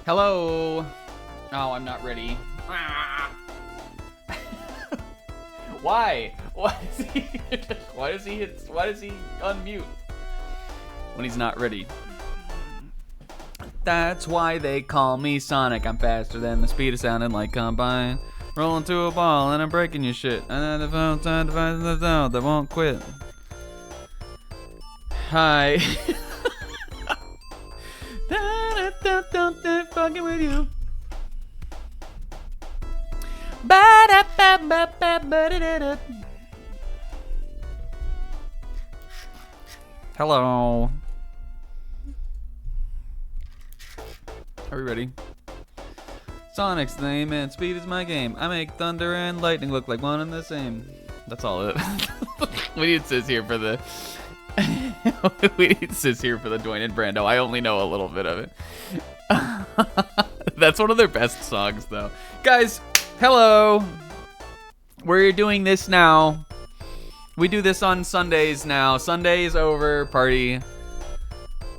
Hello. Oh, I'm not ready. Ah. Why? Why does he unmute when he's not ready? That's why they call me Sonic. I'm faster than the speed of sound and like combine. Rolling to a ball and I'm breaking your shit. And then the phone time to find the sound that won't quit. Hi. Fucking with you. Hello. Are we ready? Sonic's the name and speed is my game. I make thunder and lightning look like one and the same. That's all it. We need Sis here for the we need Sis here for the Dwayne and Brando. I only know a little bit of it. That's one of their best songs though. Guys, hello. We're doing this now. We do this on Sundays now. Sunday is over, party.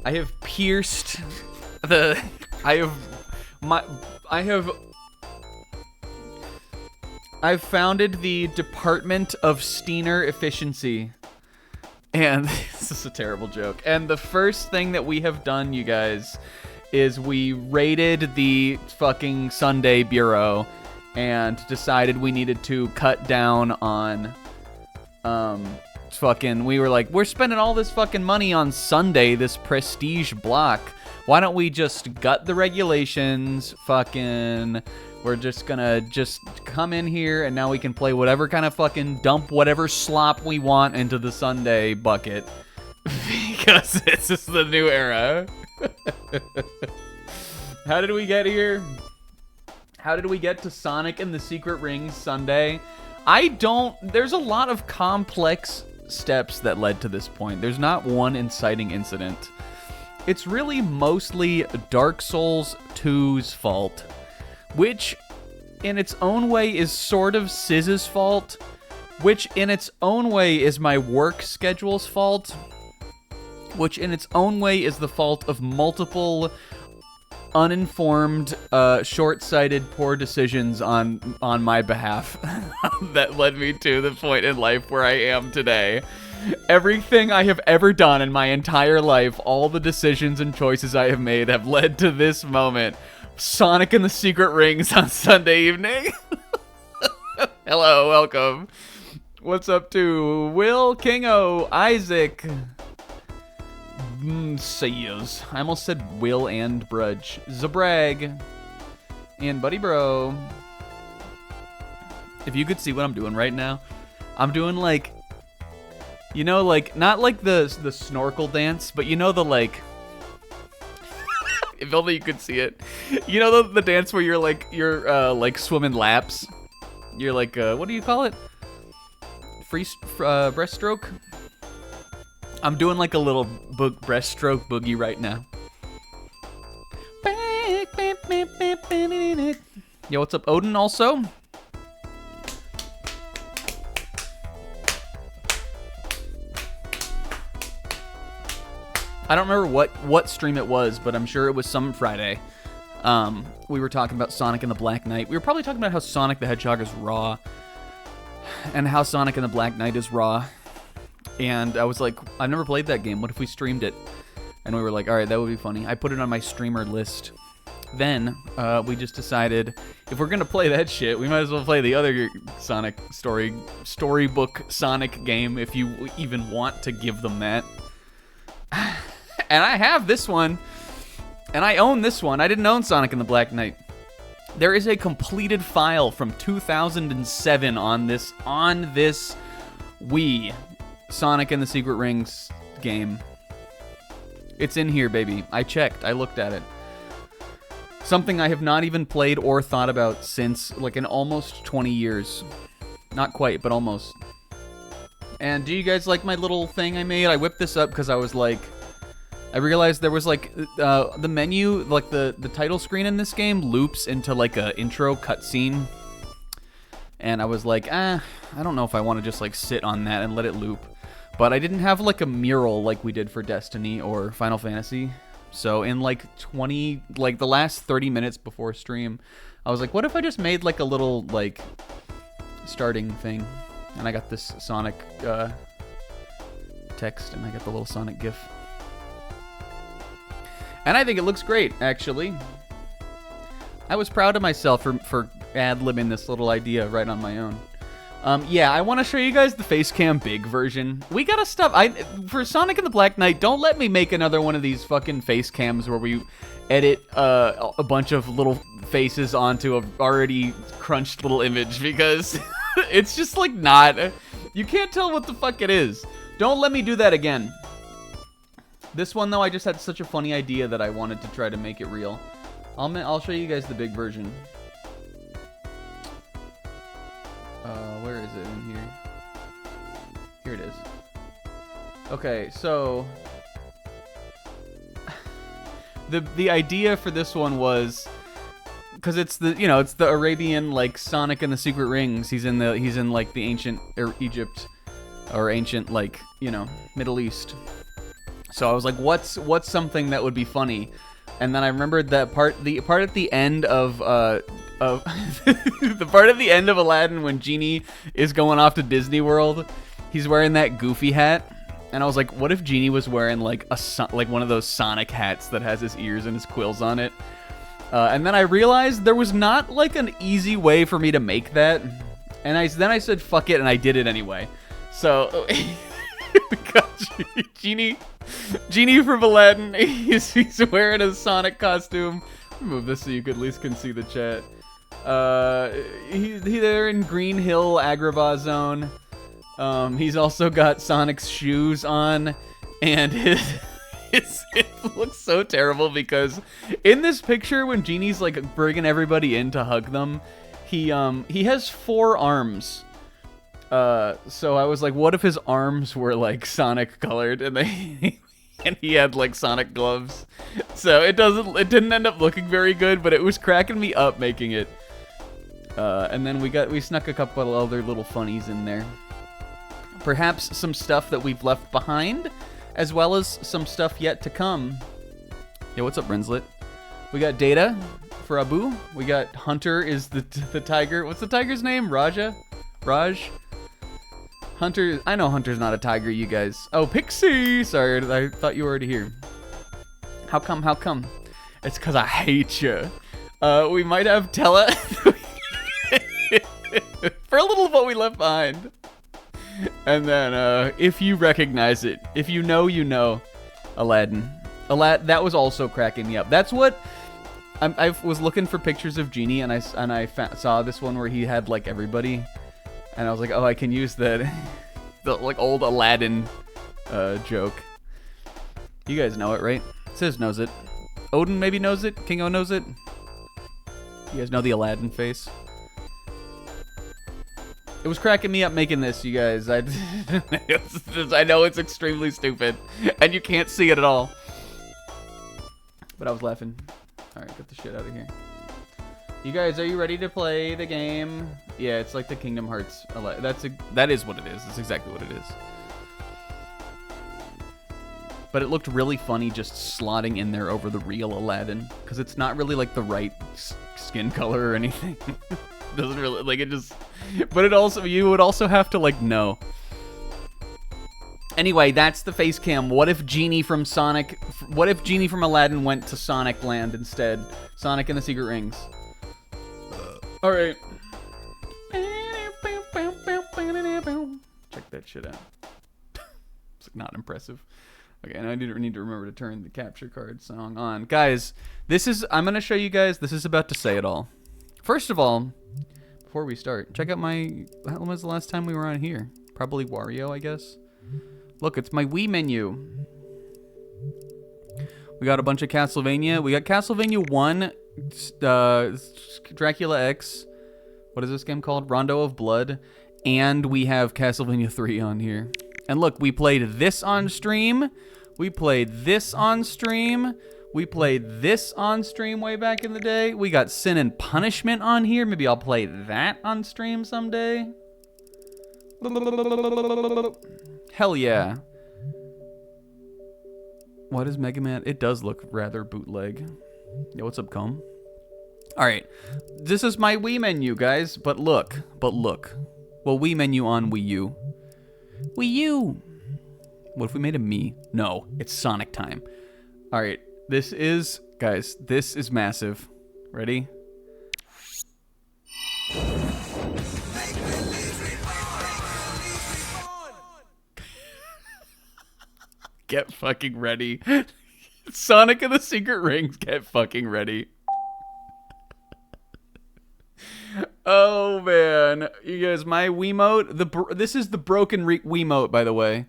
I have pierced the I've founded the Department of Steiner Efficiency. And this is a terrible joke. And the first thing that we have done, you guys, is we raided the fucking Sunday Bureau and decided we needed to cut down on we were like, we're spending all this fucking money on Sunday, this prestige block. Why don't we just gut the regulations? We're just gonna come in here and now we can play whatever kind of fucking dump whatever slop we want into the Sunday bucket. Because this is the new era. How did we get here? How did we get to Sonic and the Secret Rings Sunday? There's a lot of complex steps that led to this point. There's not one inciting incident. It's really mostly Dark Souls 2's fault, which in its own way is sort of Siz's fault, which in its own way is my work schedule's fault, which in its own way is the fault of multiple uninformed, short-sighted, poor decisions on my behalf that led me to the point in life where I am today. Everything I have ever done in my entire life, all the decisions and choices I have made have led to this moment. Sonic and the Secret Rings on Sunday evening. Hello, welcome. What's up to Will, Kingo, Isaac, Sayers. I almost said Will and Brudge. Zabrag. And Buddy Bro. If you could see what I'm doing right now, I'm doing like, you know, like, not like the snorkel dance, but you know the like, if only you could see it. You know the dance where you're like swimming laps? You're like, what do you call it? Breaststroke? I'm doing like a little breaststroke boogie right now. Yo, what's up, Odin, also? I don't remember what stream it was, but I'm sure it was some Friday. We were talking about Sonic and the Black Knight. We were probably talking about how Sonic the Hedgehog is raw, and how Sonic and the Black Knight is raw. And I was like, I've never played that game. What if we streamed it? And we were like, all right, that would be funny. I put it on my streamer list. Then we just decided, if we're gonna play that shit, we might as well play the other Sonic storybook Sonic game, if you even want to give them that. And I have this one, and I own this one. I didn't own Sonic and the Black Knight. There is a completed file from 2007 on this Wii Sonic and the Secret Rings game. It's in here, baby. I checked. I looked at it. Something I have not even played or thought about since, like, in almost 20 years. Not quite, but almost. And do you guys like my little thing I made? I whipped this up because I was like, I realized there was like the menu, like the title screen in this game loops into like a intro cutscene. And I was like, I don't know if I want to just like sit on that and let it loop. But I didn't have like a mural like we did for Destiny or Final Fantasy. So in like the last 30 minutes before stream, I was like, what if I just made like a little like starting thing? And I got this Sonic text, and I got the little Sonic GIF. And I think it looks great, actually. I was proud of myself for ad-libbing this little idea right on my own. Yeah, I want to show you guys the Facecam Big version. We gotta stop. For Sonic and the Black Knight, don't let me make another one of these fucking face cams where we edit a bunch of little faces onto a already crunched little image, because it's just like not. You can't tell what the fuck it is. Don't let me do that again. This one though, I just had such a funny idea that I wanted to try to make it real. I'll show you guys the big version. Where is it in here? Here it is. Okay, so the idea for this one was, because it's the Arabian like Sonic and the Secret Rings. He's in like the ancient Egypt or ancient like Middle East. So I was like, what's something that would be funny? And then I remembered that the part at the end of the part at the end of Aladdin when Genie is going off to Disney World, he's wearing that goofy hat. And I was like, what if Genie was wearing like one of those Sonic hats that has his ears and his quills on it? And then I realized there was not like an easy way for me to make that. And then I said, fuck it, and I did it anyway. So we got Genie from Aladdin. He's wearing a Sonic costume. Let me move this so you at least can see the chat. They're in Green Hill Agrabah zone. He's also got Sonic's shoes on, and it looks so terrible because in this picture when Genie's like bringing everybody in to hug them, he has 4 arms. So I was like, what if his arms were like Sonic colored and and he had like Sonic gloves? So it didn't end up looking very good, but it was cracking me up making it. And then we snuck a couple of other little funnies in there. Perhaps some stuff that we've left behind, as well as some stuff yet to come. Yeah, what's up, Rinslet? We got Data for Abu. We got Hunter is the tiger. What's the tiger's name? Raj? Hunter, I know Hunter's not a tiger, you guys. Oh, Pixie! Sorry, I thought you were already here. How come? It's because I hate you. We might have Tella for a little of what we left behind. And then, if you recognize it, if you know, Aladdin. That was also cracking me up. That's what I was looking for pictures of Genie, and I saw this one where he had like everybody. And I was like, oh, I can use the like old Aladdin joke. You guys know it, right? Sis knows it. Odin maybe knows it. King O knows it. You guys know the Aladdin face. It was cracking me up making this, you guys. I know it's extremely stupid, and you can't see it at all. But I was laughing. All right, get the shit out of here. You guys, are you ready to play the game? Yeah, it's like the Kingdom Hearts. That is what it is. That's exactly what it is. But it looked really funny just slotting in there over the real Aladdin, because it's not really like the right skin color or anything. Doesn't really like it just. But it also, you would also have to like know. Anyway, that's the face cam. What if Genie from Aladdin went to Sonic Land instead? Sonic and the Secret Rings. All right. Check that shit out. It's not impressive. Okay, and I need to remember to turn the capture card song on. Guys, I'm going to show you guys, this is about to say it all. First of all, before we start, check out when was the last time we were on here? Probably Wario, I guess. Look, it's my Wii menu. We got a bunch of Castlevania. We got Castlevania 1, Dracula X. What is this game called? Rondo of Blood. And we have Castlevania 3 on here. And look, we played this on stream. We played this on stream. We played this on stream way back in the day. We got Sin and Punishment on here. Maybe I'll play that on stream someday. Hell yeah. Why does Mega Man... It does look rather bootleg. Yo, what's up, Comb? Alright. This is my Wii menu, guys. But look. Well, Wii menu on Wii U. Wii U! What if we made a me? No, it's Sonic time. Alright. This is... Guys, this is massive. Ready? Get fucking ready. Sonic and the Secret Rings, get fucking ready. Oh, man. You guys, my Wiimote, this is the broken Wiimote, by the way.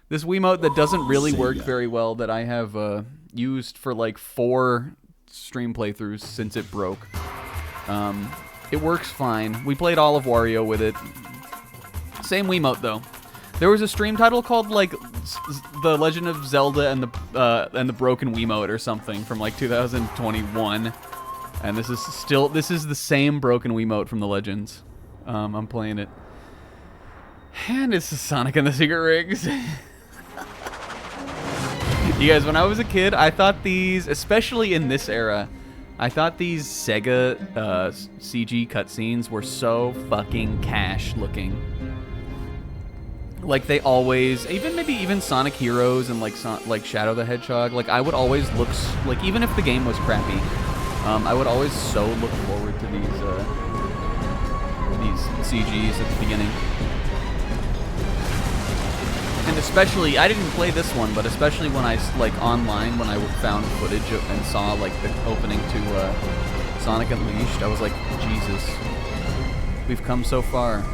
This Wiimote that doesn't really work very well, that I have used for like 4 stream playthroughs since it broke. It works fine. We played all of Wario with it. Same Wiimote, though. There was a stream title called, like, The Legend of Zelda and the Broken Wiimote or something from, like, 2021. And this is the same Broken Wiimote from the Legends. I'm playing it. And it's Sonic and the Secret Rings. You guys, when I was a kid, I thought these, especially in this era, I thought these Sega CG cutscenes were so fucking cash looking. Like they always, even Sonic Heroes and like Shadow the Hedgehog, like I would always look, like even if the game was crappy, I would always so look forward to these CGs at the beginning. And especially, I didn't play this one, but especially when I, like online, when I found footage and saw like the opening to Sonic Unleashed, I was like, Jesus, we've come so far.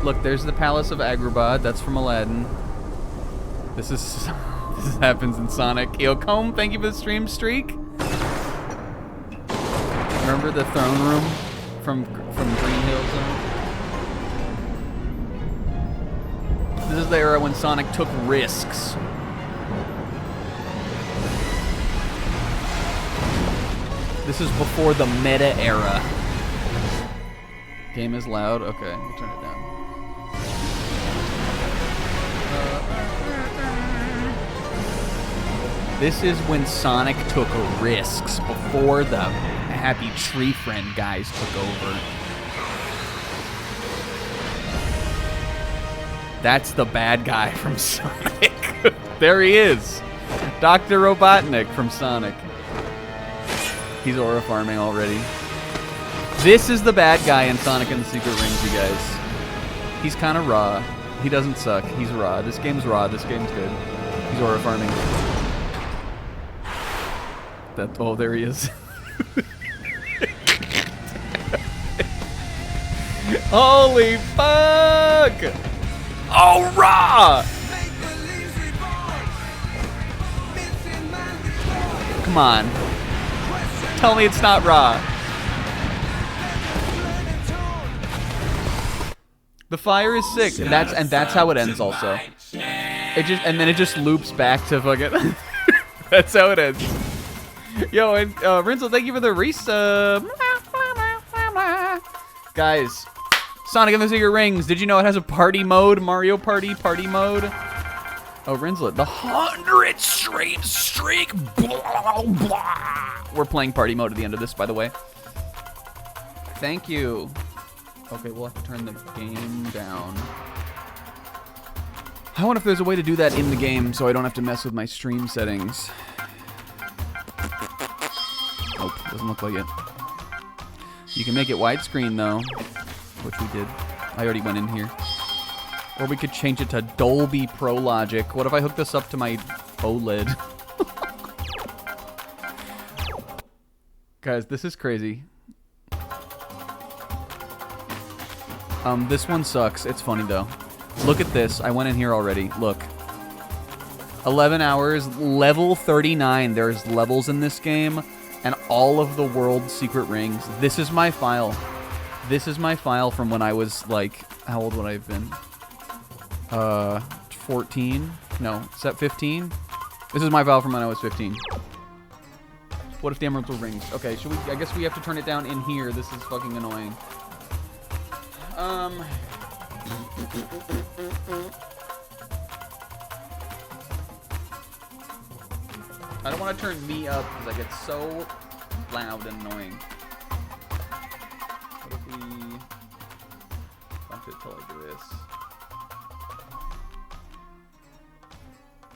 Look, there's the Palace of Agrabah. That's from Aladdin. This happens in Sonic. Yo, Comb, thank you for the stream streak. Remember the throne room from Green Hill Zone? This is the era when Sonic took risks. This is before the meta era. Game is loud. Okay, we'll turn it down. This is when Sonic took risks before the Happy Tree Friend guys took over. That's the bad guy from Sonic. There he is. Dr. Robotnik from Sonic. He's aura farming already. This is the bad guy in Sonic and the Secret Rings, you guys. He's kind of raw. He doesn't suck. He's raw. This game's raw. This game's good. He's aura farming. Oh, there he is. Holy fuck! Oh, raw! Come on. Tell me it's not raw. The fire is sick. And that's how it ends also. And then it just loops back to fucking that's how it ends. Yo, and Renzel, thank you for the resub. Guys, Sonic and the Secret Rings. Did you know it has a party mode? Mario Party mode. Oh, Rinslet, the 100 stream streak. Blah, blah. We're playing party mode at the end of this, by the way. Thank you. Okay, we'll have to turn the game down. I wonder if there's a way to do that in the game so I don't have to mess with my stream settings. Nope, doesn't look like it. You can make it widescreen though, which we did. I already went in here. Or we could change it to Dolby Pro Logic. What if I hook this up to my OLED? Guys, this is crazy. This one sucks. It's funny though. Look at this. I went in here already. Look. 11 hours, level 39. There's levels in this game. And all of the world's secret rings. This is my file. This is my file from when I was like, how old would I have been? 14? No, is that 15? This is my file from when I was 15. What if the emeralds were rings? Okay, should we? I guess we have to turn it down in here. This is fucking annoying. don't want to turn me up because I get so loud and annoying. What if we bump it till I do this?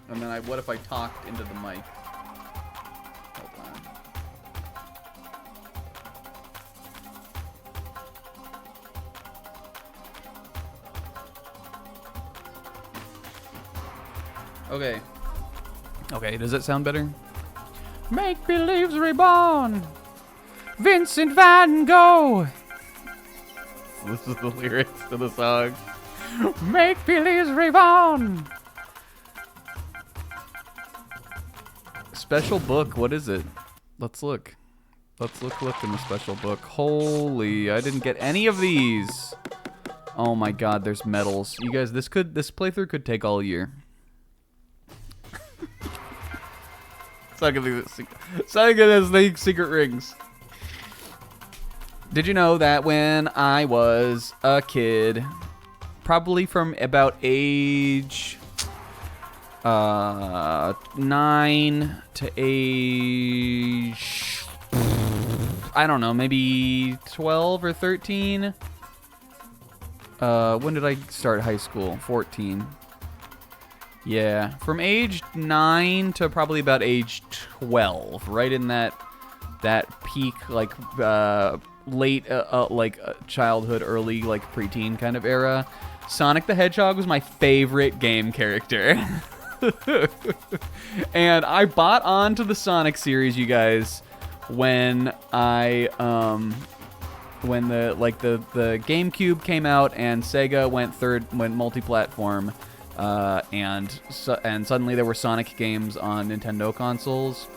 And then what if I talked into the mic? Hold on. Okay. Okay, does that sound better? Make believe's reborn. Vincent Van Gogh. This is the lyrics to the song. Make believe's reborn. Special book, what is it? Let's look. Let's look in the special book. Holy, I didn't get any of these. Oh my god, there's medals. You guys, this playthrough could take all year. It's not gonna be secret rings. Did you know that when I was a kid, probably from about age 9 to age, I don't know, maybe 12 or 13? When did I start high school? 14. Yeah, from age 9 to probably about age 12, right in that peak, like, late, childhood, early, like, preteen kind of era. Sonic the Hedgehog was my favorite game character. And I bought onto the Sonic series, you guys, when when the GameCube came out and Sega went multi-platform. And suddenly there were Sonic games on Nintendo consoles.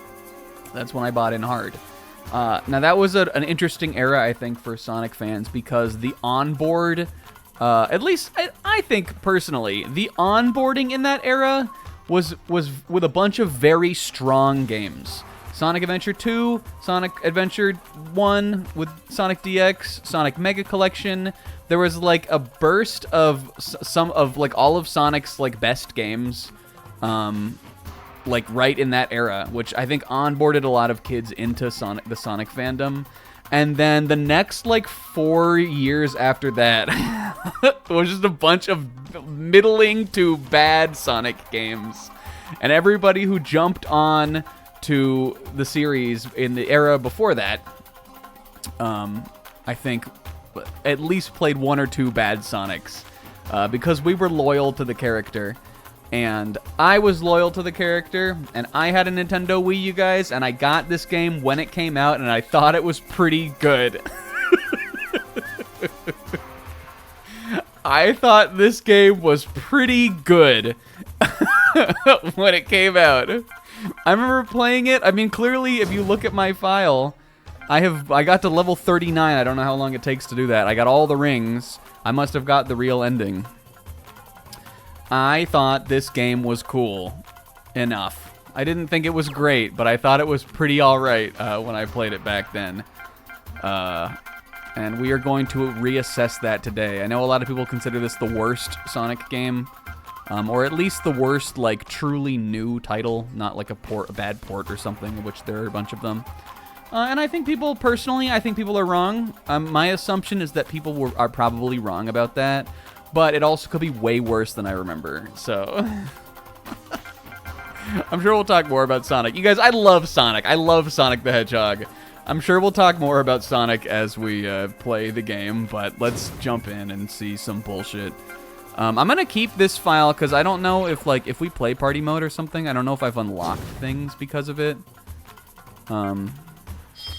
That's when I bought in hard. Now that was an interesting era, I think, for Sonic fans because the onboard, at least I think personally, the onboarding in that era was with a bunch of very strong games. Sonic Adventure 2, Sonic Adventure 1 with Sonic DX, Sonic Mega Collection. There was like a burst of some of like all of Sonic's like best games, like right in that era, which I think onboarded a lot of kids into the Sonic fandom. And then the next like 4 years after that was just a bunch of middling to bad Sonic games, and everybody who jumped on to the series in the era before that, I think at least played 1 or 2 bad Sonics, because we were loyal to the character, and I was loyal to the character, and I had a Nintendo Wii, you guys, and I got this game when it came out, and I thought it was pretty good. I thought this game was pretty good when it came out. I remember playing it. I mean, clearly, if you look at my file, I got to level 39. I don't know how long it takes to do that. I got all the rings. I must have got the real ending. I thought this game was cool enough. I didn't think it was great, but I thought it was pretty alright when I played it back then. And we are going to reassess that today. I know a lot of people consider this the worst Sonic game. Or at least the worst, like, truly new title, not like a bad port or something, which there are a bunch of them. And I think people, personally, are wrong. My assumption is that people are probably wrong about that, but it also could be way worse than I remember, so... I'm sure we'll talk more about Sonic. You guys, I love Sonic. I love Sonic the Hedgehog. I'm sure we'll talk more about Sonic as we play the game, but let's jump in and see some bullshit. I'm gonna keep this file because I don't know if we play party mode or something. I don't know if I've unlocked things because of it. But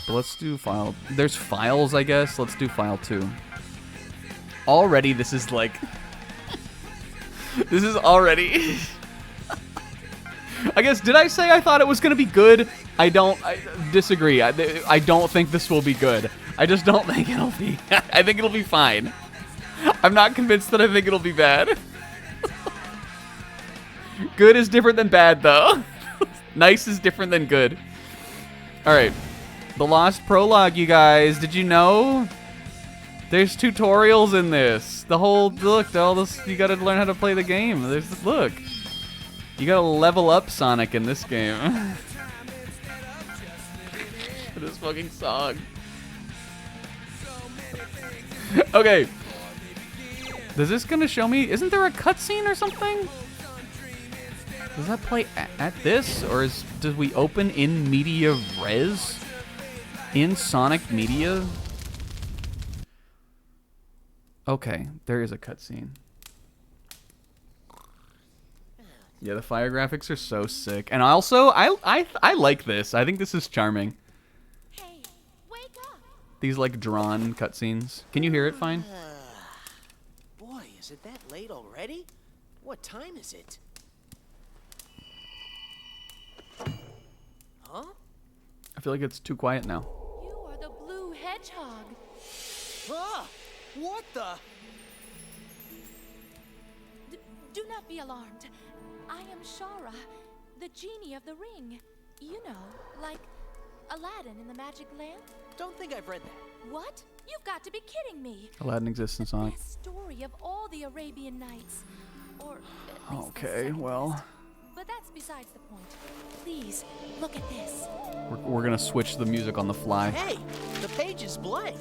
let's do file. There's files, I guess. Let's do file 2. Already, this is like. This is already. I guess, did I say I thought it was gonna be good? I disagree. I don't think this will be good. I just don't think it'll be. I think it'll be fine. I'm not convinced that I think it'll be bad. Good is different than bad, though. Nice is different than good. Alright. The Lost Prologue, you guys. Did you know? There's tutorials in this. Look, all this, you gotta learn how to play the game. Look. You gotta level up Sonic in this game. this fucking song. Okay. Is this gonna show me? Isn't there a cutscene or something? Does that play at this, or does we open in media res? In Sonic Media? Okay, there is a cutscene. Yeah, the fire graphics are so sick, and also I like this. I think this is charming. Hey, wake up! These like drawn cutscenes. Can you hear it fine? Boy, is it that late already? What time is it? Huh? I feel like it's too quiet now. You are the blue hedgehog. Ah! What the? Do not be alarmed. I am Shara, the genie of the ring. You know, like Aladdin in the magic lamp. Don't think I've read that. What? You've got to be kidding me. Aladdin exists in Sonic. Best story of all the Arabian Nights. Or at least the Okay, second well, best. But that's besides the point. Please, look at this. we're gonna switch the music on the fly. Hey, the page is blank.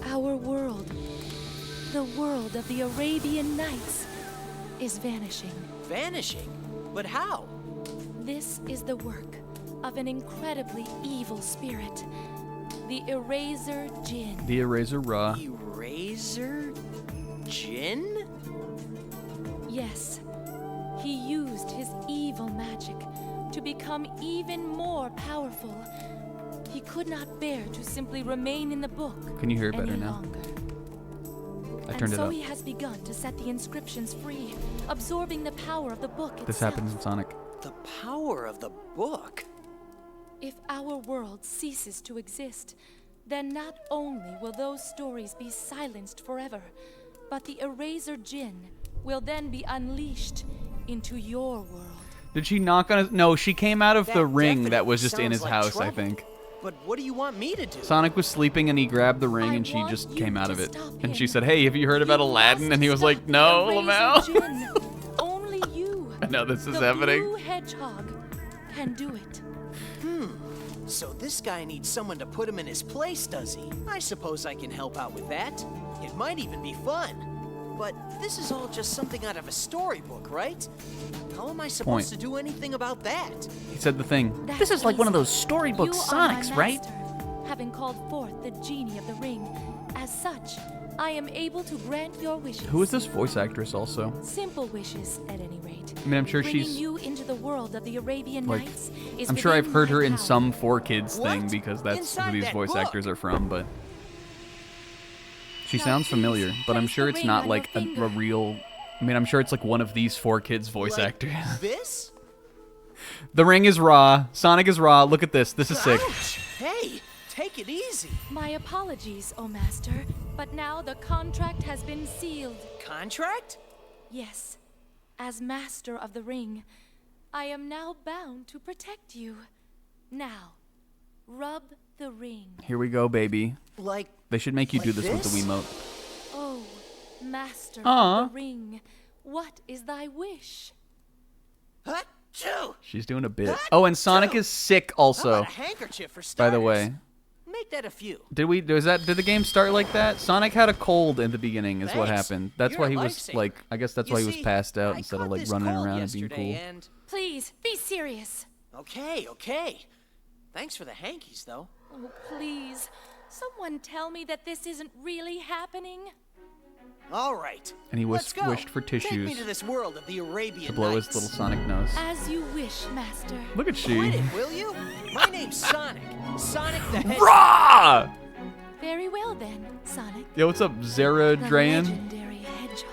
Our world, the world of the Arabian Nights, is vanishing. Vanishing? But how? This is the work of an incredibly evil spirit, the Eraser Jinn. The Eraser Ra. Eraser? Jinn? Yes, he used his evil magic to become even more powerful. He could not bear to simply remain in the book. Can you hear it better any now? longer. I turned And it so up. he has begun to set the inscriptions free, absorbing the power of the book itself. This happens in Sonic. The power of the book? If our world ceases to exist, then not only will those stories be silenced forever, but the Eraser Jinn will then be unleashed into your world. Did she knock on his? No, she came out of That the ring that definitely was just in sounds his like house, I trouble. think. But what do you want me to do? Sonic was sleeping and he grabbed the ring I and she want just you came out to of it. stop And she him. said, "Hey, have you heard about You Aladdin?" must And he was stop like, the "No, Eraser Lamau." Jinn. Only you, I know this is the happening. blue hedgehog, can do it. So this guy needs someone to put him in his place, does he? I suppose I can help out with that. It might even be fun. But this is all just something out of a storybook, right? How am I supposed to do anything about that? He said the thing. That's This is like one of easy. those storybook You are Sonics, my right? master, having called forth the genie of the ring. As such, I am able to grant your wishes. Who is this voice actress also? Simple wishes, at any rate. I mean, I'm sure Bringing she's you into the world of the Arabian like, Nights is I'm sure I've within heard my her in power. some 4Kids thing What? because that's Inside who these that voice book? actors are from, but she Now sounds please, familiar, but I'm place sure the it's ring not on like your a finger. real. I mean, I'm sure it's like one of these 4Kids voice Like actors. This? The ring is raw. Sonic is raw. Look at this. This is sick. Ouch! Hey, take it easy. My apologies, O Master, but now the contract has been sealed. Contract? Yes, as Master of the Ring, I am now bound to protect you. Now, rub the ring. Here we go, baby. Like, They should make you do Like this with the this? Wiimote. Oh, Master Aw. of the Ring, what is thy wish? Achoo! She's doing a bit. Oh, and Sonic is sick How also. about a handkerchief for By starters? the way, Make that a few. did the game start like that? Sonic had a cold in the beginning, is what Thanks. happened. That's You're why a he was lifesaver. like, I guess that's You why he was see, passed out I instead of caught like this running cold around and being yesterday cool. and- Please, be serious. Okay. Thanks for the hankies, though. Oh, please. Someone tell me that this isn't really happening. All right. And he Let's go. wished for Take me tissues to this world of the Arabian to blow Nights. his little Sonic nose. As you wish, Master. Look at Quit she. it, will you? My name's Sonic. Sonic the Hedgehog. Raw! Very well then, Sonic. Yo, what's up, Zara The Drayan? legendary hedgehog.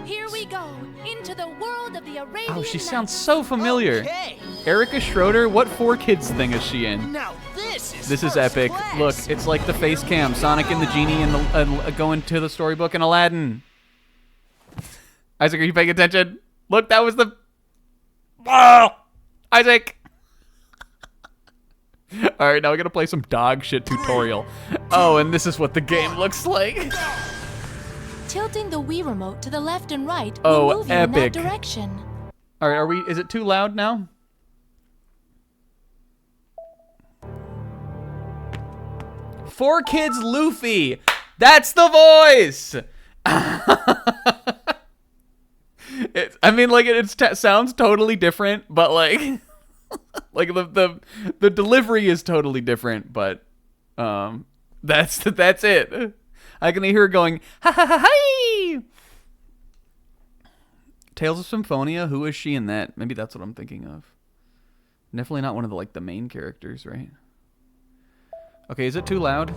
Here we go, into the world of the Arabian Oh, she Nights. sounds so familiar. Okay. Erica Schroeder, what 4Kids thing is she in? Now this is This is first epic. class. Look, it's like the face cam. Sonic and the genie and the going to the storybook and Aladdin. Isaac, are you paying attention? Look, that was the. Oh, Isaac. All right, now we're gonna play some dog shit tutorial. Oh, and this is what the game looks like. Tilting the Wii remote to the left and right Oh, will move you in epic. that direction. All right, are we? Is it too loud now? 4 Kids Luffy. That's the voice. I mean, like it sounds totally different, but like, like the delivery is totally different. But that's it. I can hear her going ha ha ha ha. Tales of Symphonia. Who is she in that? Maybe that's what I'm thinking of. Definitely not one of the main characters, right? Okay, is it too loud?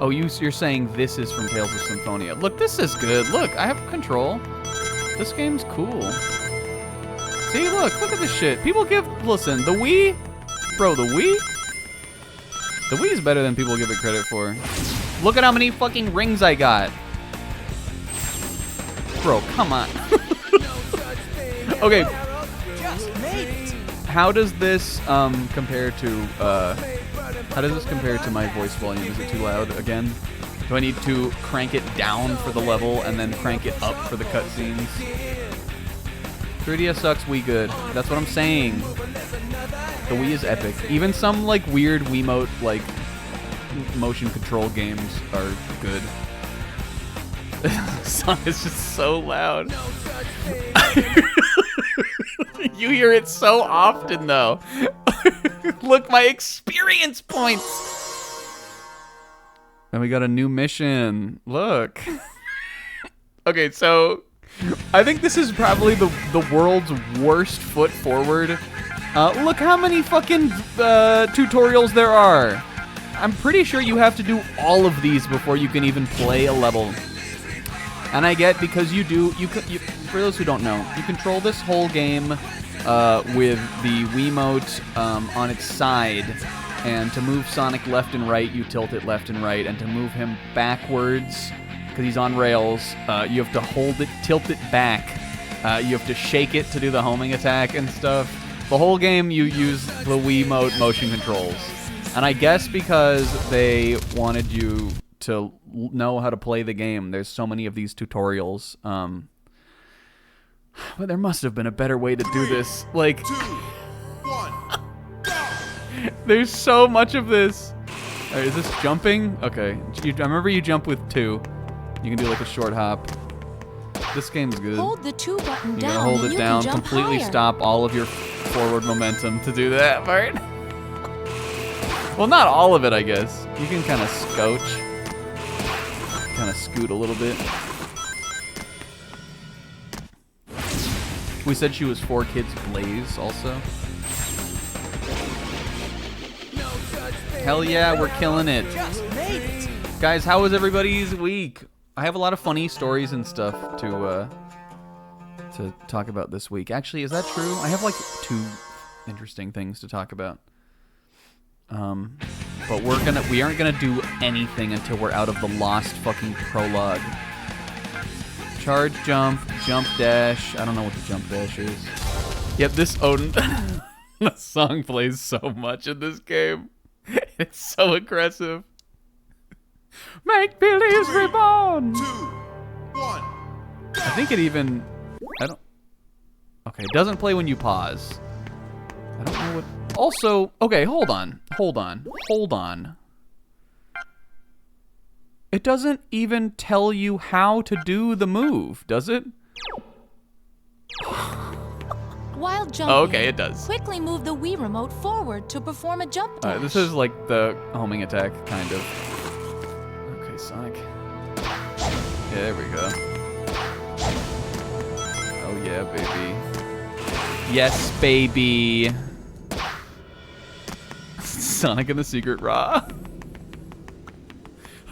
Oh, you're saying this is from Tales of Symphonia. Look, this is good. Look, I have control. This game's cool. See, look at this shit. People listen, the Wii, bro, the Wii is better than people give it credit for. Look at how many fucking rings I got. Bro, come on. Okay. How does this compare to my voice volume? Is it too loud again? Do I need to crank it down for the level and then crank it up for the cutscenes? 3DS sucks, Wii good. That's what I'm saying. The Wii is epic. Even some weird Wiimote motion control games are good. This song is just so loud. You hear it so often, though. Look, my experience points. And we got a new mission. Look. Okay, so I think this is probably the world's worst foot forward. Look how many fucking tutorials there are. I'm pretty sure you have to do all of these before you can even play a level. And I get because you for those who don't know, you control this whole game with the Wiimote on its side, and to move Sonic left and right, you tilt it left and right, and to move him backwards, because he's on rails, you have to hold it, tilt it back. You have to shake it to do the homing attack and stuff. The whole game you use the Wiimote motion controls. And I guess because they wanted you to know how to play the game, there's so many of these tutorials. But there must have been a better way to do this. 2, 1, go! There's so much of this. All right, is this jumping? Okay. I remember you jump with 2. You can do a short hop. This game's good. Hold the 2 button down. You gotta hold it down, completely higher. Stop all of your forward momentum to do that part. Well, not all of it, I guess. You can kind of scooch. Kind of scoot a little bit. We said she was 4 Kids Blaze also. Hell yeah, we're killing it. Guys, how was everybody's week? I have a lot of funny stories and stuff to talk about this week. Actually, is that true? I have 2 interesting things to talk about. But we aren't gonna do anything until we're out of the lost fucking prologue. Charge, jump dash. I don't know what the jump dash is. Yep, this Odin the song plays so much in this game. It's so aggressive. Make believe reborn. 2, 1. I think it even. Okay, it doesn't play when you pause. I don't know what. Also, okay, hold on. It doesn't even tell you how to do the move, does it? While jumping, okay, it does. Quickly move the Wii remote forward to perform a jump dash. Alright, this is the homing attack, kind of. Okay, Sonic. Yeah, there we go. Oh yeah, baby. Yes, baby. Sonic and the Secret Raw.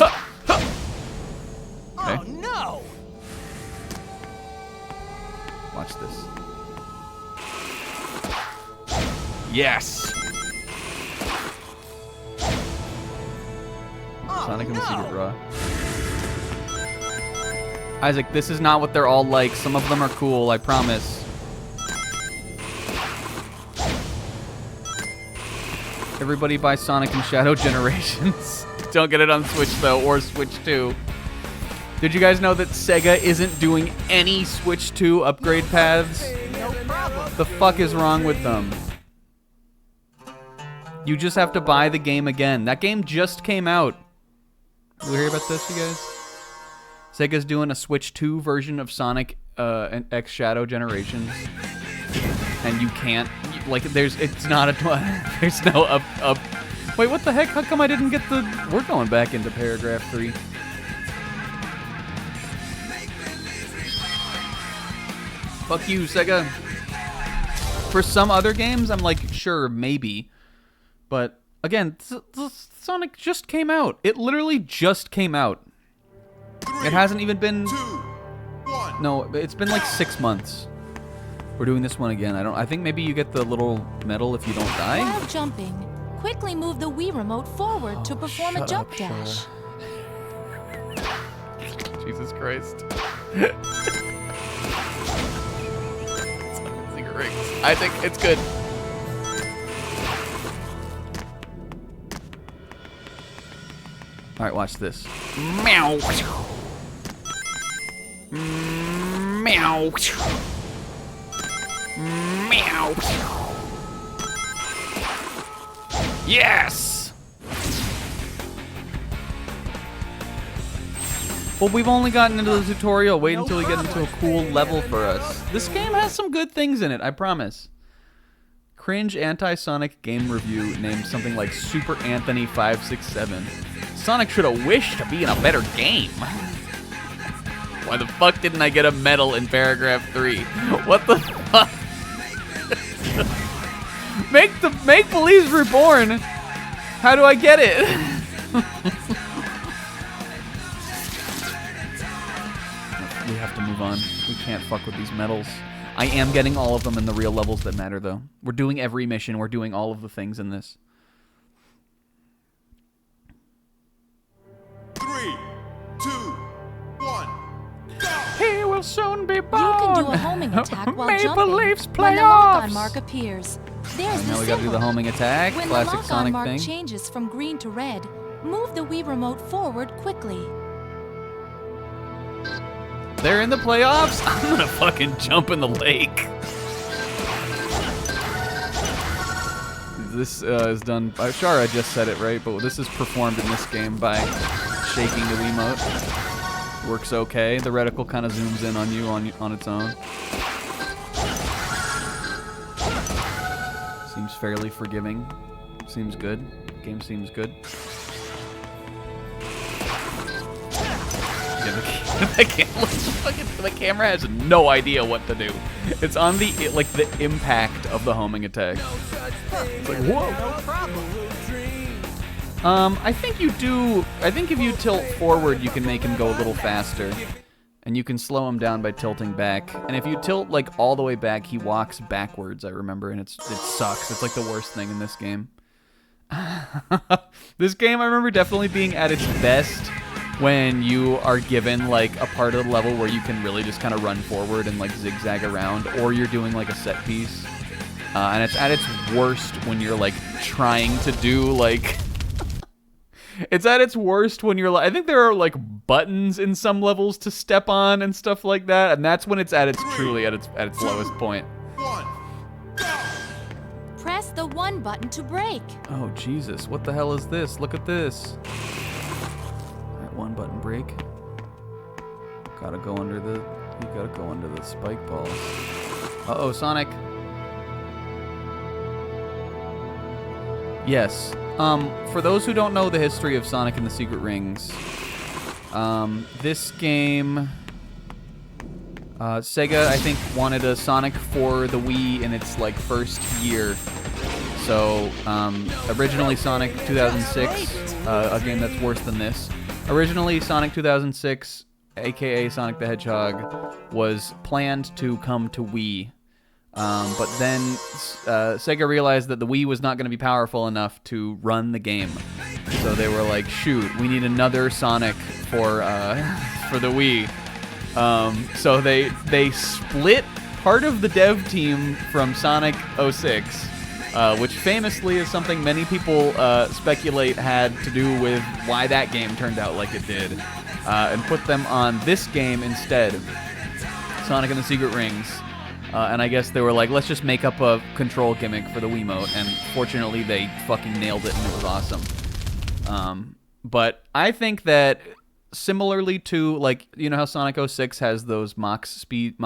Okay. Oh no! Watch this. Yes! Oh, Sonic and the no. Secret Raw. Isaac, this is not what they're all like. Some of them are cool, I promise. Everybody buy Sonic and Shadow Generations. Don't get it on Switch, though, or Switch 2. Did you guys know that Sega isn't doing any Switch 2 upgrade paths? No problem. The fuck is wrong with them? You just have to buy the game again. That game just came out. We hear about this, you guys? Sega's doing a Switch 2 version of Sonic X Shadow Generations. And you can't, like, it's not a, there's no up. Wait, what the heck? How come I didn't get the, we're going back into paragraph 3. Fuck you, Sega. For some other games, I'm like, sure, maybe. But, again, Sonic just came out. It literally just came out. 3, It hasn't even been... 2, 1. No, it's been like 6 months. We're doing this one again. I think maybe you get the little medal if you don't die. While jumping, quickly move the Wii remote forward to perform a shut jump up, dash. Jesus Christ. I think it's good. All right, watch this. Meow. Meow. Meow. Yes. Well, we've only gotten into the tutorial. Wait until we get into a cool level for us. This game has some good things in it, I promise. Cringe anti-Sonic game review named something like Super Anthony 567. Sonic should have wished to be in a better game. Why the fuck didn't I get a medal in paragraph 3? What the fuck? Make Belize Reborn. How do I get it? We have to move on. We can't fuck with these medals. I am getting all of them in the real levels that matter, though. We're doing every mission. We're doing all of the things in this. 3, 2, 1. He will soon be born. You can do a homing attack while Maple jumping Leafs when the playoffs. lock-on mark appears. There's the Now we gotta do the symbol. homing attack. When Classic the lock-on Sonic mark thing. changes from green to red, move the Wii remote forward quickly. They're in the playoffs? I'm gonna fucking jump in the lake. This is done. Sure, I just said it right, but this is performed in this game by shaking the Wiimote. Works okay. The reticle kind of zooms in on you on its own. Seems fairly forgiving. Seems good. Game seems good. The camera has no idea what to do. It's on the impact of the homing attack. It's like, whoa. I think you do. I think if you tilt forward, you can make him go a little faster, and you can slow him down by tilting back. And if you tilt like all the way back, he walks backwards. I remember, and it sucks. It's like the worst thing in this game. This game, I remember definitely being at its best when you are given like a part of the level where you can really just kind of run forward and like zigzag around, or you're doing like a set piece. And it's at its worst when you're like trying to do like it's at its worst when you're like, I think there are like buttons in some levels to step on and stuff like that, and that's when it's at its truly at its lowest point. 1. Press the 1 button to brake. Oh Jesus, what the hell is this? Look at this. Alright, 1 button brake. Gotta go under the spike balls. Uh-oh, Sonic. Yes. For those who don't know the history of Sonic and the Secret Rings, this game, Sega, I think, wanted a Sonic for the Wii in its, like, first year. So, originally Sonic 2006, a game that's worse than this. Originally, Sonic 2006, aka Sonic the Hedgehog, was planned to come to Wii. But then Sega realized that the Wii was not going to be powerful enough to run the game. So they were like, shoot, we need another Sonic for the Wii. So they split part of the dev team from Sonic 06, which famously is something many people speculate had to do with why that game turned out like it did, and put them on this game instead, Sonic and the Secret Rings. And I guess they were like, let's just make up a control gimmick for the Wiimote, and fortunately they fucking nailed it and it was awesome. But I think that similarly to, like, you know how Sonic 06 has those Mach speed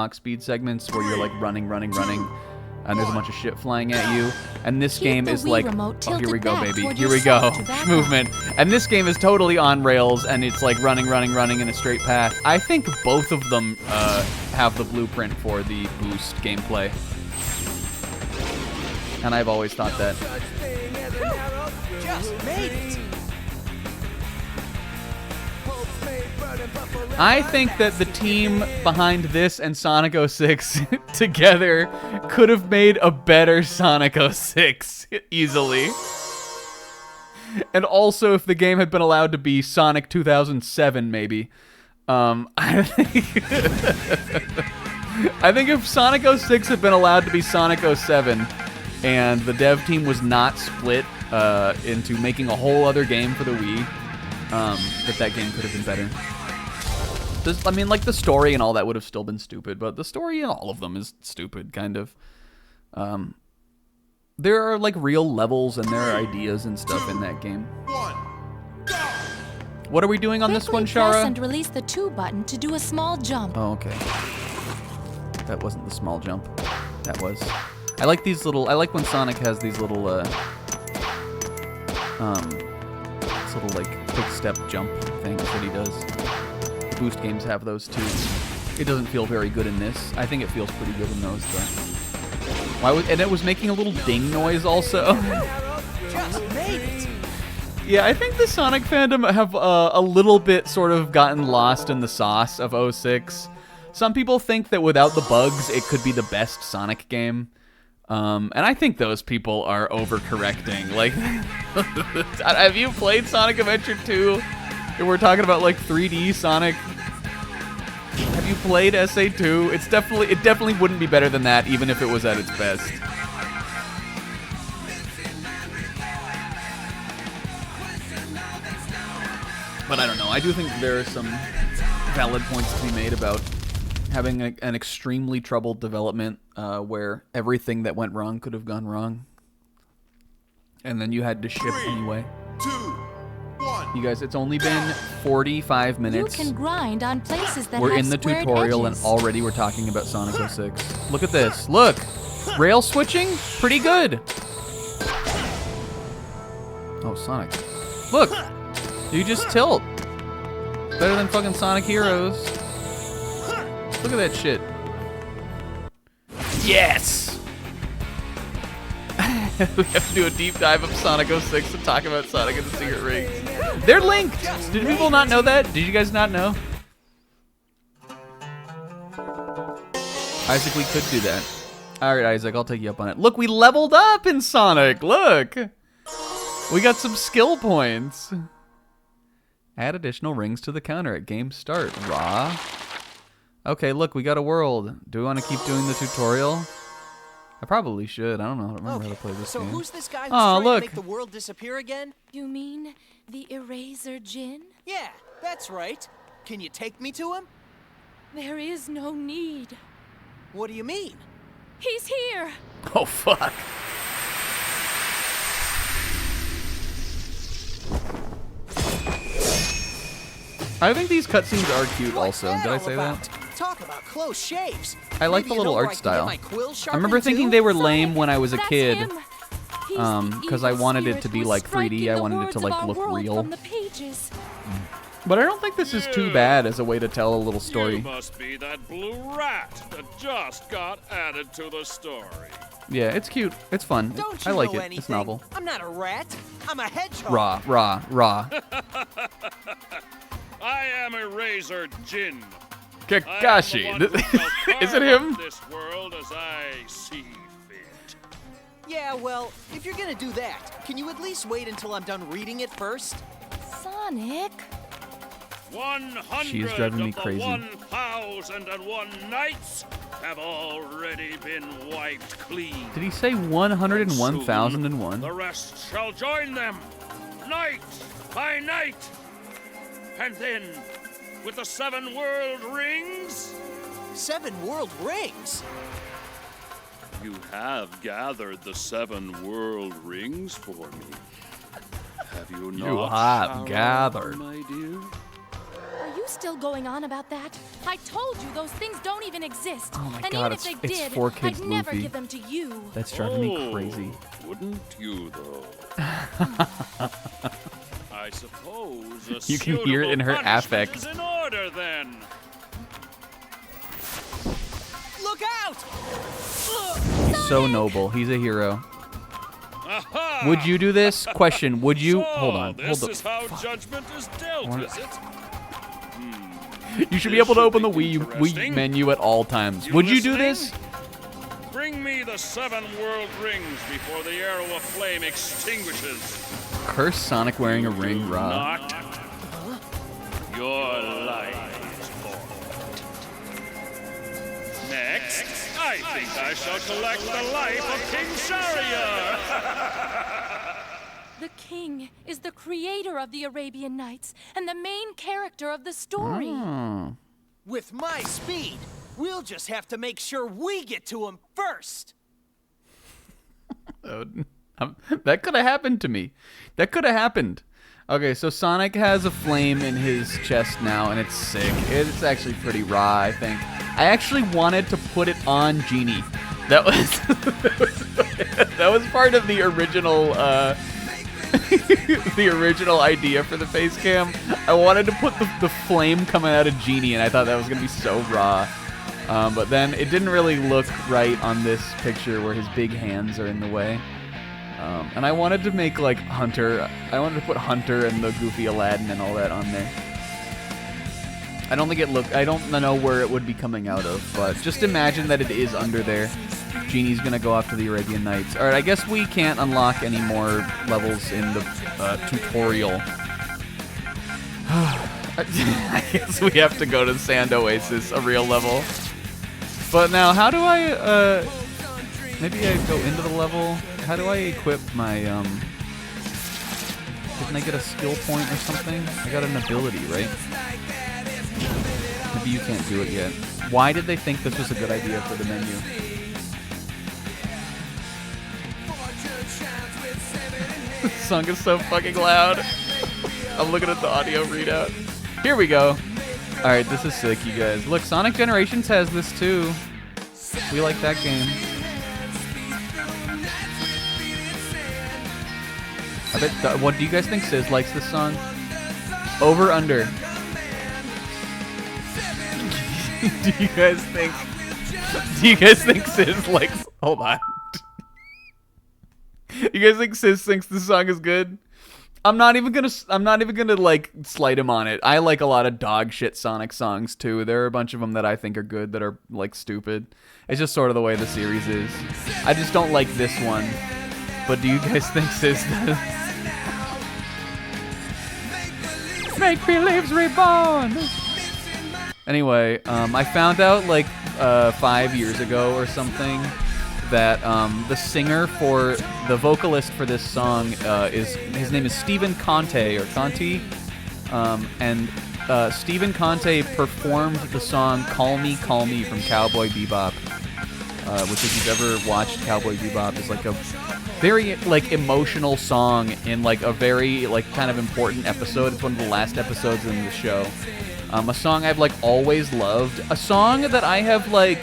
segments where you're like running, and there's a bunch of shit flying at you, and this game is like, oh, here we go, baby, here we go, movement, and this game is totally on rails, and it's like running in a straight path. I think both of them have the blueprint for the boost gameplay, and I've always thought that. Just made it. I think that the team behind this and Sonic 06 together could have made a better Sonic 06 easily. And also, if the game had been allowed to be Sonic 2007, maybe. I think if Sonic 06 had been allowed to be Sonic 07, and the dev team was not split into making a whole other game for the Wii, that game could have been better. I mean, like, the story and all that would have still been stupid, but the story in all of them is stupid, kind of. There are, like, real levels and there are ideas and stuff in that game. What are we doing on this one, Shara? Press and release the 2 button to do a small jump. Oh, okay. That wasn't the small jump. That was. I like these little. I like when Sonic has these little, like, quick step jump things that he does. Boost games have those too. It doesn't feel very good in this. I think it feels pretty good in those, though. And it was making a little ding noise also. Just made it. Yeah, I think the Sonic fandom have a little bit sort of gotten lost in the sauce of 06. Some people think that without the bugs, it could be the best Sonic game. And I think those people are overcorrecting. Like, have you played Sonic Adventure 2? We're talking about, like, 3D Sonic. Have you played SA2? It definitely wouldn't be better than that, even if it was at its best. But I don't know. I do think there are some valid points to be made about having an extremely troubled development where everything that went wrong could have gone wrong. And then you had to ship anyway. 2, 1. You guys, it's only been 45 minutes. You can grind on places that We're have in the squared tutorial edges. and already we're talking about Sonic 06. Look at this. Look! Rail switching? Pretty good. Oh, Sonic. Look! You just tilt. Better than fucking Sonic Heroes. Look at that shit. Yes! We have to do a deep dive of Sonic 06 to talk about Sonic and the Secret Rings. They're linked! Did people not know that? Did you guys not know? Isaac, we could do that. Alright, Isaac, I'll take you up on it. Look, we leveled up in Sonic! Look! We got some skill points. Add additional rings to the counter at game start. Raw. Okay, look, we got a world. Do we want to keep doing the tutorial? I probably should. I don't know. I don't remember how to play this So game. who's this guy who's Oh, trying look. to make the world disappear again? You mean the Eraser Djinn? Yeah, that's right. Can you take me to him? There is no need. What do you mean? He's here! Oh, fuck. I think these cutscenes are cute also. Did I say that? Talk about close shaves. I like Maybe the you little know where art I can get style. my quill I remember sharpened thinking too? they were lame when I was a That's kid. him. He's 'cause I the wanted it evil to be spirit like who's 3D. I striking the wanted it to words of like our look world real. from the pages. But I don't think this is too bad as a way to tell a little You story. must be that blue rat that just got added to the story. Yeah, it's cute. It's fun. Don't you I like know it. anything? It's novel. I'm not a rat. I'm a hedgehog. Raw. I am Eraser Djinn. Kakashi. I am the one who shall Is it carve him? up this world as I see fit. Yeah, well, if you're gonna do that, can you at least wait until I'm done reading it first? Sonic? 100 She is driving me of the crazy. 1,001 nights have already been wiped clean. Did he say 101,001? Soon, the rest shall join them, night by night. And then, with the 7 world rings, 7 world rings? you have gathered the 7 world rings for me, have you not? have Sharon, gathered. my dear. Are you still going on about that? I told you those things don't even exist. Oh my and God, even if it's they did, 4Kids I'd never Luffy. give them to you. That's driving me crazy. Wouldn't you, though? I suppose a You can hear it in her suitable punishment affect. is in order, then. Look out! So noble. He's a hero. Aha! Would you do this? Question. Would you? So, Hold on. This Hold is on. how judgment is dealt, wanna- is it? You should be this able to should open the be Wii interesting. menu at all times. Would you do this? Bring me the 7 world rings before the arrow of flame extinguishes. Curse Sonic wearing a ring, raw. Not your life is forfeit. Next, I think I shall collect the life of King Shahryar. The king is the creator of the Arabian Nights and the main character of the story. With my speed, we'll just have to make sure we get to him first. That could have happened to me. That could have happened. Okay, so Sonic has a flame in his chest now, and it's sick. It's actually pretty raw, I think. I actually wanted to put it on Genie. That was that was part of the original the original idea for the face cam. I wanted to put the flame coming out of Genie, and I thought that was gonna be so raw. But then it didn't really look right on this picture where his big hands are in the way. And I wanted to make like Hunter. I wanted to put Hunter and the Goofy Aladdin and all that on there. I don't think it looked. I don't know where it would be coming out of, but just imagine that it is under there. Genie's gonna go off to the Arabian Nights. All right, I guess we can't unlock any more levels in the tutorial. I guess we have to go to Sand Oasis, a real level. But now, how do I? Maybe I go into the level. How do I equip my? Didn't I get a skill point or something? I got an ability, right? Maybe you can't do it yet. Why did they think this was a good idea for the menu? This song is so fucking loud. I'm looking at the audio readout. Here we go. Alright, this is sick, you guys. Look, Sonic Generations has this too. We like that game. I bet. What do you guys think Sis likes this song? Over, under. Do you guys think Sis likes? Hold on. You guys think Sis thinks this song is good? I'm not even gonna like slight him on it. I like a lot of dog shit Sonic songs too. There are a bunch of them that I think are good that are like stupid. It's just sort of the way the series is. I just don't like this one. But do you guys think Sis does? Make believe's reborn. Anyway, I found out like 5 years ago or something that the singer for the vocalist for this song his name is Stephen Conte or Conti, and Stephen Conte performed the song "Call Me, Call Me" from Cowboy Bebop, which if you've ever watched Cowboy Bebop is like a very like emotional song in like a very like kind of important episode. It's one of the last episodes in the show. A song I've like always loved. A song that I have like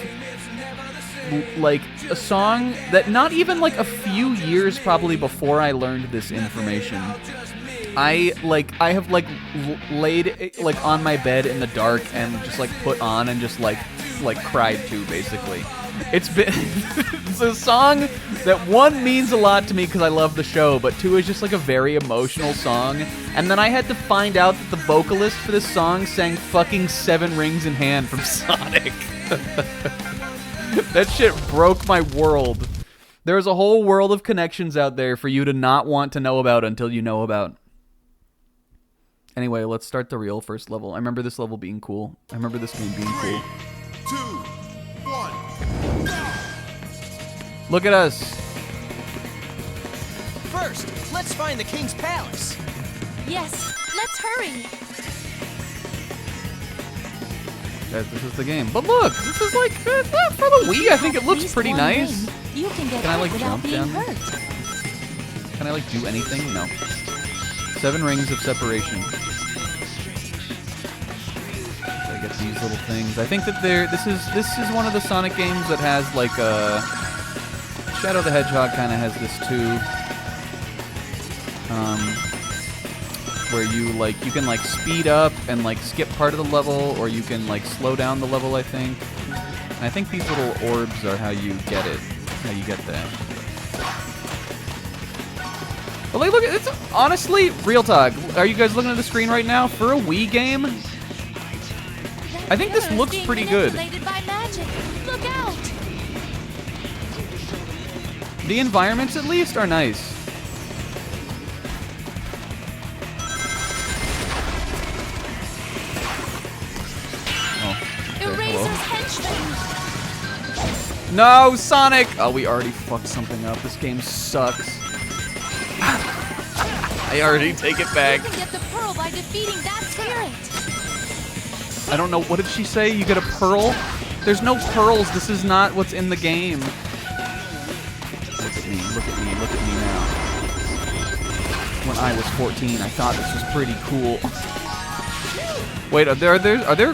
a song that not even like a few years probably before I learned this information. I have like laid like on my bed in the dark and just like put on and just like cried to basically. It's been it's a song that one means a lot to me because I love the show, but two is just like a very emotional song. And then I had to find out that the vocalist for this song sang fucking 7 Rings in Hand from Sonic. That shit broke my world. There's a whole world of connections out there for you to not want to know about until you know about. Anyway, let's start the real first level. I remember this level being cool. I remember this game being cool. 2, 1. Look at us. First, let's find the king's palace. Yes, let's hurry. Guys, this is the game. But look, this is like for the Wii. I think it looks pretty nice. You can get Can I, hurt like, without jump being down? hurt. Can I, like, do anything? No. 7 rings of separation. I get these little things. I think that this is one of the Sonic games that has, like, Shadow the Hedgehog kind of has this, too. Where you can, like, speed up and, like, skip part of the level, or you can, like, slow down the level, I think. And I think these little orbs are how you get it. How you get that. But like, look, it's honestly, real talk. Are you guys looking at the screen right now? For a Wii game, I think this looks pretty good. By magic. Look out! The environments, at least, are nice. Oh, okay, Eraser's hello. henchmen. No, Sonic! Oh, we already fucked something up. This game sucks. I already take it back. You can get the pearl by defeating that spirit. I don't know. What did she say? You get a pearl? There's no pearls. This is not what's in the game. Look at me. Look at me. Look at me now. When I was 14, I thought this was pretty cool. Wait, are there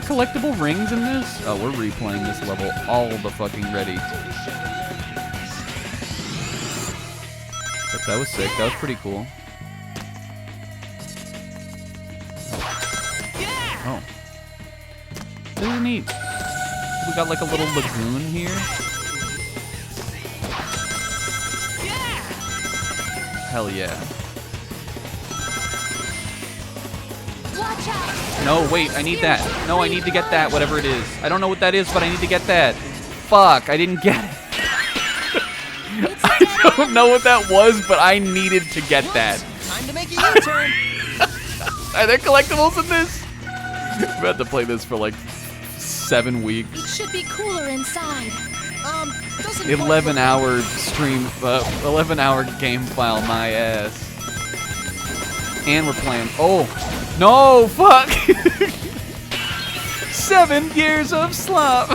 collectible rings in this? Oh, we're replaying this level all the fucking ready. But that was sick. That was pretty cool. Oh. This is neat. We got like a little lagoon here. Hell yeah. Watch out! No, wait, I need that. No, I need to get that, whatever it is. I don't know what that is, but I need to get that. Fuck, I didn't get it. I don't know what that was, but I needed to get that. Time to make a U-turn. Are there collectibles in this? I'm about to play this for like 7 weeks. It should be cooler inside. Doesn't 11-hour stream, 11-hour game file, my ass. And we're playing. Oh, no, fuck! 7 years of slop.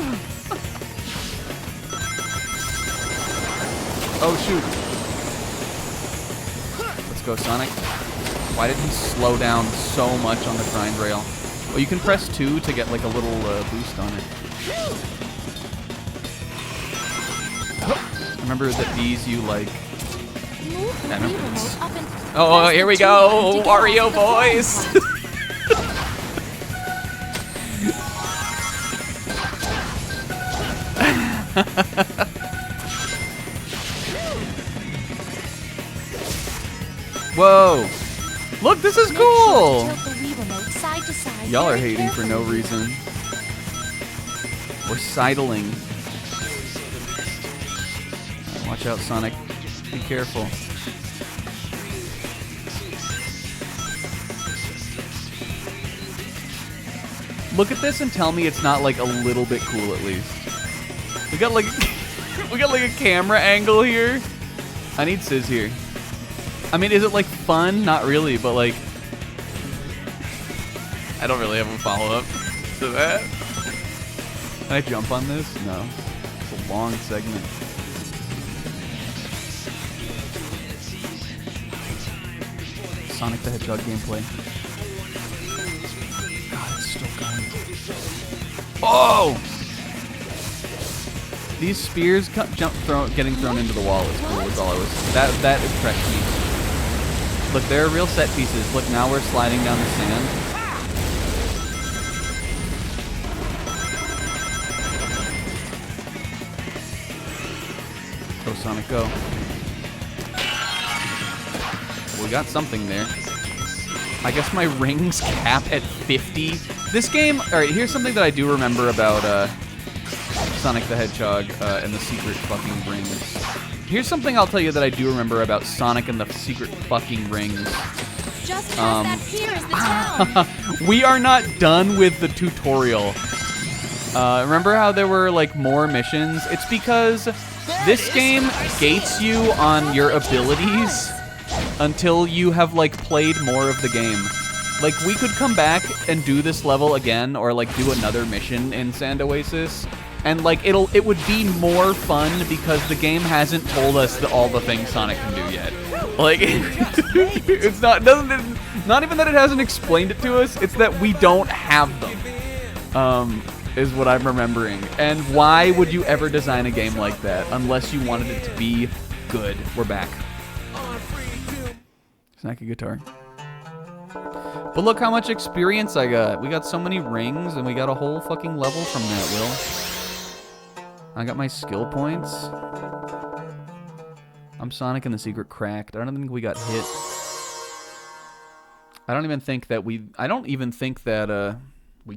Oh shoot! Let's go, Sonic. Why did he slow down so much on the grind rail? Oh, you can press 2 to get like a little boost on it. Remember that these you like. Move the I remember Wii this. remote up and Oh, press here the we 2 button go, to get Wario off the boys. Whoa! Look, this is Make sure cool. to tilt the Wii remote side to side Y'all are very hating for no carefully. reason. We're sidling. Watch out, Sonic. Be careful. Look at this and tell me it's not like a little bit cool at least. We got like we got like a camera angle here. I need Sizz here. I mean, is it like fun? Not really, but like I don't really have a follow-up to that. Can I jump on this? No. It's a long segment. Sonic the Hedgehog gameplay. God, it's still going. Oh! These spears getting thrown into the wall is cool. Is all I was. That impressed me. Look, there are real set pieces. Look, now we're sliding down the sand. Go, Sonic, go. We got something there. I guess my rings cap at 50. This game, alright, here's something that I do remember about Sonic the Hedgehog and the secret fucking rings. Here's something I'll tell you that I do remember about Sonic and the secret fucking rings. Just past that pier is the town. We are not done with the tutorial. Remember how there were like more missions? It's because this game gates you on your abilities until you have like played more of the game. Like we could come back and do this level again or like do another mission in Sand Oasis, And like it would be more fun because the game hasn't told us all the things Sonic can do yet. Like it's not even that it hasn't explained it to us, it's that we don't have them. Is what I'm remembering. And why would you ever design a game like that unless you wanted it to be good? We're back. Snacky guitar. But look how much experience I got. We got so many rings, and we got a whole fucking level from that, Will. I got my skill points. I'm Sonic and the Secret cracked. I don't think we got hit. I don't even think that we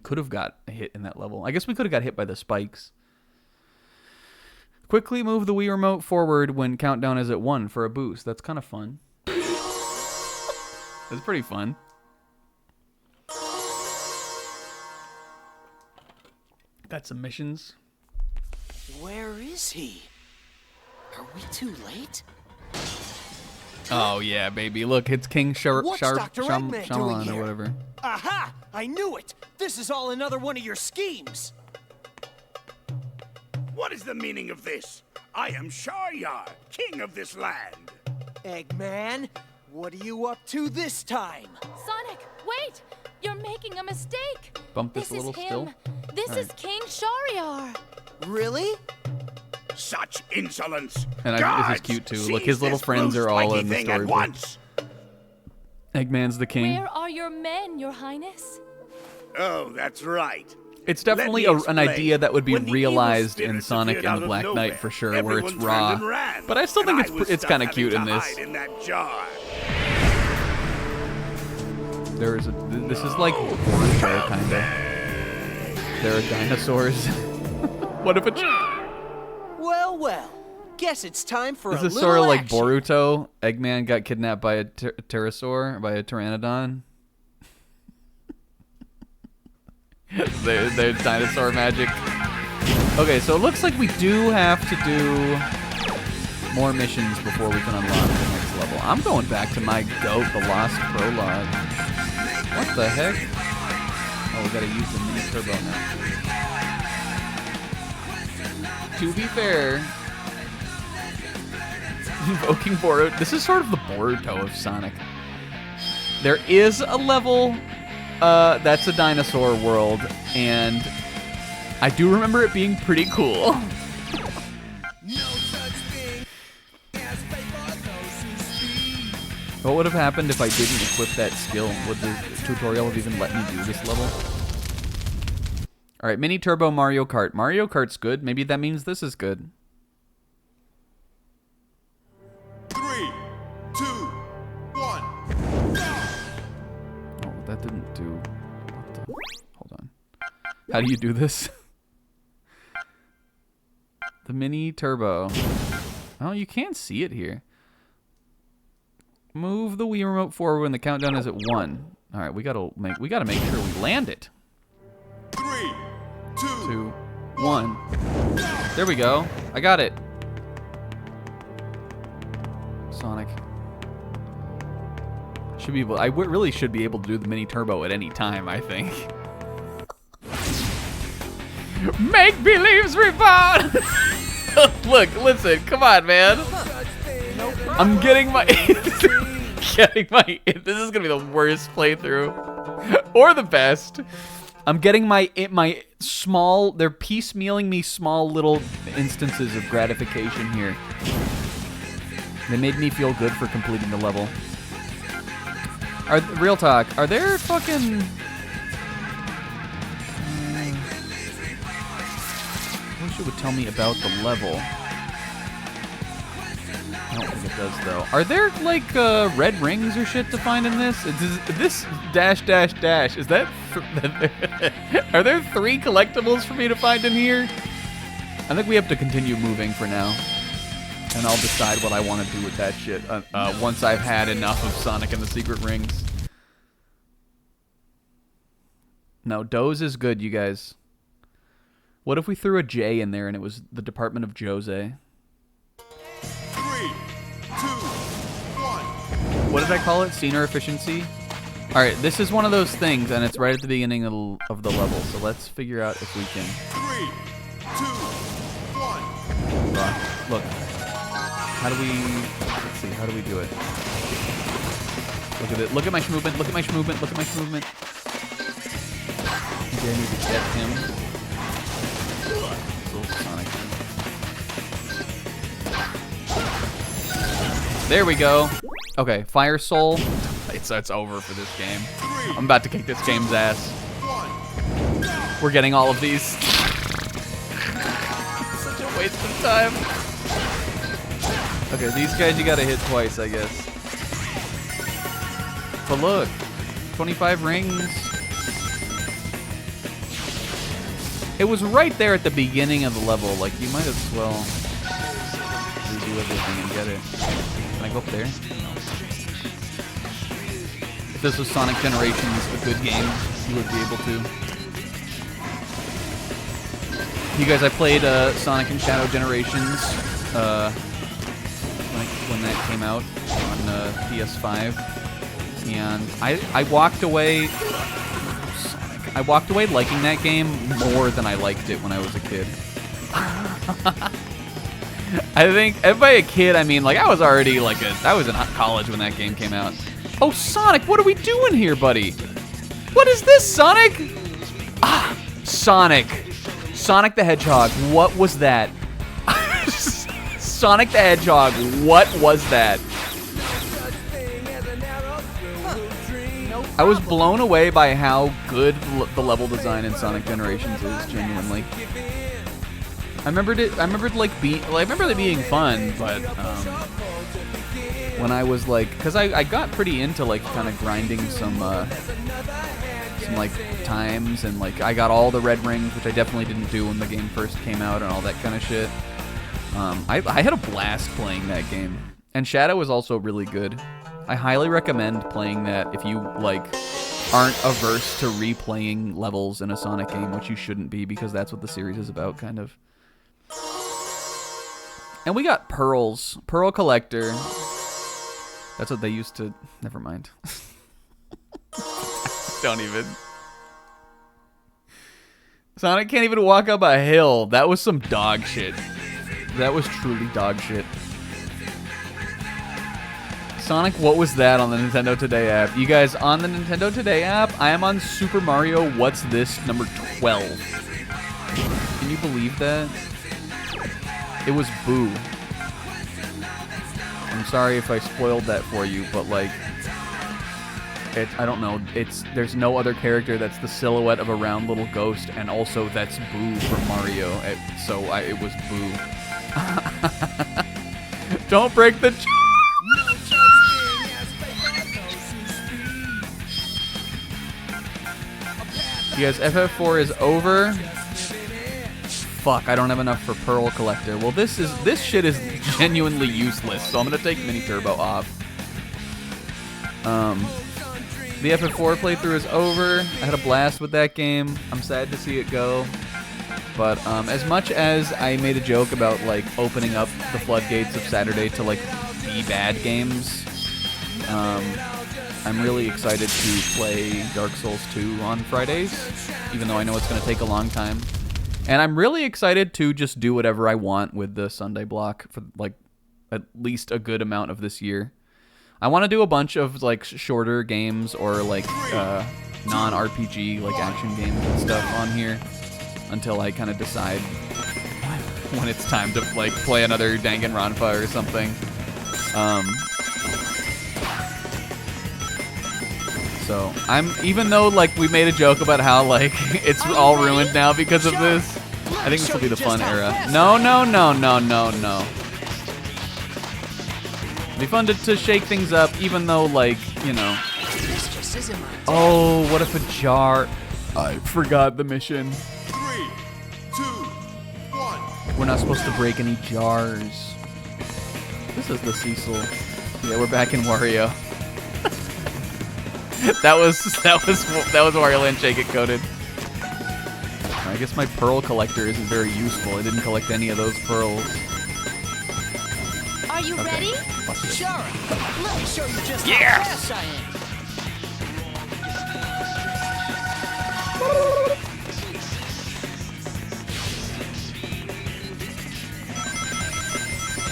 could have got a hit in that level. I guess we could have got hit by the spikes. Quickly move the Wii Remote forward when countdown is at 1 for a boost. That's kind of fun. That's pretty fun. Got some missions. Where is he? Are we too late? Oh yeah, baby. Look, it's King What's Dr. Eggman doing Shyamalan here? or whatever. Aha! I knew it! This is all another one of your schemes! What is the meaning of this? I am Sharyar, king of this land. Eggman, what are you up to this time? Sonic, wait! You're making a mistake. Bump this a little is him. still. This All is right. King Shariar. Really? Such insolence. And this is Guards, cute too. seize Look, his little this friends blue are all spiky in the thing at storybook. once. Eggman's the king. Where are your men, Your Highness? Oh, that's right. It's definitely Let me an explain. idea that would be When the evil realized in spirits Sonic appeared and out the of Black nowhere, Knight for sure, where it's everyone raw. turned and ran, But I still and think I was it's stuck kind of having cute to in this. hide in that jar. This is like Boruto kind of. There are dinosaurs. What if it's? Well, well. Guess it's time for Is a this little sort of like action. Boruto? Eggman got kidnapped by a pterosaur, by a pteranodon. There's dinosaur magic. Okay, so it looks like we do have to do more missions before we can unlock the next level. I'm going back to my goat, the Lost Prologue. What the heck? Oh, we gotta use the mini turbo now. To be fair, invoking Boruto. This is sort of the Boruto of Sonic. There is a level that's a dinosaur world, and I do remember it being pretty cool. What would have happened if I didn't equip that skill? Would the tutorial have even let me do this level? Alright, mini turbo Mario Kart. Mario Kart's good. Maybe that means this is good. 3, 2, 1. Oh, that didn't do... What the... Hold on. How do you do this? The mini turbo. Oh, you can't see it here. Move the Wii remote forward when the countdown is at 1. All right, we gotta make sure we land it. 3, 2, 2, 1. There we go. I got it. Sonic. Should be able. I really should be able to do the mini turbo at any time, I think. Make believes reborn. Look, listen, come on, man. I'm getting my this is gonna be the worst playthrough. Or the best. I'm getting my small, they're piecemealing me small little instances of gratification here. They made me feel good for completing the level. Real talk, are there fucking... I wish it would tell me about the level. I don't think it does, though. Are there, like, red rings or shit to find in this? This dash, dash, dash, is that... Are there 3 collectibles for me to find in here? I think we have to continue moving for now. And I'll decide what I want to do with that shit once I've had enough of Sonic and the Secret Rings. No, Doze is good, you guys. What if we threw a J in there and it was the Department of Jose? 3, 2, 1. What did I call it? Scener efficiency? Alright, this is one of those things, and it's right at the beginning of the level, so let's figure out if we can... 3, 2, Look. How do we... Let's see, how do we do it? Look at it. Look at my movement. Look at my movement. Look at my movement. Okay, I need to get him. Little Sonic. There we go. Okay, Fire Soul. It's over for this game. I'm about to kick this game's ass. We're getting all of these. Such a waste of time. Okay, these guys you gotta hit twice, I guess. But look, 25 rings. It was right there at the beginning of the level. Like, you might as well redo everything and get it. Can I go up there? No. If this was Sonic Generations, a good game, you would be able to. You guys, I played Sonic and Shadow Generations when that came out on PS5, and I walked away. I walked away liking that game more than I liked it when I was a kid. I think, and by a kid, I mean like I was already like I was in college when that game came out. Oh, Sonic, what are we doing here, buddy? What is this, Sonic? Ah, Sonic. Sonic the Hedgehog, what was that? Sonic the Hedgehog, what was that? I was blown away by how good the level design in Sonic Generations is, genuinely. I remembered it being fun, but when I was like, because I got pretty into like kind of grinding some like times, and like I got all the red rings, which I definitely didn't do when the game first came out, and all that kind of shit. I had a blast playing that game, and Shadow is also really good. I highly recommend playing that if you like aren't averse to replaying levels in a Sonic game, which you shouldn't be, because that's what the series is about, kind of. And we got pearls, Pearl Collector. That's what they used to. Never mind. Don't even. Sonic can't even walk up a hill. That was some dog shit. That was truly dog shit. Sonic, what was that on the Nintendo Today app? You guys, on the Nintendo Today app, I am on Super Mario What's This number 12. Can you believe that? It was Boo. I'm sorry if I spoiled that for you, but like, I don't know. There's no other character that's the silhouette of a round little ghost, and also that's Boo from Mario. It was Boo. Don't break the. You guys, FF4 is over. Fuck, I don't have enough for Pearl Collector. Well, this shit is genuinely useless, so I'm gonna take Mini Turbo off. The FF4 playthrough is over. I had a blast with that game. I'm sad to see it go. But as much as I made a joke about like opening up the floodgates of Saturday to like be bad games, I'm really excited to play Dark Souls 2 on Fridays, even though I know it's going to take a long time. And I'm really excited to just do whatever I want with the Sunday block for like at least a good amount of this year. I want to do a bunch of like shorter games or like non-RPG like action games and stuff on here until I kind of decide when it's time to like play another Danganronpa or something. So even though like we made a joke about how like it's all ruined now because of this, I think this will be the fun era. No. It'd be fun to shake things up, even though like, you know. Oh, what if a jar? I forgot the mission. 3, 2, 1. We're not supposed to break any jars. This is the Cecil. Yeah, we're back in Wario. that was Wario Land Shake It coded. I guess my pearl collector isn't very useful. I didn't collect any of those pearls. Are you ready? Sure. Let me show you just Yes! how fast I am.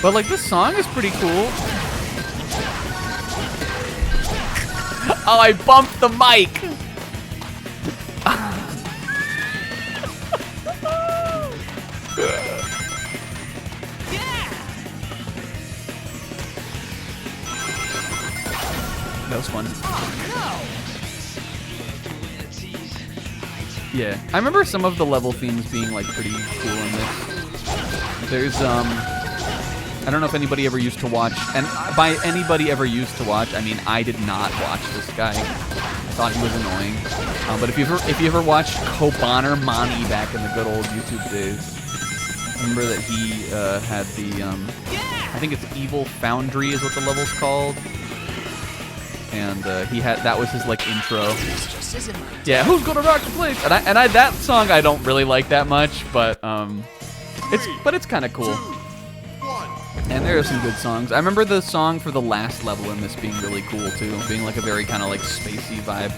But like this song is pretty cool. Oh, I bumped the mic. That was fun. Yeah, I remember some of the level themes being like pretty cool in this. There's I don't know if anybody ever used to watch, and by anybody ever used to watch, I mean I did not watch this guy. I thought he was annoying. But if you ever watched Kobanner Mani back in the good old YouTube days, I remember that he had the I think it's Evil Foundry is what the level's called. And he had that was his like intro. Yeah, who's gonna rock the place? And I that song I don't really like that much, but it's kind of cool. And there are some good songs. I remember the song for the last level in this being really cool too, being like a very kind of like spacey vibe.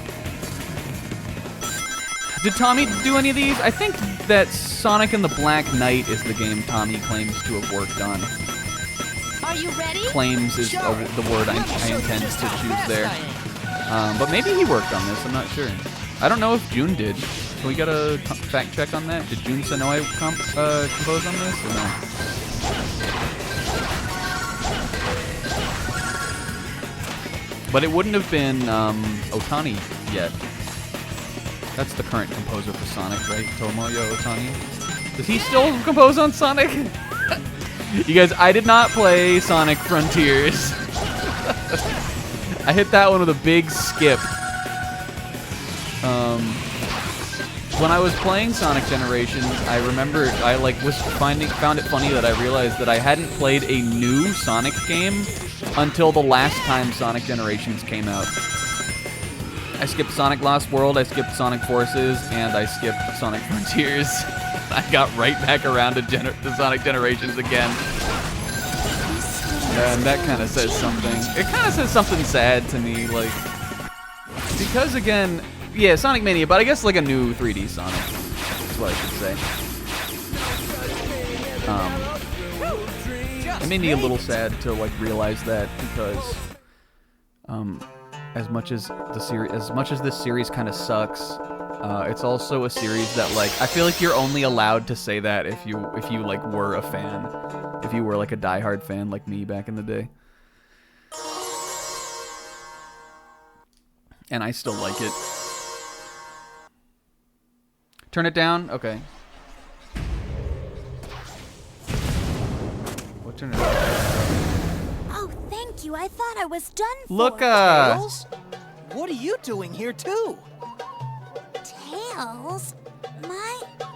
Did Tommy do any of these? I think that Sonic and the Black Knight is the game Tommy claims to have worked on. Are you ready? Claims is the word I intend to choose there. But maybe he worked on this, I'm not sure. I don't know if June did. Can we get a fact check on that? Did June Sonoe compose on this or no? But it wouldn't have been Otani yet. That's the current composer for Sonic, right? Tomoyo Otani. Does he still compose on Sonic? You guys, I did not play Sonic Frontiers. I hit that one with a big skip. When I was playing Sonic Generations, I remember I like found it funny that I realized that I hadn't played a new Sonic game until the last time Sonic Generations came out. I skipped Sonic Lost World, I skipped Sonic Forces, and I skipped Sonic Frontiers. I got right back around to Sonic Generations again. And that kind of says something. It kind of says something sad to me, like... Because, again... Yeah, Sonic Mania, but I guess like a new 3D Sonic. That's what I should say. It made me a little sad to like realize that because... as much as this series kind of sucks, it's also a series that like I feel like you're only allowed to say that if you like were a fan, if you were like a diehard fan like me back in the day. And I still like it. Turn it down? Okay. What turn it down? Oh, thank you. I thought I was done for. Look, Tails? What are you doing here too? Tails?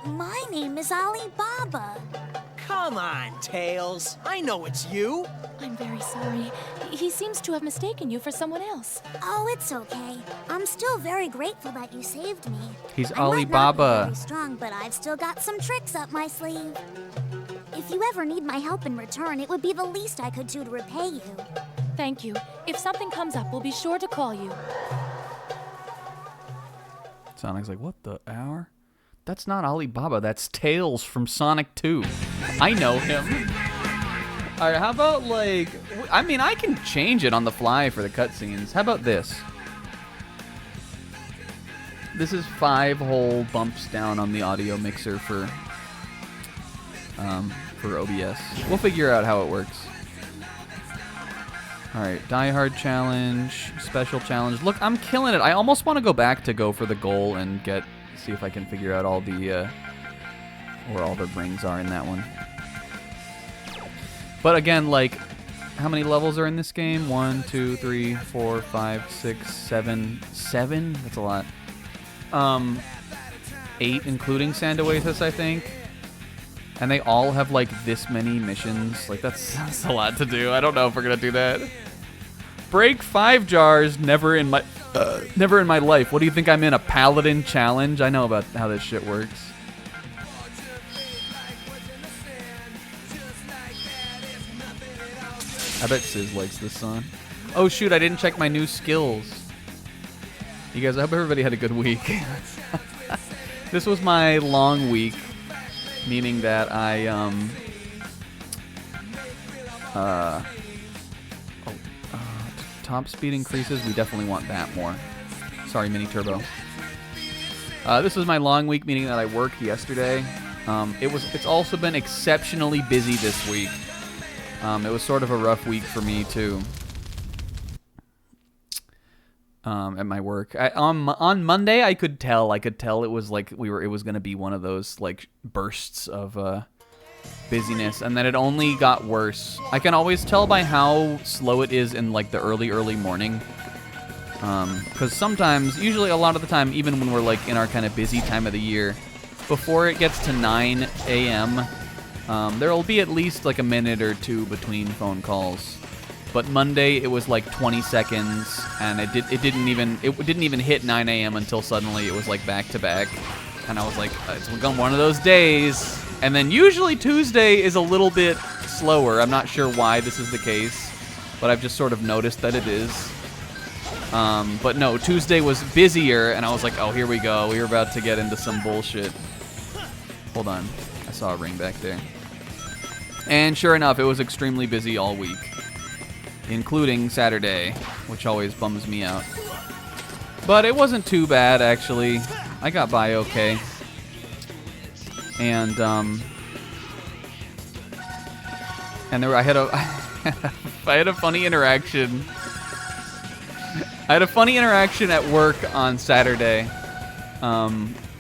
My name is Alibaba. Come on, Tails. I know it's you. I'm very sorry. He seems to have mistaken you for someone else. Oh, it's okay. I'm still very grateful that you saved me. He's I might not be Alibaba. very strong, but I've still got some tricks up my sleeve. If you ever need my help in return, it would be the least I could do to repay you. Thank you. If something comes up, we'll be sure to call you. Sonic's like, what the hour? That's not Alibaba, that's Tails from Sonic 2. I know him. Alright, how about like... I mean, I can change it on the fly for the cutscenes. How about this? This is 5 whole bumps down on the audio mixer for OBS. We'll figure out how it works. Alright, Die Hard challenge, special challenge. Look, I'm killing it. I almost want to go back to go for the goal and see if I can figure out all the, where all the rings are in that one. But again, like, how many levels are in this game? 1, 2, 3, 4, 5, 6, 7. 7? That's a lot. 8, including Sandoesis, I think. And they all have, like, this many missions. Like, that's a lot to do. I don't know if we're gonna do that. Break 5 jars, never in my life. What do you think I'm in, a Paladin challenge? I know about how this shit works. I bet Sis likes this song. Oh shoot, I didn't check my new skills. You guys, I hope everybody had a good week. This was my long week, meaning that I Top speed increases. We definitely want that more. Sorry, Mini Turbo. This was my long week, meaning that I worked yesterday. It's also been exceptionally busy this week. It was sort of a rough week for me too. At my work, on Monday, I could tell it was like it was going to be one of those like bursts of busyness, and then it only got worse. I can always tell by how slow it is in like the early morning. Because sometimes, usually a lot of the time, even when we're like in our kind of busy time of the year, before it gets to 9 a.m., there'll be at least like a minute or two between phone calls. But Monday it was like 20 seconds, and it didn't even hit 9 a.m. until suddenly it was like back to back, and I was like, it's one of those days. And then usually Tuesday is a little bit slower. I'm not sure why this is the case, but I've just sort of noticed that it is. But no, Tuesday was busier, and I was like, oh, here we go. We were about to get into some bullshit. Hold on. I saw a ring back there. And sure enough, it was extremely busy all week, including Saturday, which always bums me out. But it wasn't too bad, actually. I got by okay. And I had a funny interaction. I had a funny interaction at work on Saturday,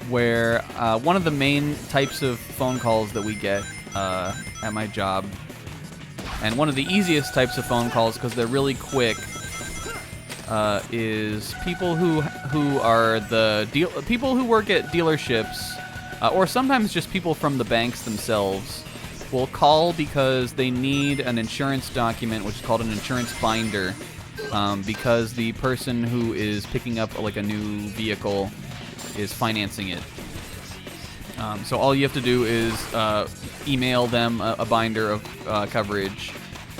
where one of the main types of phone calls that we get at my job, and one of the easiest types of phone calls because they're really quick, is people who are people who work at dealerships, or sometimes just people from the banks themselves will call because they need an insurance document, which is called an insurance binder. Because the person who is picking up like a new vehicle is financing it. So all you have to do is email them a binder of coverage,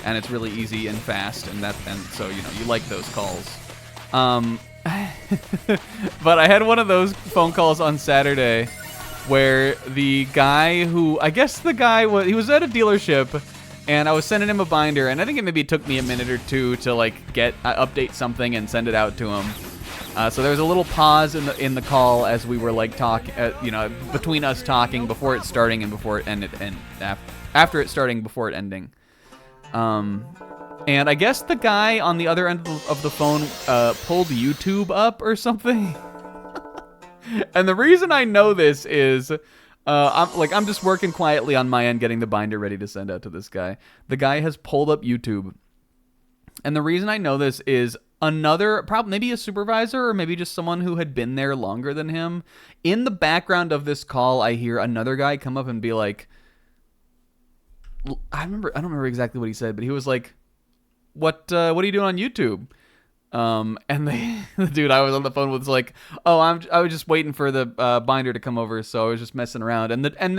and it's really easy and fast, and so you like those calls. But I had one of those phone calls on Saturday where the guy he was at a dealership. And I was sending him a binder, and I think maybe it took me a minute or two to like update something and send it out to him. So there was a little pause in the call as we were like between us talking before it starting and before it ended, and after it starting before it ending. And I guess the guy on the other end of the phone pulled YouTube up or something. And the reason I know this is, I'm just working quietly on my end, getting the binder ready to send out to this guy. The guy has pulled up YouTube. And the reason I know this is maybe a supervisor or maybe just someone who had been there longer than him. In the background of this call, I hear another guy come up and be like, I don't remember exactly what he said, but he was like, what are you doing on YouTube? And the dude I was on the phone with was like, oh, I was just waiting for the binder to come over, so I was just messing around.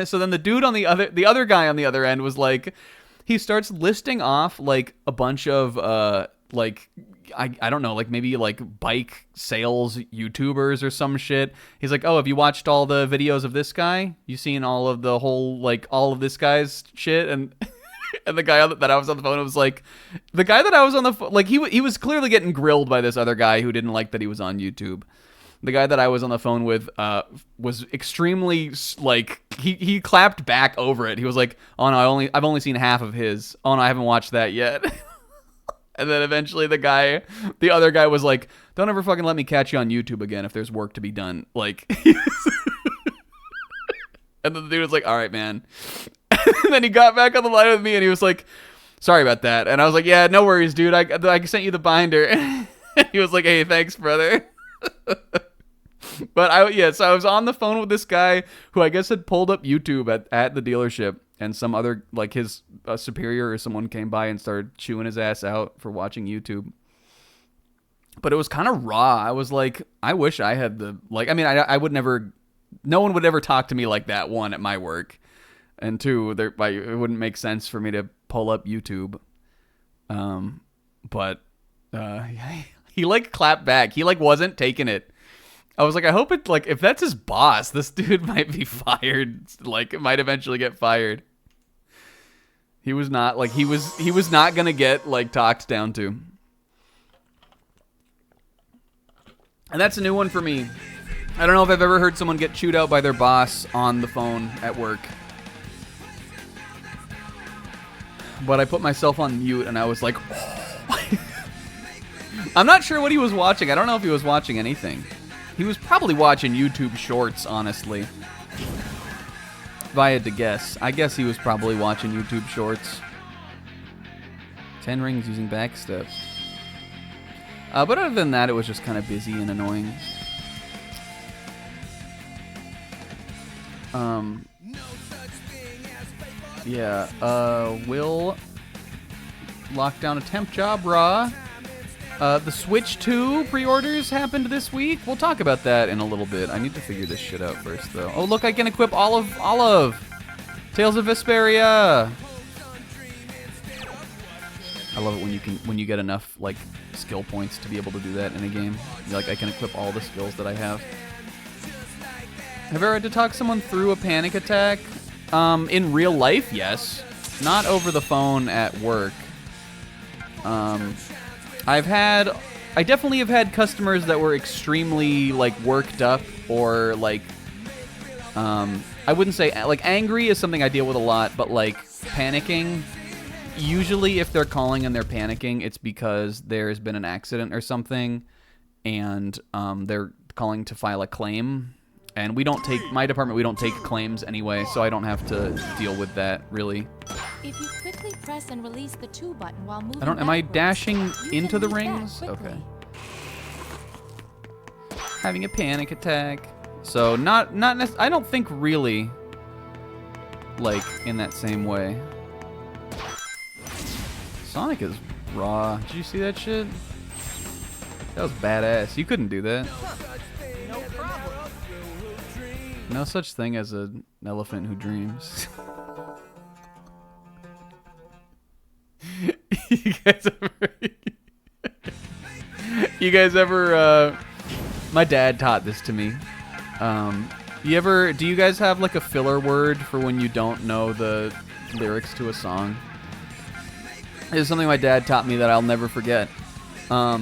So then the dude on the other guy on the other end was like, he starts listing off like a bunch of I don't know, like maybe like bike sales YouTubers or some shit. He's like, oh, have you watched all the videos of this guy? You seen all of all of this guy's shit? And and the guy that I was on the phone was like, the guy that I was on the phone, like he was clearly getting grilled by this other guy who didn't like that he was on YouTube. The guy that I was on the phone with was extremely like he clapped back over it. He was like, oh no, I've only seen half of his. Oh no, I haven't watched that yet. And then eventually the other guy was like, don't ever fucking let me catch you on YouTube again if there's work to be done. Like, and then the dude was like, all right, man. And then he got back on the line with me and he was like, sorry about that. And I was like, yeah, no worries, dude. I sent you the binder. And he was like, hey, thanks, brother. But so I was on the phone with this guy who I guess had pulled up YouTube at the dealership, and some other, like his superior or someone came by and started chewing his ass out for watching YouTube. But it was kind of raw. I was like, I wish I had I would never, no one would ever talk to me like that, one, at my work. And two, it wouldn't make sense for me to pull up YouTube. But he like clapped back. He like wasn't taking it. I was like, I hope it, like, if that's his boss, this dude might be fired. Like, it might eventually get fired. He was not like he was not gonna get like talked down to. And that's a new one for me. I don't know if I've ever heard someone get chewed out by their boss on the phone at work. But I put myself on mute and I was like, oh. I'm not sure what he was watching. I don't know if he was watching anything. He was probably watching YouTube Shorts, honestly. If I had to guess. I guess he was probably watching YouTube Shorts. 10 rings using backstep. But other than that, it was just kind of busy and annoying. Yeah, Will lock down a temp job, raw. The Switch 2 pre-orders happened this week. We'll talk about that in a little bit. I need to figure this shit out first, though. Oh, look, I can equip Olive. Tales of Vesperia. I love it when you get enough like skill points to be able to do that in a game. Like I can equip all the skills that I have. Have you ever had to talk someone through a panic attack? In real life, yes. Not over the phone at work. I definitely have had customers that were extremely like worked up or like I wouldn't say like angry is something I deal with a lot, but like panicking, usually if they're calling and they're panicking, it's because there's been an accident or something and they're calling to file a claim. And we don't take, my department, we don't take claims anyway, so I don't have to deal with that, really. If you quickly press and release the 2 button while moving am I backwards, dashing you into the can leave that rings? quickly. Okay. Having a panic attack. So I don't think really, like, in that same way. Sonic is raw. Did you see that shit? That was badass. You couldn't do that. No problem. No such thing as an elephant who dreams. You guys ever my dad taught this to me. Do you guys have like a filler word for when you don't know the lyrics to a song? It's something my dad taught me that I'll never forget. I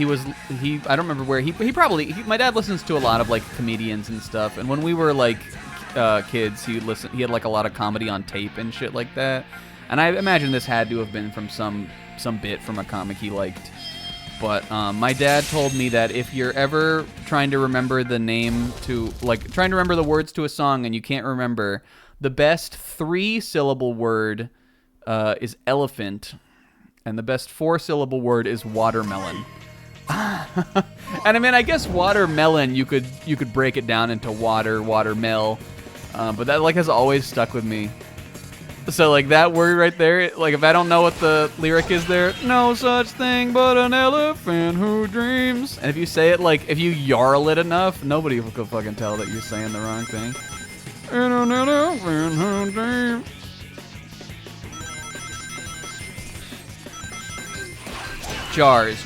don't remember where my dad listens to a lot of like comedians and stuff, and when we were like kids, he had like a lot of comedy on tape and shit like that, and I imagine this had to have been from some bit from a comic he liked. But my dad told me that if you're ever trying to remember the words to a song and you can't remember, the best 3-syllable word is elephant, and the best 4-syllable word is watermelon. And I mean, I guess watermelon, you could break it down into watermel, but that like has always stuck with me. So like that word right there, like if I don't know what the lyric is there, no such thing but an elephant who dreams. And if you say it like, if you yarl it enough, nobody will fucking tell that you're saying the wrong thing. And an elephant who dreams. Jars.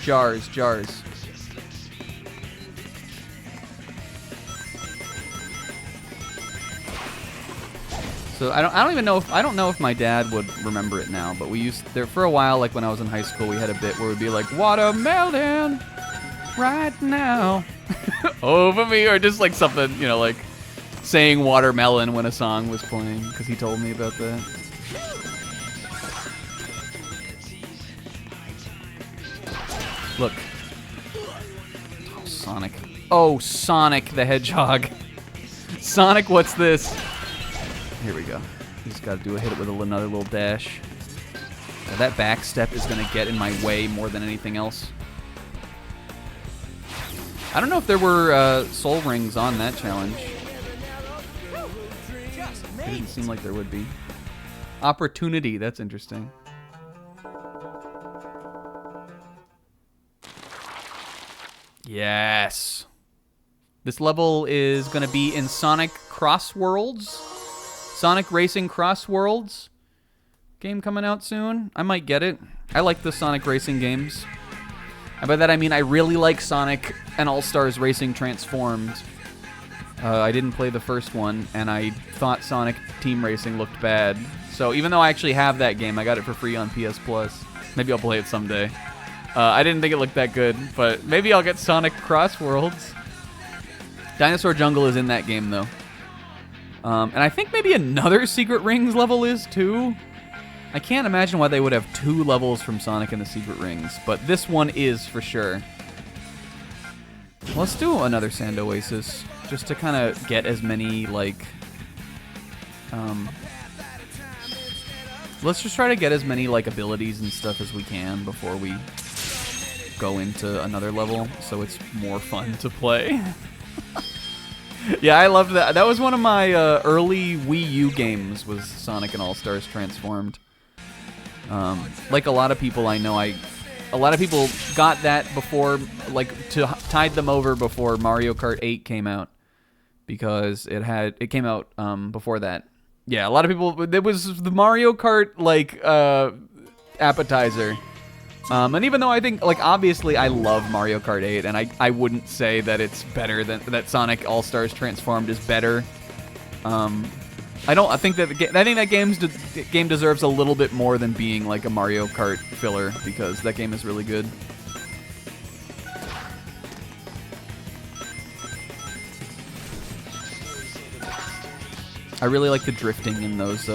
So I don't know if my dad would remember it now, but we used there for a while, like when I was in high school, we had a bit where we'd be like, watermelon right now over me, or just like something, you know, like saying watermelon when a song was playing, because he told me about that. Look. Oh, Sonic the Hedgehog. Sonic, what's this? Here we go. Just got to hit it with another little dash. Now that back step is going to get in my way more than anything else. I don't know if there were soul rings on that challenge. It didn't seem like there would be. Opportunity, that's interesting. Yes. This level is going to be in Sonic Cross Worlds. Sonic Racing Cross Worlds. Game coming out soon. I might get it. I like the Sonic Racing games. And by that I mean I really like Sonic and All-Stars Racing Transformed. I didn't play the first one, and I thought Sonic Team Racing looked bad. So even though I actually have that game, I got it for free on PS Plus. Maybe I'll play it someday. I didn't think it looked that good, but maybe I'll get Sonic Cross Worlds. Dinosaur Jungle is in that game, though. And I think maybe another Secret Rings level is, too. I can't imagine why they would have 2 levels from Sonic and the Secret Rings, but this one is for sure. Let's do another Sand Oasis, just to kind of get as many, like... let's just try to get as many, like, abilities and stuff as we can before we go into another level, so it's more fun to play. Yeah, I loved that. That was one of my early Wii U games, was Sonic and All-Stars Transformed. Like a lot of people I know, a lot of people got that before, like, tied them over before Mario Kart 8 came out, because it came out before that. Yeah, a lot of people, it was the Mario Kart, like, appetizer. And even though I think, like, obviously I love Mario Kart 8, and I wouldn't say that it's better than, that Sonic All-Stars Transformed is better. I think that game deserves a little bit more than being, like, a Mario Kart filler, because that game is really good. I really like the drifting in those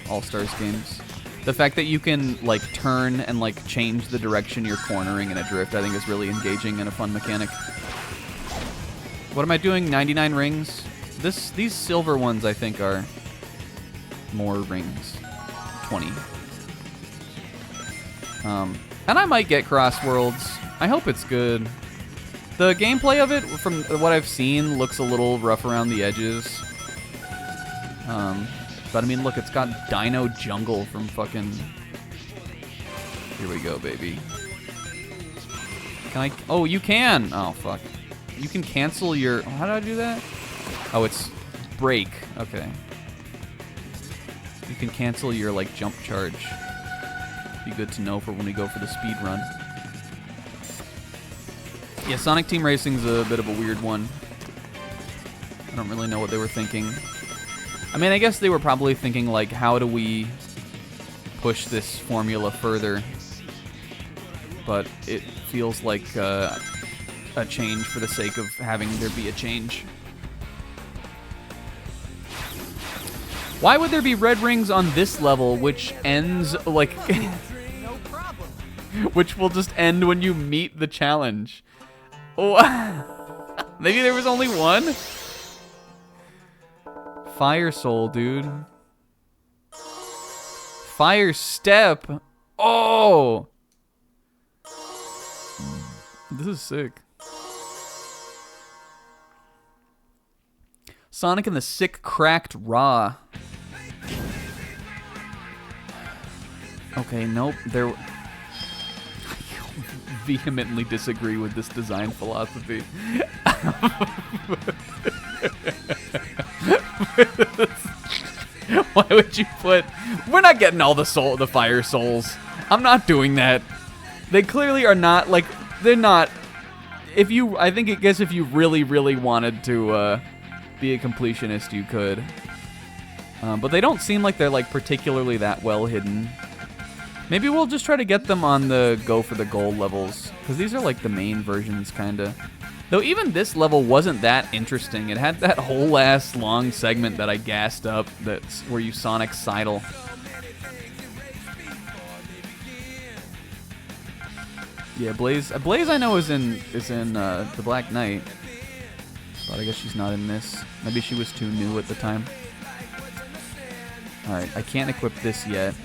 All-Stars games. The fact that you can, like, turn and, like, change the direction you're cornering in a drift, I think is really engaging and a fun mechanic. What am I doing? 99 rings? These silver ones, I think, are more rings. 20. And I might get Cross Worlds. I hope it's good. The gameplay of it, from what I've seen, looks a little rough around the edges. But I mean, look, it's got Dino Jungle from fucking... Here we go, baby. Can I... Oh, you can! Oh, fuck. You can cancel your... How do I do that? Oh, it's break. Okay. You can cancel your, like, jump charge. Be good to know for when we go for the speed run. Yeah, Sonic Team Racing's a bit of a weird one. I don't really know what they were thinking. I mean, I guess they were probably thinking, like, how do we push this formula further? But it feels like a change for the sake of having there be a change. Why would there be red rings on this level, which ends, like... No problem. which will just end when you meet the challenge? Oh, maybe there was only one? Fire Soul, dude. Fire Step. Oh! This is sick. Sonic and the Sick Cracked Raw. Okay, nope. There. I vehemently disagree with this design philosophy. Why would you put... We're not getting all the fire souls. I'm not doing that. They clearly are not, like, they're not... I guess if you really, really wanted to be a completionist, you could. But they don't seem like they're, like, particularly that well hidden. Maybe we'll just try to get them on the go for the gold levels, because these are, like, the main versions, kind of. Though even this level wasn't that interesting. It had that whole ass long segment that I gassed up, that's where you Sonic Sidle. Yeah, Blaze I know is in the Black Knight, but I guess she's not in this. Maybe she was too new at the time. All right, I can't equip this yet.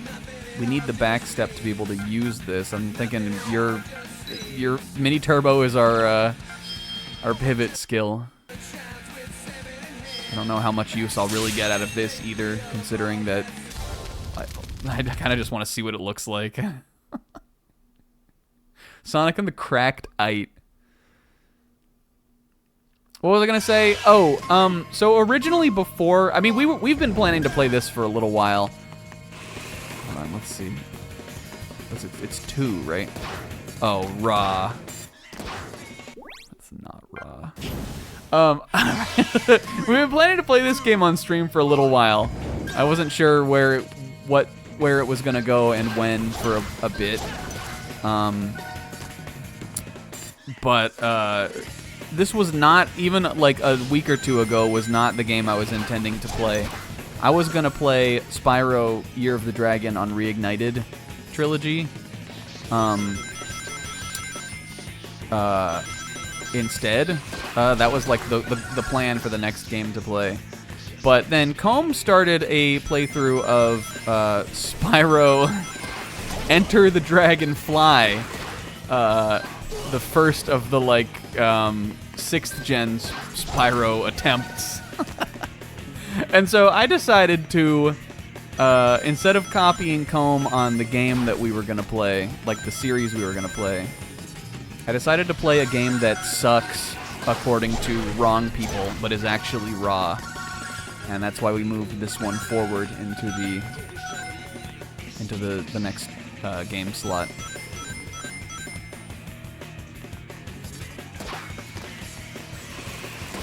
We need the back step to be able to use this. I'm thinking your mini turbo is our pivot skill. I don't know how much use I'll really get out of this either, considering that I kind of just want to see what it looks like. Sonic and the Cracked Ite. What was I gonna say? Oh, so originally before, I mean, we've been planning to play this for a little while. Hold on, let's see. It's 2, right? Oh, raw. That's not raw. We've been planning to play this game on stream for a little while. I wasn't sure where it was gonna go and when for a bit. But this was not, even like a week or two ago, was not the game I was intending to play. I was gonna play Spyro Year of the Dragon on Reignited trilogy. Instead, that was like the plan for the next game to play. But then Combe started a playthrough of Spyro Enter the Dragonfly, the first of the like 6th gen Spyro attempts. And so I decided to, instead of copying Combe on the game that we were gonna play, like the series we were gonna play, I decided to play a game that sucks according to wrong people, but is actually raw. And that's why we moved this one forward into the next game slot.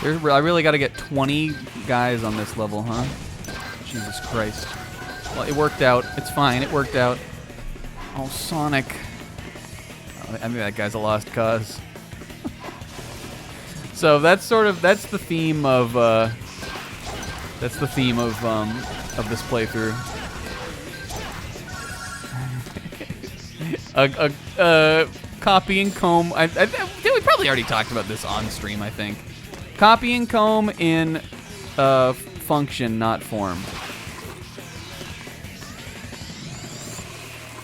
I really got to get 20 guys on this level, huh? Jesus Christ. Well, it worked out. It's fine. It worked out. Oh, Sonic. I mean, that guy's a lost cause. So that's the theme of this playthrough. Copying Combe. We probably already talked about this on stream, I think. Copying Combe in function, not form.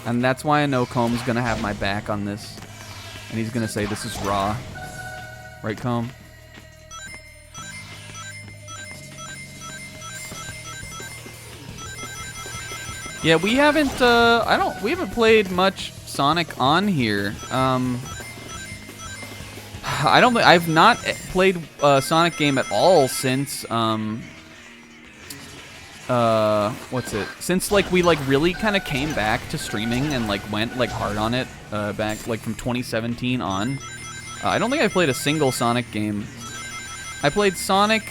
And that's why I know Combe's gonna have my back on this. And he's gonna say this is raw. Right, Combe? Yeah, we haven't played much Sonic on here. I've not played a Sonic game at all since since like we like really kind of came back to streaming and like went like hard on it back like from 2017 on. I don't think I played a single Sonic game. I played Sonic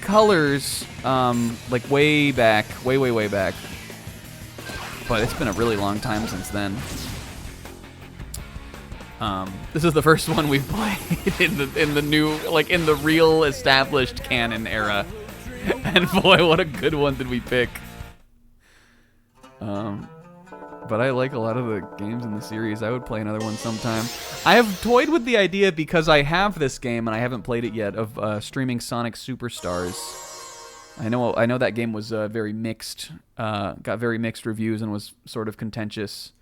Colors like way back, way back. But it's been a really long time since then. This is the first one we've played in the new, like in the real established canon era. And boy, what a good one did we pick. But I like a lot of the games in the series. I would play another one sometime. I have toyed with the idea, because I have this game and I haven't played it yet, of streaming Sonic Superstars. I know that game was very mixed, got very mixed reviews and was sort of contentious.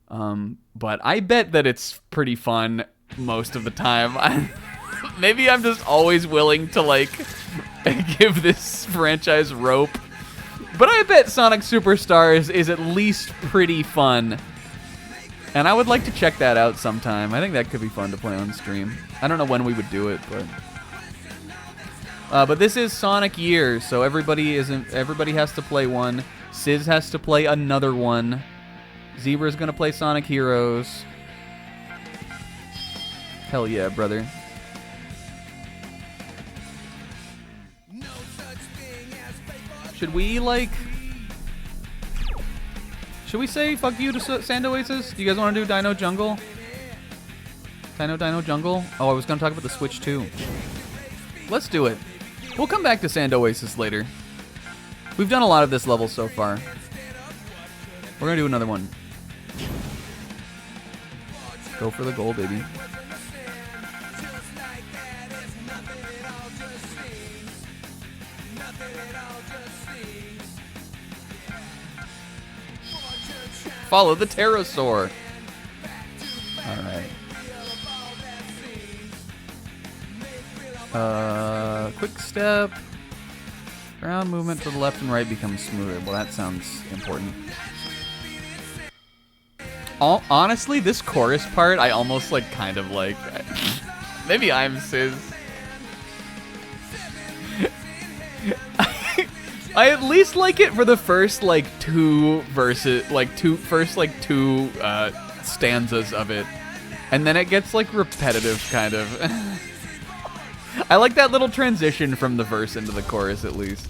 But I bet that it's pretty fun most of the time. Maybe I'm just always willing to like give this franchise rope. But I bet Sonic Superstars is at least pretty fun. And I would like to check that out sometime. I think that could be fun to play on stream. I don't know when we would do it, but this is Sonic Year, so everybody has to play one. Sizz has to play another one. Zebra's gonna play Sonic Heroes. Hell yeah, brother. Should we say fuck you to Sand Oasis? Do you guys want to do Dino Jungle? Dino Jungle? Oh, I was gonna talk about the Switch too. Let's do it. We'll come back to Sand Oasis later. We've done a lot of this level so far. We're gonna do another one. Go for the goal, baby. Follow the pterosaur. Alright. Quick step. Ground movement to the left and right becomes smoother. Well, that sounds important. Honestly, this chorus part, I almost like kind of like. Maybe I'm Sizz. I at least like it for the first like two stanzas of it, and then it gets like repetitive, kind of. I like that little transition from the verse into the chorus at least.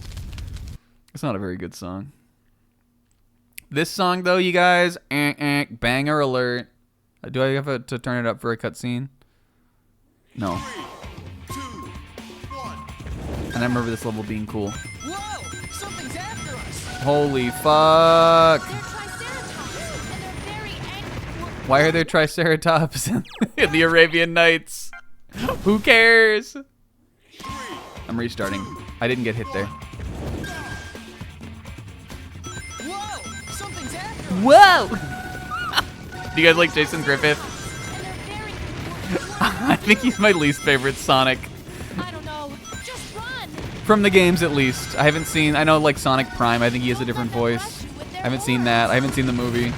It's not a very good song. This song, though, you guys, banger alert. Do I have to turn it up for a cutscene? No. 3, 2, 1. And I remember this level being cool. Whoa! Something's after us! Holy fuck! They're triceratops, and they're very angry. Why are there triceratops in the Arabian Nights? Who cares? I'm restarting. I didn't get hit there. Whoa! Something's after us! Whoa! Do you guys like Jason Griffith? And they're very I think he's my least favorite Sonic. I don't know. Just run. From the games, at least. I haven't seen... I know, like, Sonic Prime, I think he has a different voice. I haven't seen that. I haven't seen the movie.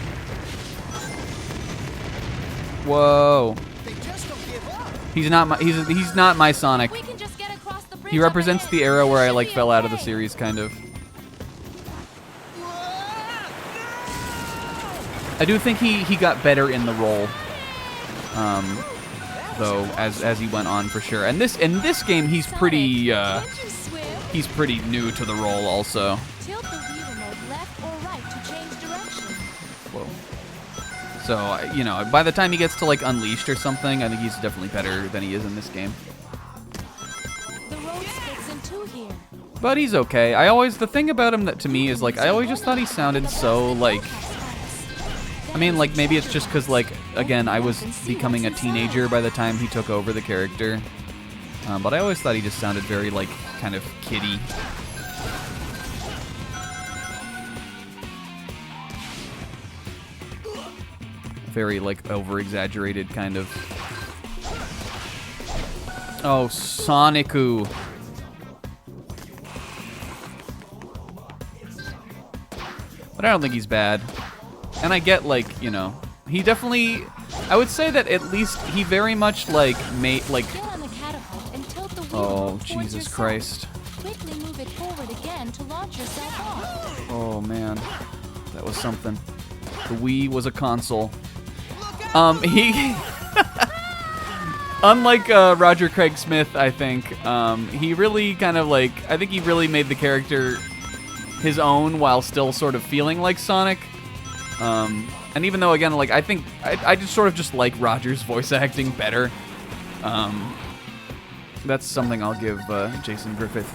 Whoa. They just don't give up! He's not my... He's not my Sonic. We can just get across the bridge. He represents up the ahead. era where I, Should like, be fell out of the okay. series, kind of. I do think he got better in the role. Though, as he went on, for sure. And in this game, he's pretty, Can't you swim? he's pretty new to the role, also. Tilt the wheel remote left or right to change direction. Whoa. So, you know, by the time he gets to, like, Unleashed or something, I think he's definitely better than he is in this game. The road splits in two here. But he's okay. The thing about him that to me is, like, I always just thought he sounded so, like, I mean, like, maybe it's just because, like, again, I was becoming a teenager by the time he took over the character. But I always thought he just sounded very, like, kind of kiddie. Very, like, over-exaggerated kind of. Oh, Sonicu. But I don't think he's bad. And I get, like, you know, he definitely, I would say that at least he very much, like, made, like, Get on the catapult and tilt the wheel oh, remote towards Jesus yourself. Christ. Quickly move it forward again to launch yourself off. Oh, man. That was something. The Wii was a console. He, unlike Roger Craig Smith, I think, he really kind of, like, I think he really made the character his own while still sort of feeling like Sonic. And even though, again, like, I think I just sort of just like Roger's voice acting better. That's something I'll give Jason Griffith.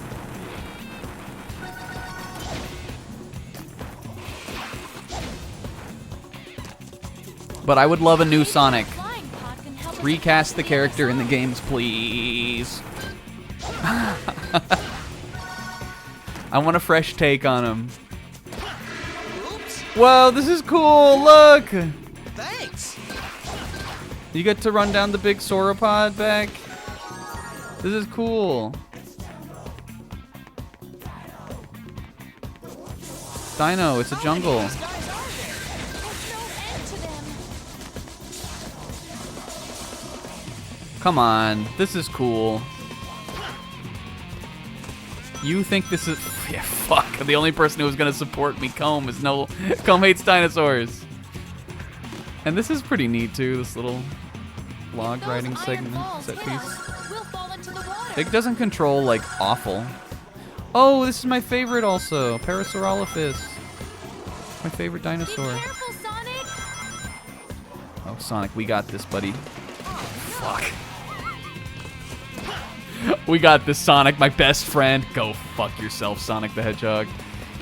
But I would love a new Sonic. Flying pod can help us Recast the character in the games, please. I want a fresh take on him. Oops! Whoa, this is cool. Look. Thanks! You get to run down the big sauropod back. This is cool. Dino, it's a jungle. These guys are there! There's no end to them. Come on, this is cool. You think this is... Yeah, fuck. The only person who was going to support me, Comb, is no... Comb hates dinosaurs. And this is pretty neat, too, this little log Those riding iron segment, balls set hit piece. us, we'll fall into the water. It doesn't control, like, awful. Oh, this is my favorite also. Parasaurolophus. My favorite Be dinosaur. careful, Sonic. Oh, Sonic, we got this, buddy. Fuck. We got this, Sonic, my best friend. Go fuck yourself, Sonic the Hedgehog.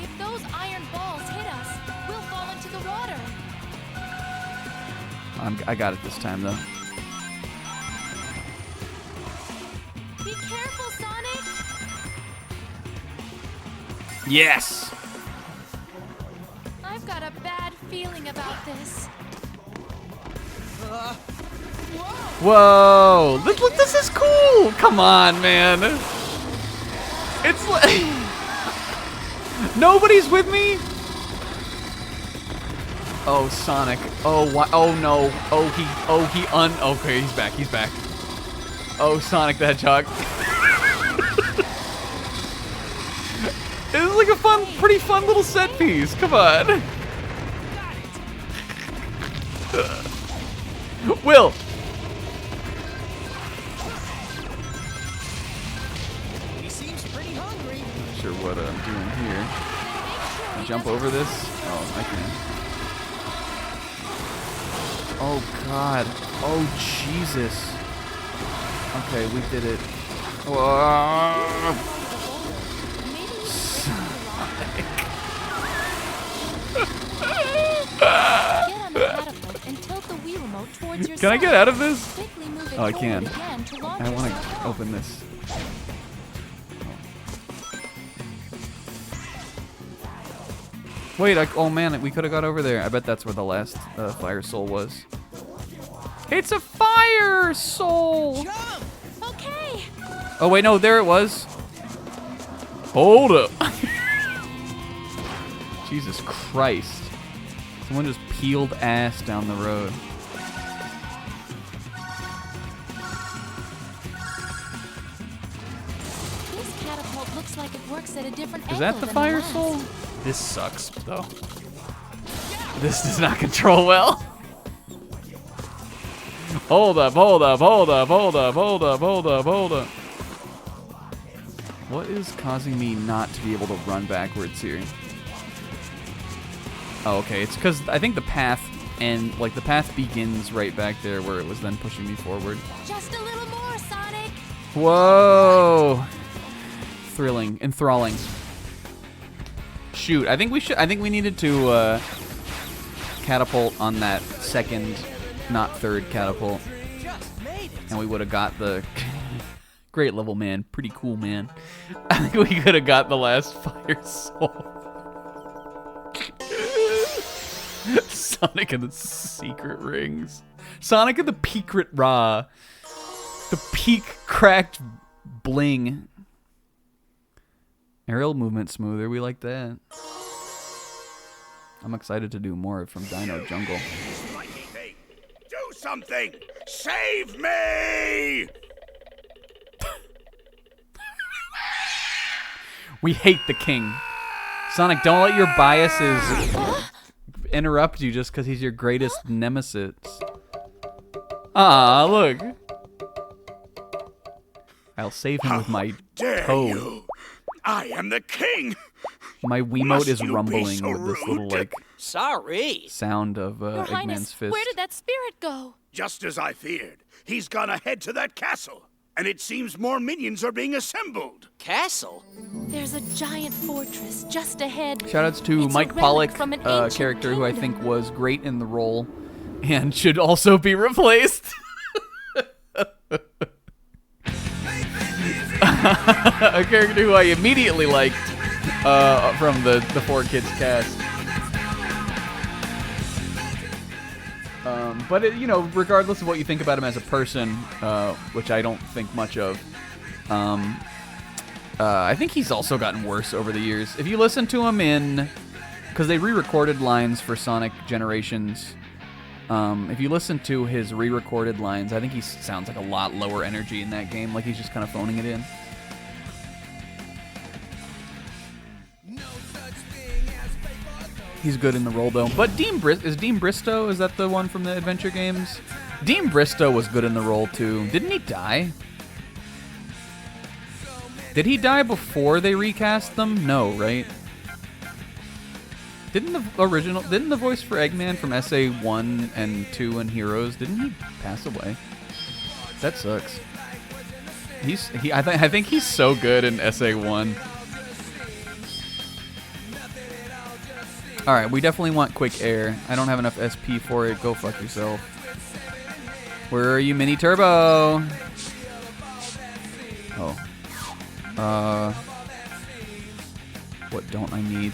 If those iron balls hit us, we'll fall into the water. I got it this time, though. Be careful, Sonic. Yes! I've got a bad feeling about this. Whoa! Look, this is cool! Come on, man. It's like... Nobody's with me? Oh, Sonic. Oh, why? Oh, no. Okay, he's back, he's back. Oh, Sonic the Hedgehog. This is like a pretty fun little set piece. Come on. Will. He seems pretty hungry. Not sure what I'm doing here. jump over this? Oh, I can. Oh, God. Oh, Jesus. Okay, we did it. Whoa. Get on the catapult and tilt the Wii remote towards your Can I get out of this? Quickly move it Oh, I forward can. again to launch I want yourself to out. open this. Wait, oh man, we could have got over there. I bet that's where the last fire soul was. It's a fire soul! Okay. Oh wait, no, there it was. Hold up. Jesus Christ. Someone just peeled ass down the road. This catapult looks like it works at a different Is angle that the than fire last. soul? This sucks, though. This does not control well. Hold up, hold up, hold up, hold up, hold up, hold up, hold up. What is causing me not to be able to run backwards here? Oh, okay, it's because I think the path the path begins right back there where it was then pushing me forward. Just a little more, Sonic. Whoa! Thrilling, enthralling. Shoot, I think we needed to catapult on that second, not third catapult. Just made it. And we would have got the great level, man. Pretty cool, man. I think we could have got the last fire soul. Sonic and the secret rings. Sonic and the Peakret Ra. The peak cracked bling. Aerial movement smoother. We like that. I'm excited to do more from Dino Jungle. Mikey thing, do something! Save me! We hate the king. Sonic, don't let your biases interrupt you just because he's your greatest nemesis. Ah, look. I'll save him with my Dare toe. you? I am the king! My Wiimote Must is you be rumbling so with this little, rude? like, Sorry. sound of Your Eggman's Highness, fist. where did that spirit go? Just as I feared. He's gone ahead to that castle. And it seems more minions are being assembled. Castle? There's a giant fortress just ahead. Shoutouts to It's a Mike relic Pollock, from an ancient character who I think kingdom. was great in the role and should also be replaced. A character who I immediately liked from the 4Kids cast. But regardless of what you think about him as a person, which I don't think much of, I think he's also gotten worse over the years. If you listen to him because they re-recorded lines for Sonic Generations. If you listen to his re-recorded lines, I think he sounds like a lot lower energy in that game, like he's just kind of phoning it in. He's good in the role, though. But is Dean Bristow, is that the one from the adventure games? Dean Bristow was good in the role, too. Didn't he die? Did he die before they recast them? No, right? Didn't the voice for Eggman from SA1 and 2 and Heroes, didn't he pass away? That sucks. I think he's so good in SA1. Alright, we definitely want quick air. I don't have enough SP for it. Go fuck yourself. Where are you, Mini Turbo? Oh. What don't I need?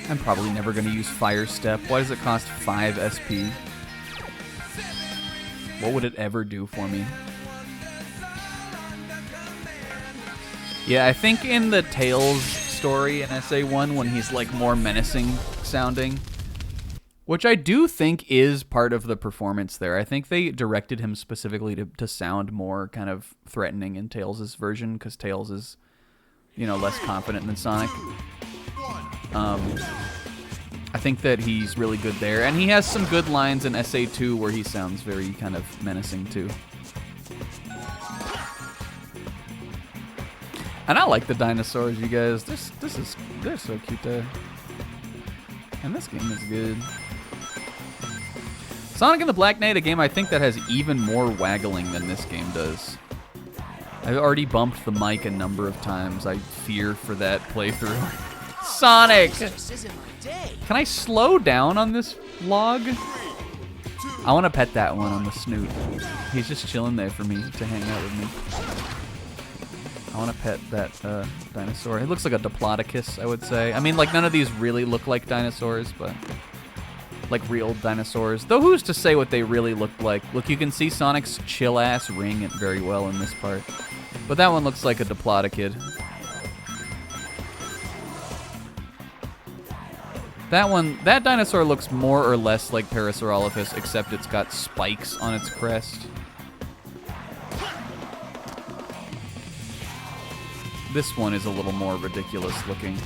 I'm probably never going to use Fire Step. Why does it cost 5 SP? What would it ever do for me? Yeah, I think in the Tails story in SA1 when he's like more menacing sounding, which I do think is part of the performance there. I think they directed him specifically to sound more kind of threatening in Tails' version because Tails is, less confident than Sonic. I think that he's really good there, and he has some good lines in SA2 where he sounds very kind of menacing too. And I like the dinosaurs, you guys. They're so cute there. And this game is good. Sonic and the Black Knight, a game I think that has even more waggling than this game does. I've already bumped the mic a number of times. I fear for that playthrough. Sonic! This isn't my day. Can I slow down on this log? I want to pet that one on the snoot. He's just chilling there for me to hang out with me. I want to pet that dinosaur. It looks like a Diplodocus, I would say. I mean, like, none of these really look like dinosaurs, but like real dinosaurs. Though who's to say what they really look like? Look, you can see Sonic's chill-ass ring very well in this part. But that one looks like a Diplodocid. That dinosaur looks more or less like Parasaurolophus, except it's got spikes on its crest. This one is a little more ridiculous looking.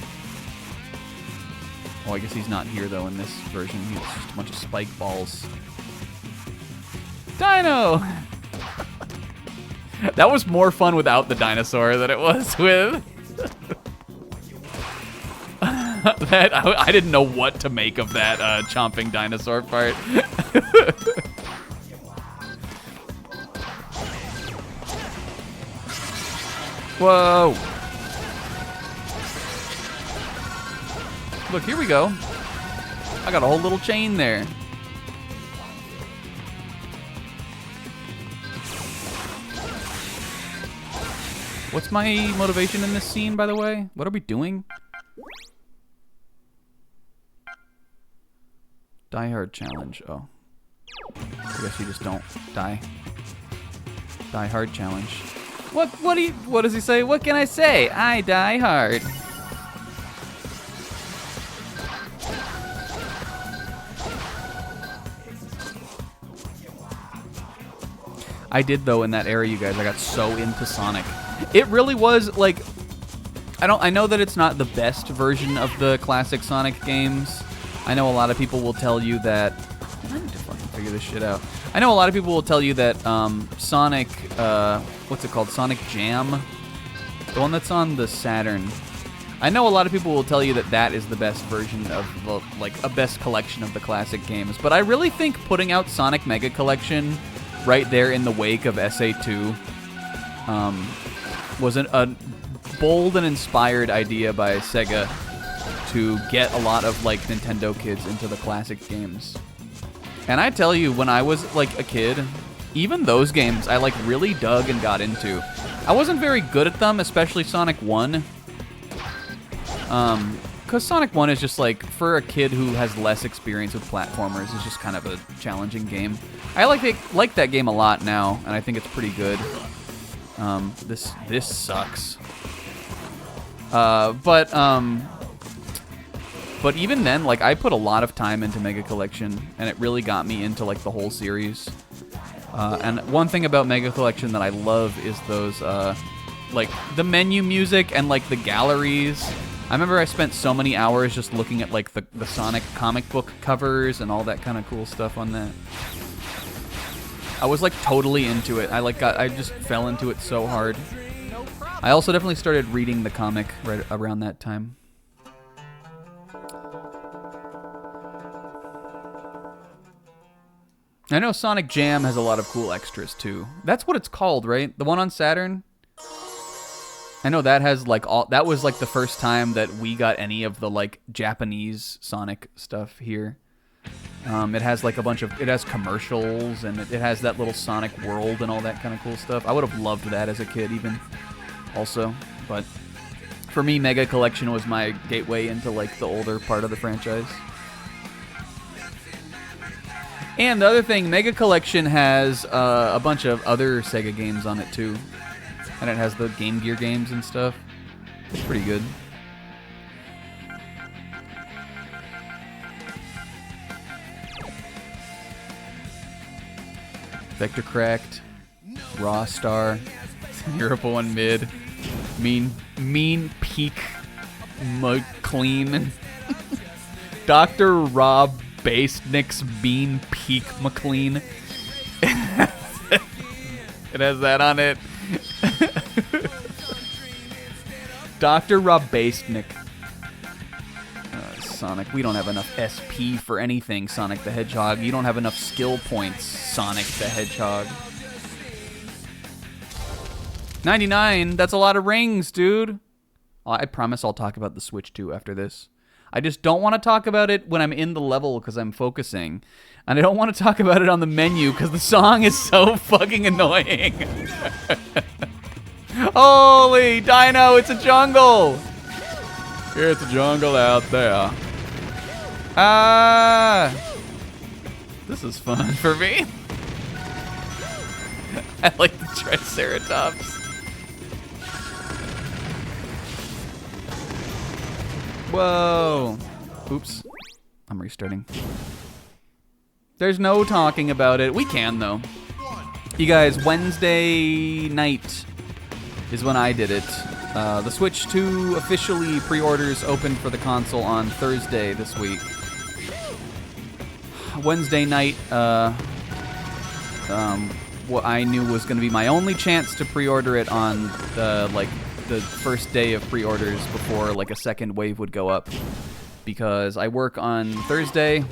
Oh, I guess he's not here, though, in this version. He's just a bunch of spike balls. Dino! That was more fun without the dinosaur than it was with. I didn't know what to make of that chomping dinosaur part. Whoa. Look, here we go. I got a whole little chain there. What's my motivation in this scene, by the way? What are we doing? Die hard challenge. Oh. I guess you just don't die. Die hard challenge. What does he say? What can I say? I die hard. I did, though, in that area, you guys. I got so into Sonic. It really was, like, I know that it's not the best version of the classic Sonic games. I know a lot of people will tell you that... I need to fucking figure this shit out. I know a lot of people will tell you that Sonic... what's it called? Sonic Jam? The one that's on the Saturn. I know a lot of people will tell you that that is the best version of, like, a best collection of the classic games. But I really think putting out Sonic Mega Collection right there in the wake of SA2 was a bold and inspired idea by Sega to get a lot of, like, Nintendo kids into the classic games. And I tell you, when I was, like, a kid, even those games I, like, really dug and got into. I wasn't very good at them, especially Sonic 1. Because Sonic 1 is just, like, for a kid who has less experience with platformers, it's just kind of a challenging game. I like that game a lot now, and I think it's pretty good. This sucks. But even then, like, I put a lot of time into Mega Collection, and it really got me into, like, the whole series. And one thing about Mega Collection that I love is those, like, the menu music and, like, the galleries. I remember I spent so many hours just looking at, like, the Sonic comic book covers and all that kind of cool stuff on that. I was, like, totally into it. I just fell into it so hard. I also definitely started reading the comic right around that time. I know Sonic Jam has a lot of cool extras, too. That's what it's called, right? The one on Saturn? I know that has, like, that was, like, the first time that we got any of the, like, Japanese Sonic stuff here. It has, like, it has commercials, and it has that little Sonic world and all that kind of cool stuff. I would have loved that as a kid, even, also. But for me, Mega Collection was my gateway into, like, the older part of the franchise. And the other thing, Mega Collection has a bunch of other Sega games on it, too. And it has the Game Gear games and stuff. It's pretty good. Vector Cracked, Raw Star, Europa 1 Mid, Mean Peak McLean, Dr. Rob Bassnick's Bean Peak McLean. It has that on it. Dr. Robastnik. Sonic, we don't have enough SP for anything, Sonic the Hedgehog. You don't have enough skill points, Sonic the Hedgehog. 99, that's a lot of rings, dude. I promise I'll talk about the Switch 2 after this. I just don't want to talk about it when I'm in the level because I'm focusing. And I don't want to talk about it on the menu because the song is so fucking annoying. Holy Dino, it's a jungle! It's a jungle out there. Ah! This is fun for me. I like the Triceratops. Whoa. Oops. I'm restarting. There's no talking about it. We can, though. You guys, Wednesday night is when I did it. The Switch 2 officially pre-orders opened for the console on Thursday this week. Wednesday night, what I knew was going to be my only chance to pre-order it on the first day of pre-orders before a second wave would go up, because I work on Thursday.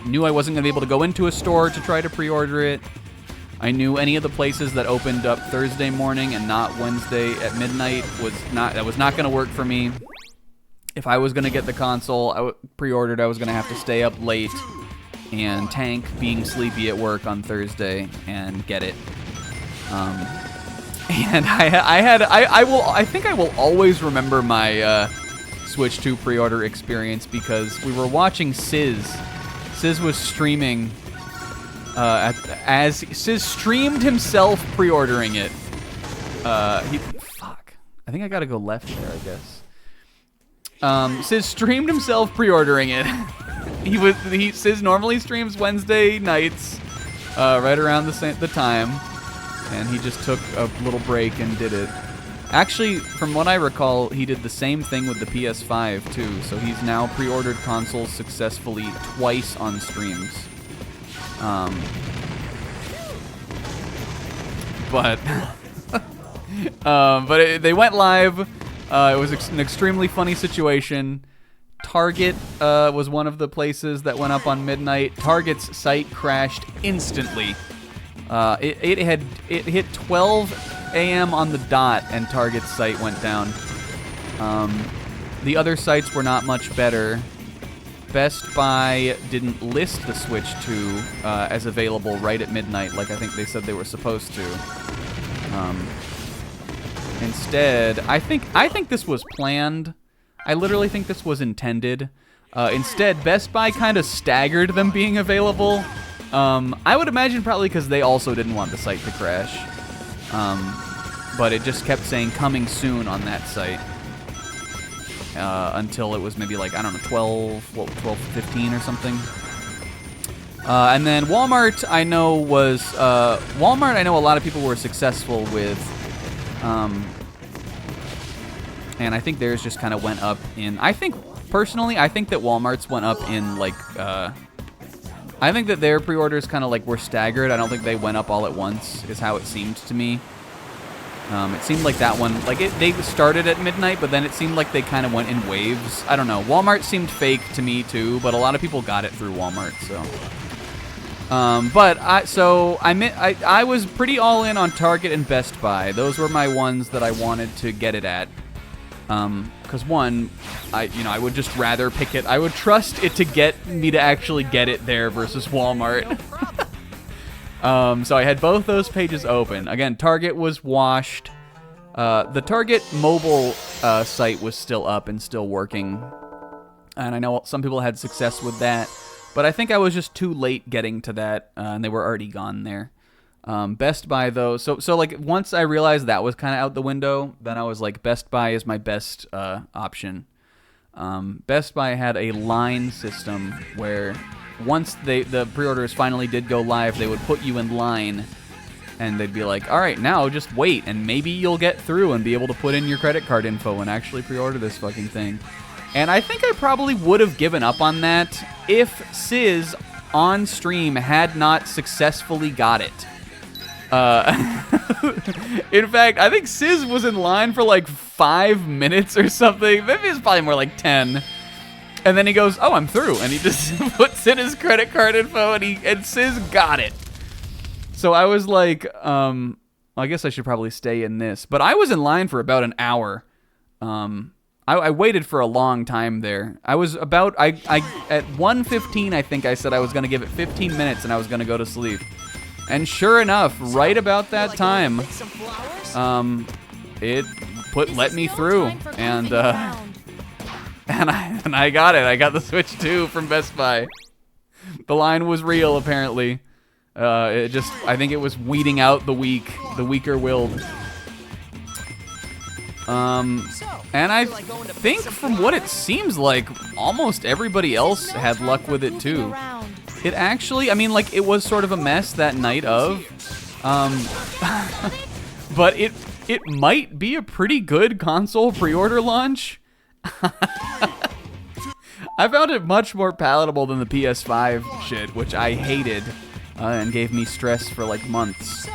Knew I wasn't gonna be able to go into a store to try to pre-order it. I knew any of the places that opened up Thursday morning and not Wednesday at midnight was not gonna work for me. If I was gonna get the console pre-ordered, I was gonna have to stay up late and tank being sleepy at work on Thursday and get it. And I think I will always remember my Switch 2 pre-order experience because we were watching Sizz. Sizz was streaming as Sizz streamed himself pre-ordering it. Fuck. I think I gotta go left there, I guess. Sizz streamed himself pre-ordering it. Sizz normally streams Wednesday nights, right around the time. And he just took a little break and did it. Actually, from what I recall, he did the same thing with the PS5 too. So he's now pre-ordered consoles successfully twice on streams. They went live. It was an extremely funny situation. Target was one of the places that went up on midnight. Target's site crashed instantly. It hit 12 a.m. on the dot, and Target's site went down. The other sites were not much better. Best Buy didn't list the Switch 2 as available right at midnight, like I think they said they were supposed to. Instead, I think this was planned. I literally think this was intended. Instead, Best Buy kind of staggered them being available. I would imagine probably because they also didn't want the site to crash. But it just kept saying coming soon on that site. Until it was maybe 12:15 or something. And then Walmart, I know a lot of people were successful with. And I think theirs just kind of went up in, personally, I think that Walmart's went up in I think that their pre-orders kind of were staggered. I don't think they went up all at once, is how it seemed to me. It seemed like that one, they started at midnight, but then it seemed like they kind of went in waves. I don't know. Walmart seemed fake to me too, but a lot of people got it through Walmart, so. I was pretty all in on Target and Best Buy. Those were my ones that I wanted to get it at. Because one, I would just rather pick it. I would trust it to get me to actually get it there versus Walmart. So I had both those pages open. Again, Target was washed. The Target mobile site was still up and still working. And I know some people had success with that. But I think I was just too late getting to that, and they were already gone there. Best Buy, though, so once I realized that was kind of out the window, then I was like, Best Buy is my best option. Best Buy had a line system where once the pre-orders finally did go live, they would put you in line, and they'd be like, all right, now just wait, and maybe you'll get through and be able to put in your credit card info and actually pre-order this fucking thing. And I think I probably would have given up on that if Sizz on stream had not successfully got it. In fact, I think Sizz was in line for like 5 minutes or something. Maybe it's probably more like 10. And then he goes, "Oh, I'm through," and he just puts in his credit card info, and Sizz got it. So I was like, I guess I should probably stay in this. But I was in line for about an hour. I waited for a long time there. I was about, at 1:15, I think I said I was going to give it 15 minutes and I was going to go to sleep. And sure enough, right about that time, it let me through, and I got it. I got the Switch 2 from Best Buy. The line was real, apparently. I think it was weeding out the weaker-willed. And I think from what it seems like, almost everybody else had luck with it too. It actually, I mean, like, it was sort of a mess that night of, but it might be a pretty good console pre-order launch. I found it much more palatable than the PS5 shit, which I hated, and gave me stress for like months.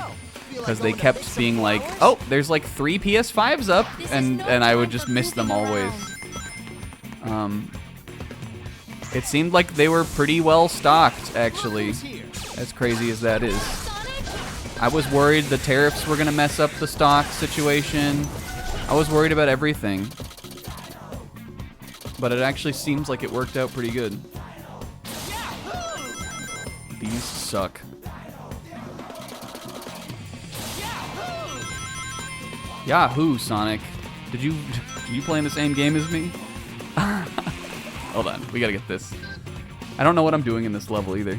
Because they kept being like, "Oh, there's like 3 PS5s up," and I would just miss them always. It seemed like they were pretty well stocked, actually, as crazy as that is. I was worried the tariffs were gonna mess up the stock situation. I was worried about everything. But it actually seems like it worked out pretty good. These suck. Yahoo, Sonic. Did you play in the same game as me? Hold on, we gotta get this. I don't know what I'm doing in this level either.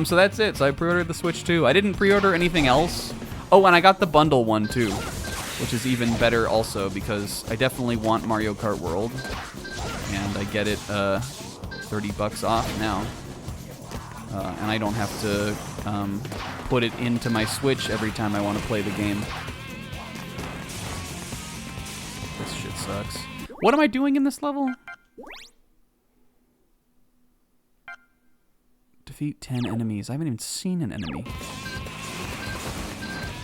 So that's it. So I pre-ordered the Switch 2. I didn't pre-order anything else. Oh, and I got the bundle one too, which is even better also because I definitely want Mario Kart World, and I get it $30 off now, and I don't have to put it into my Switch every time I want to play the game. This shit sucks. What am I doing in this level? Defeat 10 enemies. I haven't even seen an enemy.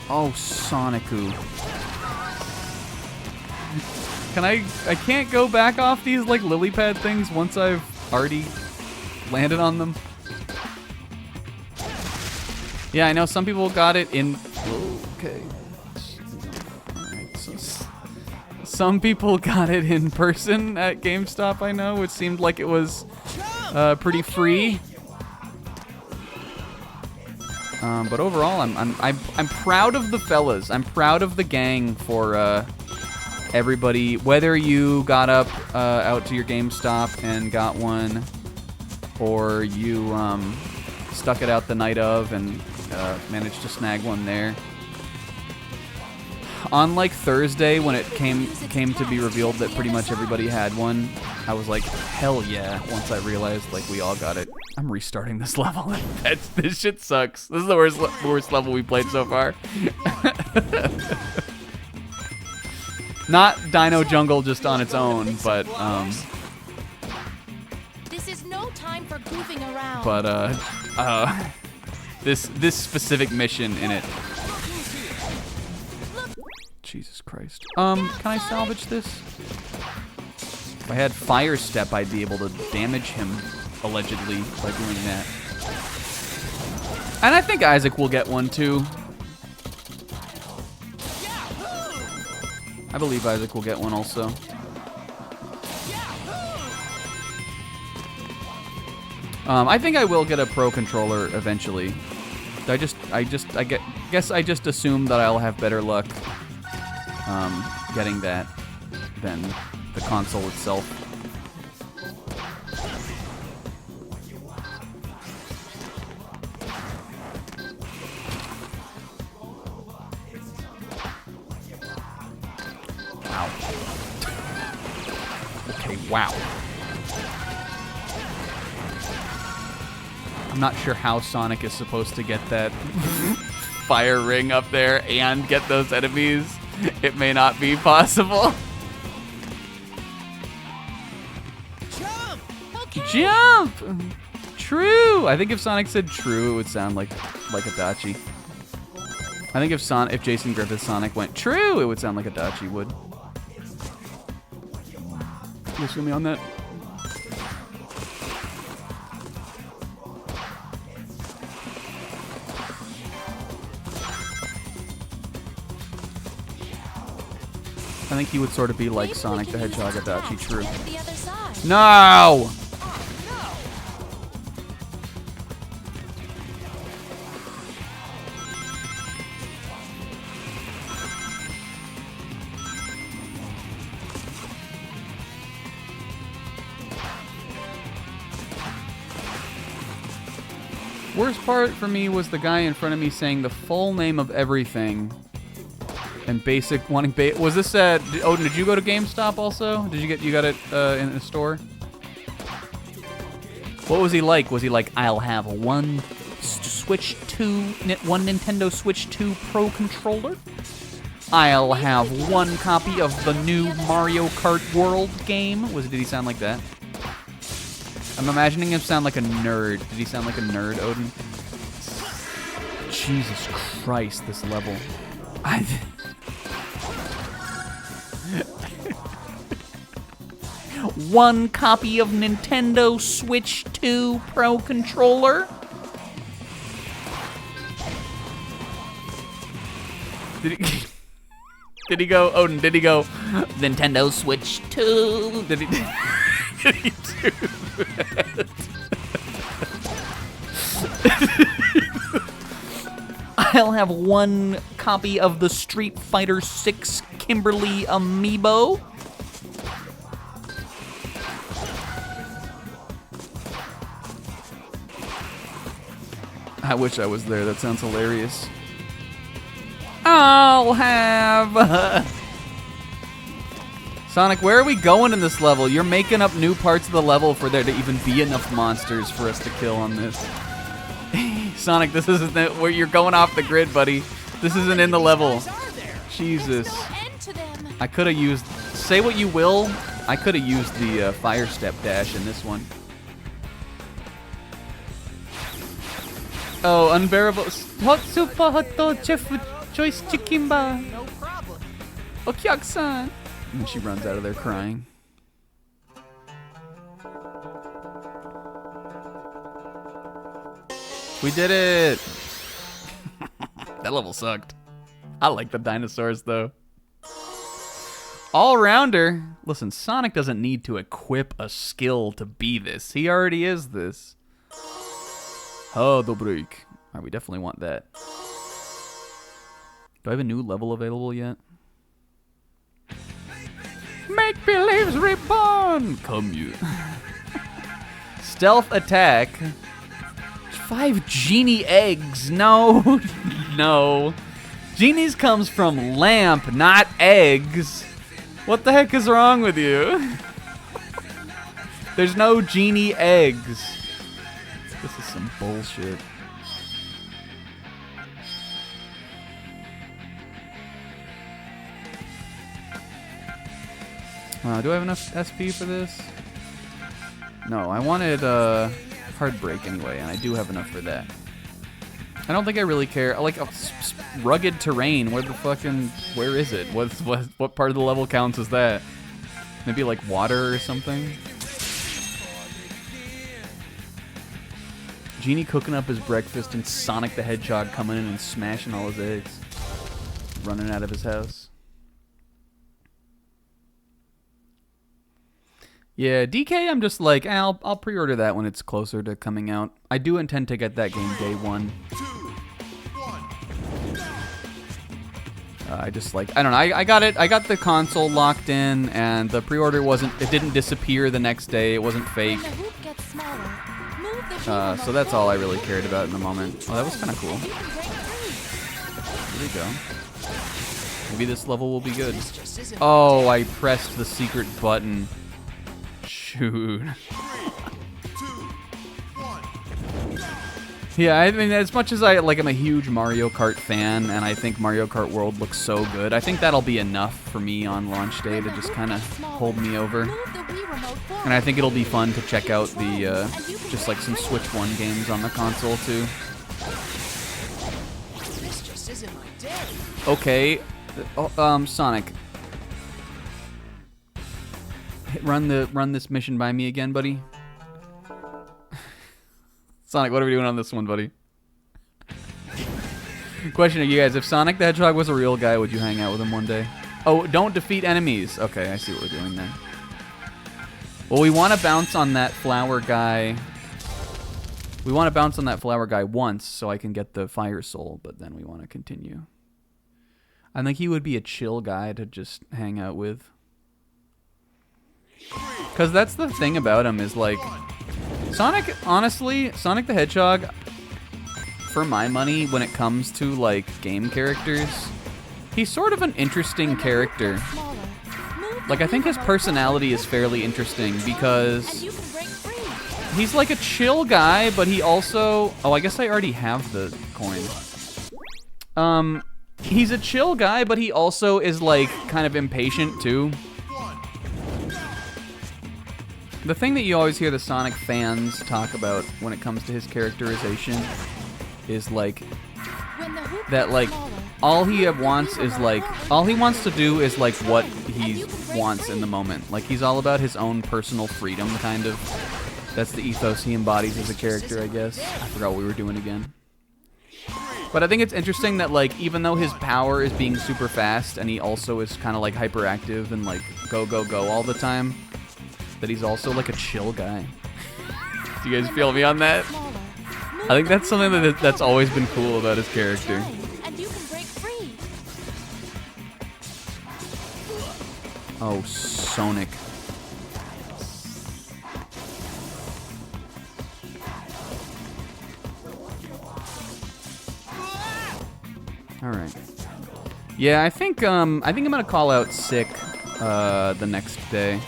Oh, Sonicu. I can't go back off these like lily pad things once I've already landed on them. Yeah, I know some people got it in... Okay. Alright, so some people got it in person at GameStop, I know, which seemed like it was pretty free. But overall, I'm proud of the fellas. I'm proud of the gang for everybody. Whether you got up out to your GameStop and got one, or you stuck it out the night of and managed to snag one there. On like Thursday, when it came to be revealed that pretty much everybody had one, I was like, hell yeah, once I realized like we all got it. I'm restarting this level. This shit sucks. This is the worst level we played so far. Not Dino Jungle just on its own, but This is no time for goofing around. But this specific mission in it. Jesus Christ. Can I salvage this? If I had Fire Step, I'd be able to damage him, allegedly, by doing that. And I think Isaac will get one, too. I believe Isaac will get one, also. I think I will get a Pro Controller eventually. I guess I just assume that I'll have better luck getting that than the console itself. Wow. Okay, wow. I'm not sure how Sonic is supposed to get that fire ring up there and get those enemies. It may not be possible. Jump! Jump! True! I think if Sonic said true, it would sound like Adachi. I think if Jason Griffith's Sonic went true, it would sound like Adachi would. You feel me on that? I think he would sort of be like Sonic the Hedgehog Adachi true. No! Worst part for me was the guy in front of me saying the full name of everything and basic wanting was this Odin, did you go to GameStop also? Did you got it in the store? What was he like? Was he like, I'll have one Nintendo Switch 2 Pro controller? I'll have one copy of the new Mario Kart World game? Did he sound like that? I'm imagining him sound like a nerd. Did he sound like a nerd, Odin? Jesus Christ, this level. One copy of Nintendo Switch 2 Pro controller? Did he go, Odin, did he go, Nintendo Switch 2? Did he do that? I'll have one copy of the Street Fighter 6 Kimberly Amiibo. I wish I was there. That sounds hilarious. I'll have... Sonic, where are we going in this level? You're making up new parts of the level for there to even be enough monsters for us to kill on this. Sonic, this isn't where you're going off the grid, buddy. This isn't in the level. Jesus. I could have used... Say what you will. I could have used the fire step dash in this one. Oh, unbearable. Hot super hot dog chef choice chicken bar. No problem. Okyak-san. And she runs out of there crying. We did it! That level sucked. I like the dinosaurs though. All-rounder. Listen, Sonic doesn't need to equip a skill to be this. He already is this. Oh, the break. Alright, we definitely want that. Do I have a new level available yet? Make believe's reborn! Come you. Stealth attack. 5 genie eggs. No. No. Genies comes from lamp, not eggs. What the heck is wrong with you? There's no genie eggs. This is some bullshit. Do I have enough SP for this? No, I wanted Heartbreak anyway, and I do have enough for that. I don't think I really care. I like rugged terrain. Where is it? What part of the level counts as that? Maybe like water or something? Genie cooking up his breakfast and Sonic the Hedgehog coming in and smashing all his eggs. Running out of his house. Yeah, DK, I'm just like, I'll pre-order that when it's closer to coming out. I do intend to get that game day one. I just like, I don't know, I got it. I got the console locked in, and the pre-order it didn't disappear the next day. It wasn't fake. So that's all I really cared about in the moment. Oh, that was kind of cool. Here we go. Maybe this level will be good. Oh, I pressed the secret button. Shoot. Yeah, I mean, as much as I'm a huge Mario Kart fan, and I think Mario Kart World looks so good, I think that'll be enough for me on launch day to just kind of hold me over. And I think it'll be fun to check out the, just like some Switch 1 games on the console too. This just isn't my day. Okay. Sonic. Run this mission by me again, buddy. Sonic, what are we doing on this one, buddy? Question to you guys: if Sonic the Hedgehog was a real guy, would you hang out with him one day? Oh, don't defeat enemies. Okay, I see what we're doing there. Well, we want to bounce on that flower guy. We want to bounce on that flower guy once so I can get the fire soul, but then we want to continue. I think he would be a chill guy to just hang out with. Because that's the thing about him is, like, Sonic, honestly, Sonic the Hedgehog, for my money, when it comes to, like, game characters, he's sort of an interesting character. Like, I think his personality is fairly interesting because he's like a chill guy, but he also... Oh, I guess I already have the coin. He's a chill guy, but he also is, like, kind of impatient, too. The thing that you always hear the Sonic fans talk about when it comes to his characterization is, like, that, like, all he wants is, like, all he wants to do is, like, what he wants in the moment. Like, he's all about his own personal freedom, kind of. That's the ethos he embodies as a character, I guess. I forgot what we were doing again. But I think it's interesting that, like, even though his power is being super fast and he also is kind of, like, hyperactive and, like, go, go, go all the time, that he's also, like, a chill guy. Do you guys feel me on that? I think that's something that's always been cool about his character. Oh, Sonic. All right. Yeah, I think I'm gonna call out sick the next day.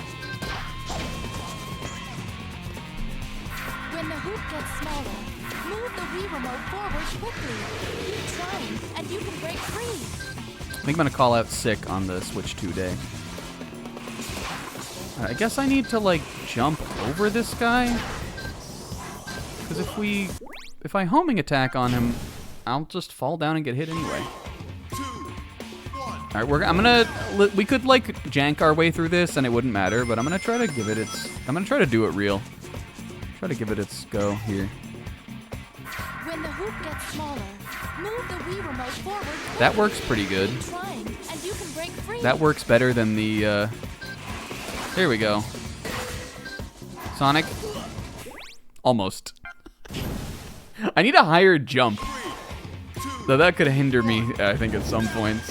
When the hoop gets smaller, move the Wii remote forward quickly. Keep trying, and you can break free. I think I'm gonna call out sick on the Switch 2 day. I guess I need to, like, jump over this guy. Because if I homing attack on him, I'll just fall down and get hit anyway. All right, we could, like, jank our way through this and it wouldn't matter, but I'm gonna try to give it I'm gonna try to do it real. Try to give it its go here. When the hoop gets smaller, move the Wii remote forward quickly. That works pretty good. Keep trying, and you can break free. That works better than the, There we go. Sonic. Almost. I need a higher jump. Though that could hinder me, I think, at some points.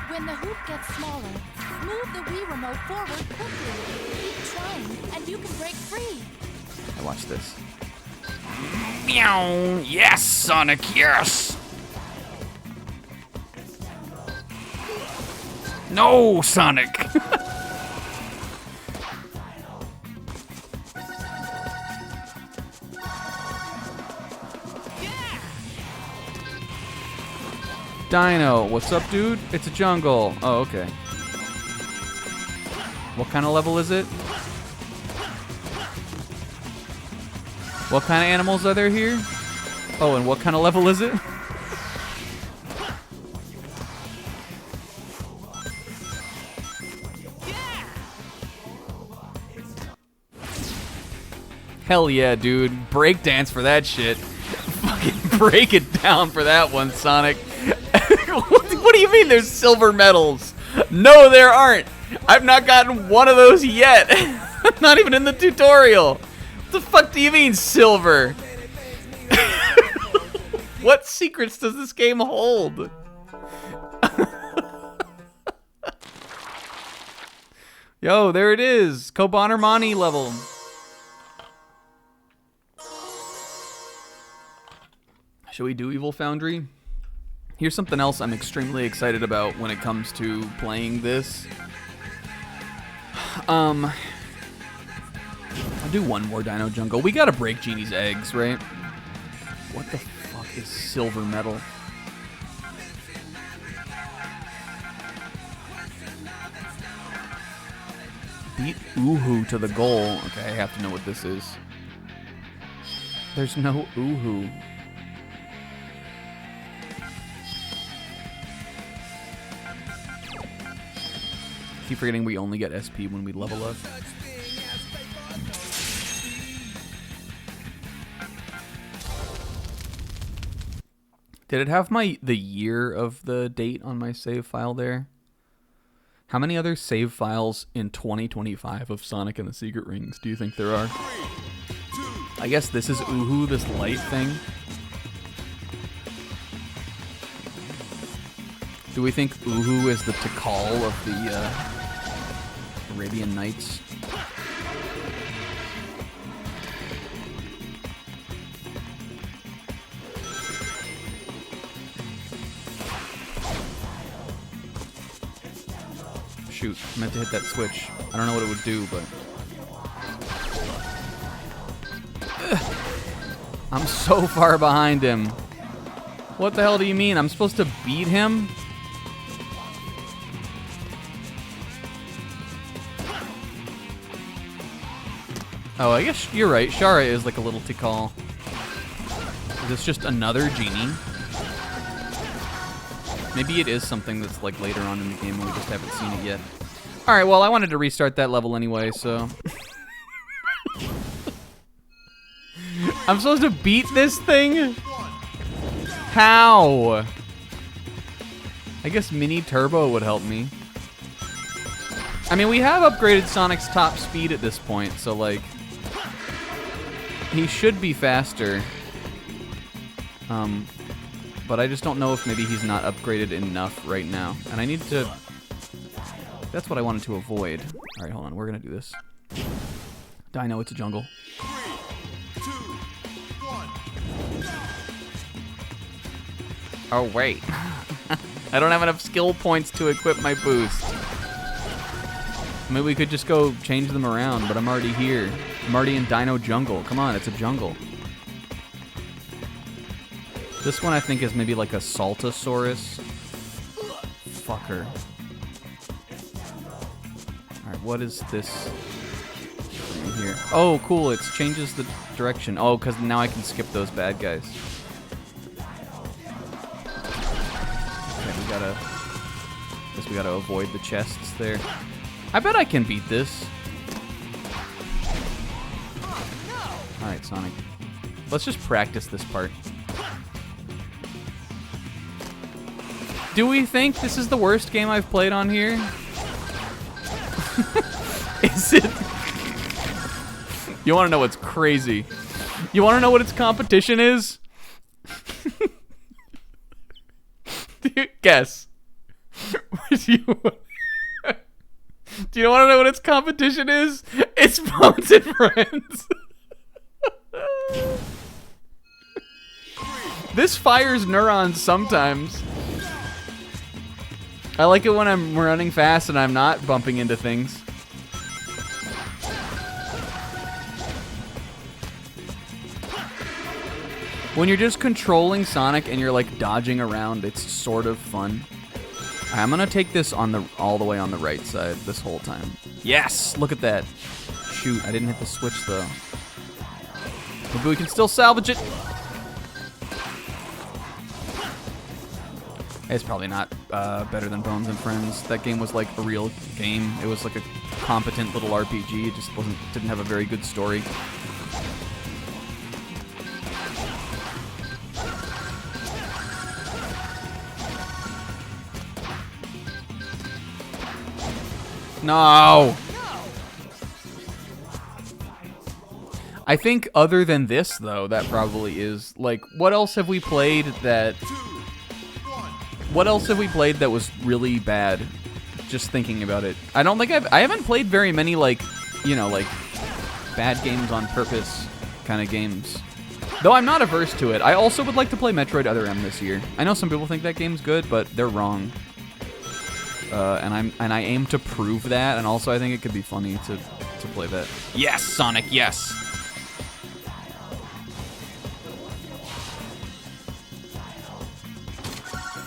When the hoop gets smaller, move the Wii remote forward quickly. Keep trying, and you can break free. I watch this. Meow! Yes, Sonic, yes! No, Sonic! Dino, what's up, dude? It's a jungle. Oh, okay. What kind of level is it? What kind of animals are there here? Oh, and what kind of level is it? Hell yeah, dude. Breakdance for that shit. Fucking break it down for that one, Sonic. What do you mean there's silver medals? No, there aren't. I've not gotten one of those yet. Not even in the tutorial. What the fuck do you mean silver? What secrets does this game hold? Yo, there it is. Kobanermani level. Shall we do Evil Foundry? Here's something else I'm extremely excited about when it comes to playing this. I'll do one more Dino Jungle. We gotta break Genie's eggs, right? What the fuck is silver metal? Beat Uhu to the goal. Okay, I have to know what this is. There's no Uhu. Keep forgetting we only get SP when we level up. Did it have the year of the date on my save file there? How many other save files in 2025 of Sonic and the Secret Rings do you think there are? I guess this is Uhu, this light thing. Do we think Uhu is the Tikal of the Arabian Nights? Shoot, I meant to hit that switch. I don't know what it would do, but... Ugh. I'm so far behind him. What the hell do you mean? I'm supposed to beat him? Oh, I guess you're right. Shara is like a little Tikal. Is this just another genie? Maybe it is something that's like later on in the game and we just haven't seen it yet. Alright, well, I wanted to restart that level anyway, so... I'm supposed to beat this thing? How? I guess Mini Turbo would help me. I mean, we have upgraded Sonic's top speed at this point, so like... He should be faster. But I just don't know if maybe he's not upgraded enough right now. And I need to... That's what I wanted to avoid. Alright, hold on. We're gonna do this. Dino, it's a jungle. 3, 2, 1. Oh, wait. I don't have enough skill points to equip my boost. Maybe we could just go change them around, but I'm already here. I'm already in Dino Jungle. Come on, it's a jungle. This one I think is maybe like a Saltosaurus. Fucker. Alright, what is this thing here? Oh, cool, it changes the direction. Oh, because now I can skip those bad guys. Okay, guess we gotta avoid the chests there. I bet I can beat this. Alright, Sonic. Let's just practice this part. Do we think this is the worst game I've played on here? Is it? You want to know what's crazy? You want to know what its competition is? Guess. Do you want to know what its competition is? It's Bones and Friends. This fires neurons sometimes. I like it when I'm running fast and I'm not bumping into things. When you're just controlling Sonic and you're like dodging around, it's sort of fun. I'm gonna take this on all the way on the right side this whole time. Yes! Look at that. Shoot, I didn't hit the switch though. Maybe we can still salvage it. It's probably not better than Bones and Friends. That game was like a real game. It was like a competent little RPG. It just didn't have a very good story. No! I think other than this, though, that probably is, like, what else have we played that... What else have we played that was really bad? Just thinking about it. I don't think I haven't played very many, like, you know, like, bad games on purpose kind of games. Though I'm not averse to it. I also would like to play Metroid Other M this year. I know some people think that game's good, but they're wrong. And I aim to prove that, and also I think it could be funny to play that. Yes, Sonic, yes!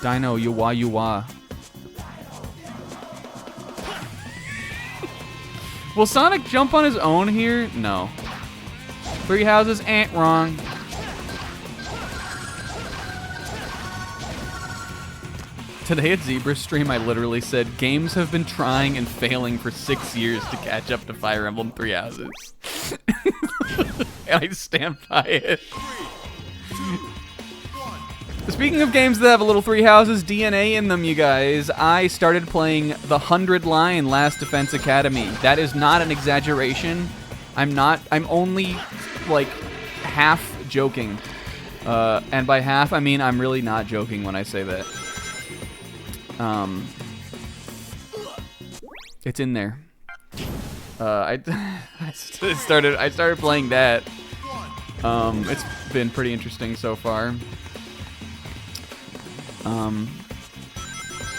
Dino, you wah. Will Sonic jump on his own here? No. 3 houses ain't wrong. Today at Zebra's stream, I literally said, games have been trying and failing for 6 years to catch up to Fire Emblem 3 Houses. And I stand by it. Speaking of games that have a little 3 Houses DNA in them, you guys, I started playing the 100 line Last Defense Academy. That is not an exaggeration. I'm only, like, half joking. And by half, I mean I'm really not joking when I say that. It's in there. I started playing that. It's been pretty interesting so far. And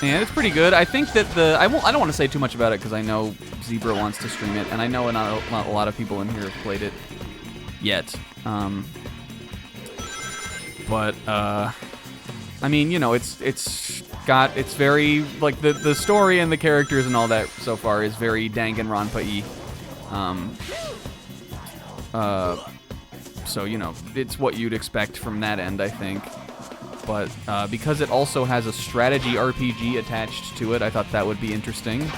it's pretty good. I think that I don't want to say too much about it because I know Zebra wants to stream it, and I know not a lot of people in here have played it yet. But I mean, you know, it's very, like, the story and the characters and all that so far is very Danganronpa-y. So, you know, it's what you'd expect from that end, I think. But because it also has a strategy RPG attached to it, I thought that would be interesting.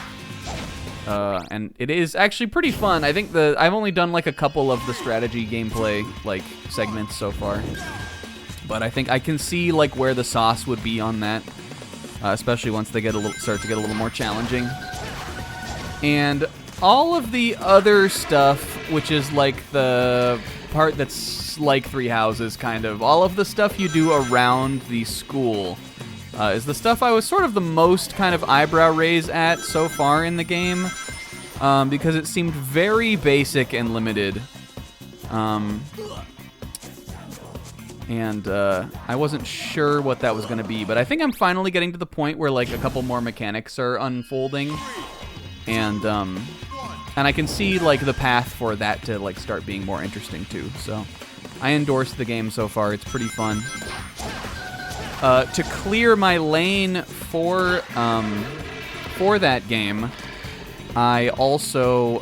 And it is actually pretty fun. I think I've only done, like, a couple of the strategy gameplay, like, segments so far. But I think I can see, like, where the sauce would be on that. Especially once they start to get a little more challenging. And all of the other stuff, which is like the part that's like 3 Houses, kind of, all of the stuff you do around the school is the stuff I was sort of the most kind of eyebrow raise at so far in the game, because it seemed very basic and limited. And I wasn't sure what that was going to be, but I think I'm finally getting to the point where, like, a couple more mechanics are unfolding, and I can see, like, the path for that to, like, start being more interesting too. So I endorse the game so far. It's pretty fun. To clear my lane for that game, I also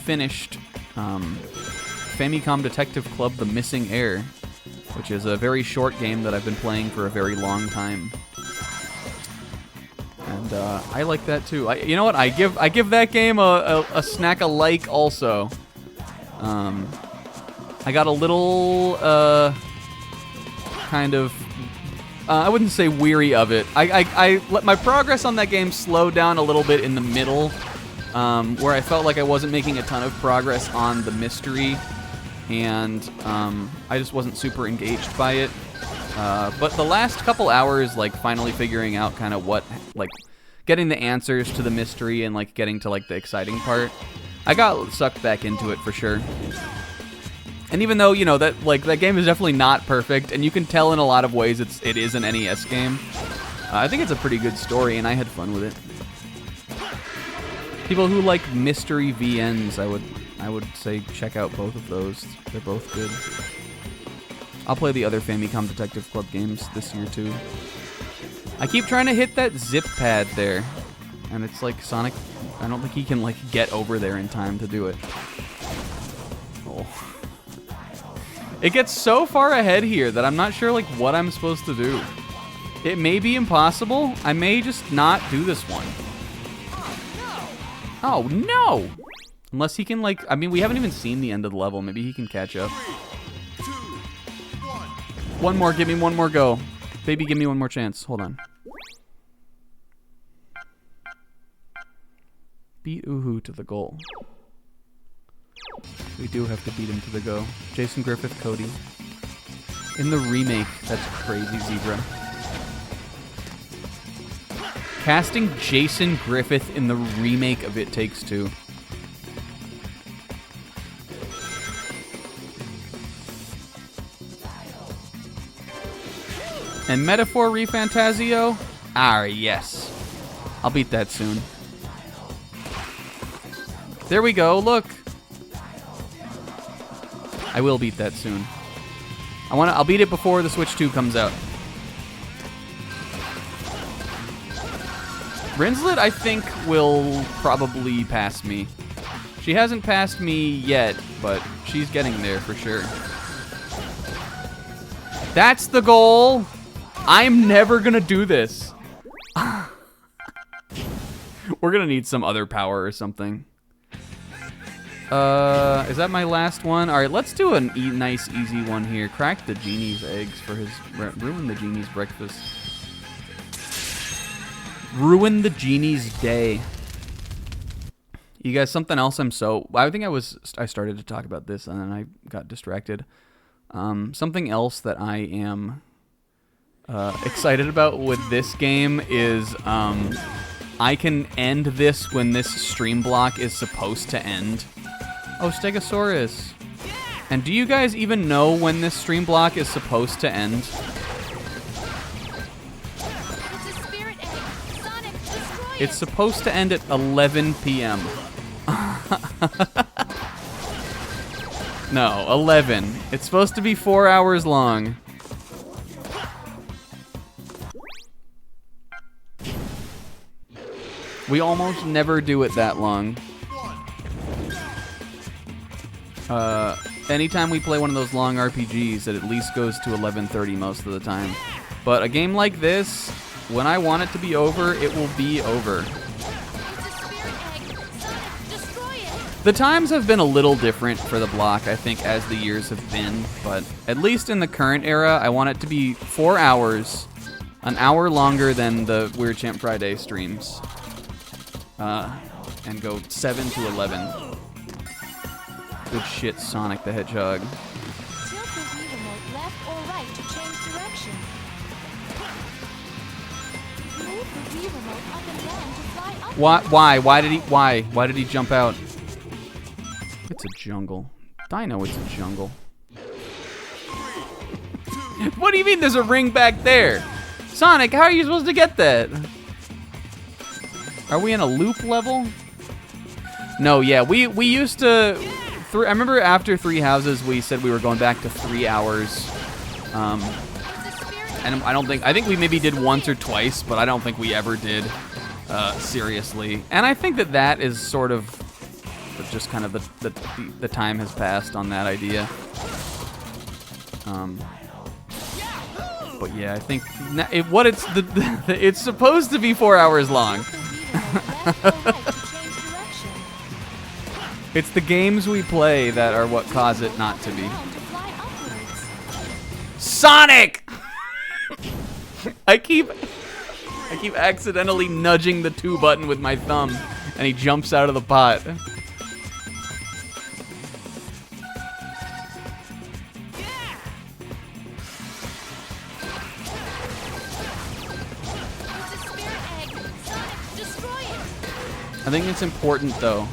finished Famicom Detective Club: The Missing Heir, which is a very short game that I've been playing for a very long time. And I like that too. You know what? I give that game a snack a like also. I got a little kind of I wouldn't say weary of it. I let my progress on that game slow down a little bit in the middle, where I felt like I wasn't making a ton of progress on the mystery, and I just wasn't super engaged by it. But the last couple hours, like, finally figuring out kind of what, like, getting the answers to the mystery and, like, getting to, like, the exciting part, I got sucked back into it for sure. And even though, you know, that game is definitely not perfect, and you can tell in a lot of ways it is an NES game, I think it's a pretty good story, and I had fun with it. People who like mystery VNs, I would say check out both of those. They're both good. I'll play the other Famicom Detective Club games this year too. I keep trying to hit that zip pad there, and it's like Sonic, I don't think he can, like, get over there in time to do it. Oh. It gets so far ahead here that I'm not sure, like, what I'm supposed to do. It may be impossible. I may just not do this one. Oh, no! Unless he can, like, I mean, we haven't even seen the end of the level. Maybe he can catch up. 3, 2, 1. One more, give me one more go. Baby, give me one more chance. Hold on. Beat Uhu to the goal. We do have to beat him to the go. Jason Griffith, Cody. In the remake. That's crazy, Zebra. Casting Jason Griffith in the remake of It Takes Two. And Metaphor ReFantazio? Ah, yes. I'll beat that soon. There we go, look. I will beat that soon. I'll beat it before the Switch 2 comes out. Rinslet, I think, will probably pass me. She hasn't passed me yet, but she's getting there for sure. That's the goal. I'm never gonna do this. We're gonna need some other power or something. Is that my last one? All right, let's do a nice, easy one here. Crack the genie's eggs for his... Ruin the genie's breakfast. Ruin the genie's day. You guys, something else I think I started to talk about this and then I got distracted. Something else that I am excited about with this game is I can end this when this stream block is supposed to end. Oh, Stegosaurus. And do you guys even know when this stream block is supposed to end? It's a spirit egg. Sonic, destroy it. It's supposed to end at 11 p.m. No, 11. It's supposed to be 4 hours long. We almost never do it that long. Anytime we play one of those long RPGs, it at least goes to 11:30 most of the time. But a game like this, when I want it to be over, it will be over. It's a spirit egg. Sonic, destroy it. The times have been a little different for the block, I think, as the years have been. But at least in the current era, I want it to be 4 hours, an hour longer than the Weird Champ Friday streams. And go 7 to 11. Good shit, Sonic the Hedgehog. Tilt the Wii remote left or right to change direction. Move the Wii remote up and down to fly up. Why? Why did he jump out? It's a jungle. Dino, it's a jungle. What do you mean there's a ring back there? Sonic, how are you supposed to get that? Are we in a loop level? No, yeah, we used to... I remember after 3 houses, we said we were going back to 3 hours. And I think we maybe did once or twice, but I don't think we ever did seriously. And I think that is sort of just kind of the time has passed on that idea. But yeah, I think it's supposed to be 4 hours long. It's the games we play that are what cause it not to be. Sonic! I keep accidentally nudging the 2 button with my thumb, and he jumps out of the pot. I think it's important, though.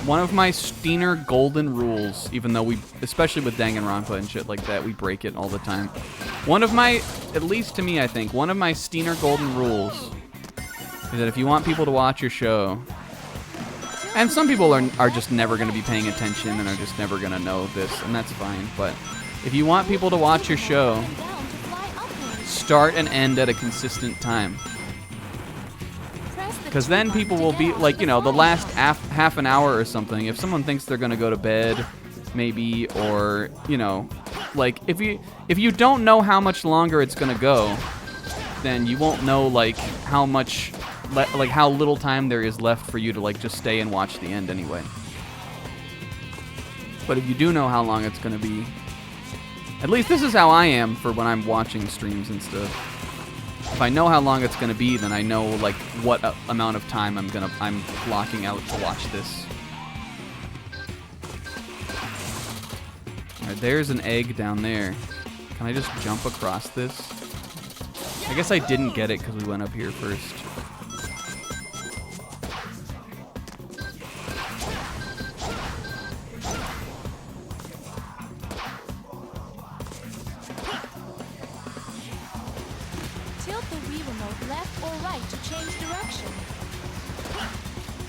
One of my Steiner golden rules, even though especially with Danganronpa and shit like that, we break it all the time. One of my, at least to me, I think, one of my Steiner golden rules is that if you want people to watch your show, and some people are just never going to be paying attention and are just never going to know this, and that's fine, but if you want people to watch your show, start and end at a consistent time. Because then people will be, like, the last half an hour or something, if someone thinks they're going to go to bed, maybe, or, like, if you don't know how much longer it's going to go, then you won't know, like, how little time there is left for you to, like, just stay and watch the end anyway. But if you do know how long it's going to be, at least this is how I am for when I'm watching streams and stuff. If I know how long it's going to be, then I know, like, what amount of time I'm blocking out to watch this. Alright, there's an egg down there. Can I just jump across this? I guess I didn't get it because we went up here first.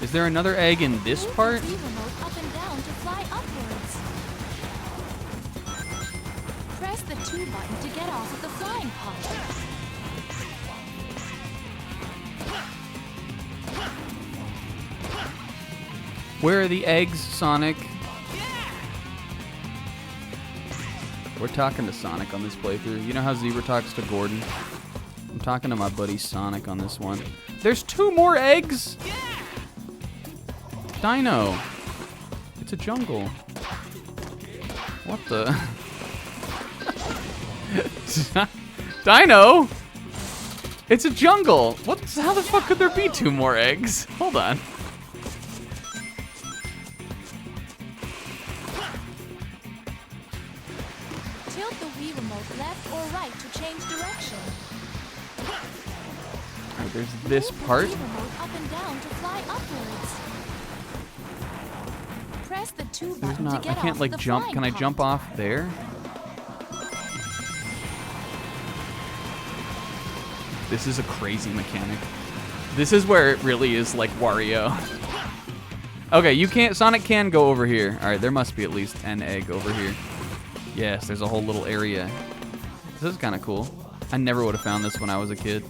Is there another egg in this part? Move the Wii remote up and down to fly upwards. Press the 2 button to get off of the flying pod. Where are the eggs, Sonic? We're talking to Sonic on this playthrough. You know how Zebra talks to Gordon? I'm talking to my buddy Sonic on this one. There's 2 more eggs? Dino. It's a jungle. What the? Dino? It's a jungle. What? How the fuck could there be 2 more eggs? Hold on. Tilt the Wii remote left or right to change direction. Alright, there's this part. Move the Wii remote up and down to fly upwards. Press the 2 There's button to not. get I can't off like the jump. flying Can I part. jump off there? This is a crazy mechanic. This is where it really is like Wario. Okay, you can't. Sonic can go over here. All right, there must be at least an egg over here. Yes, there's a whole little area. This is kind of cool. I never would have found this when I was a kid.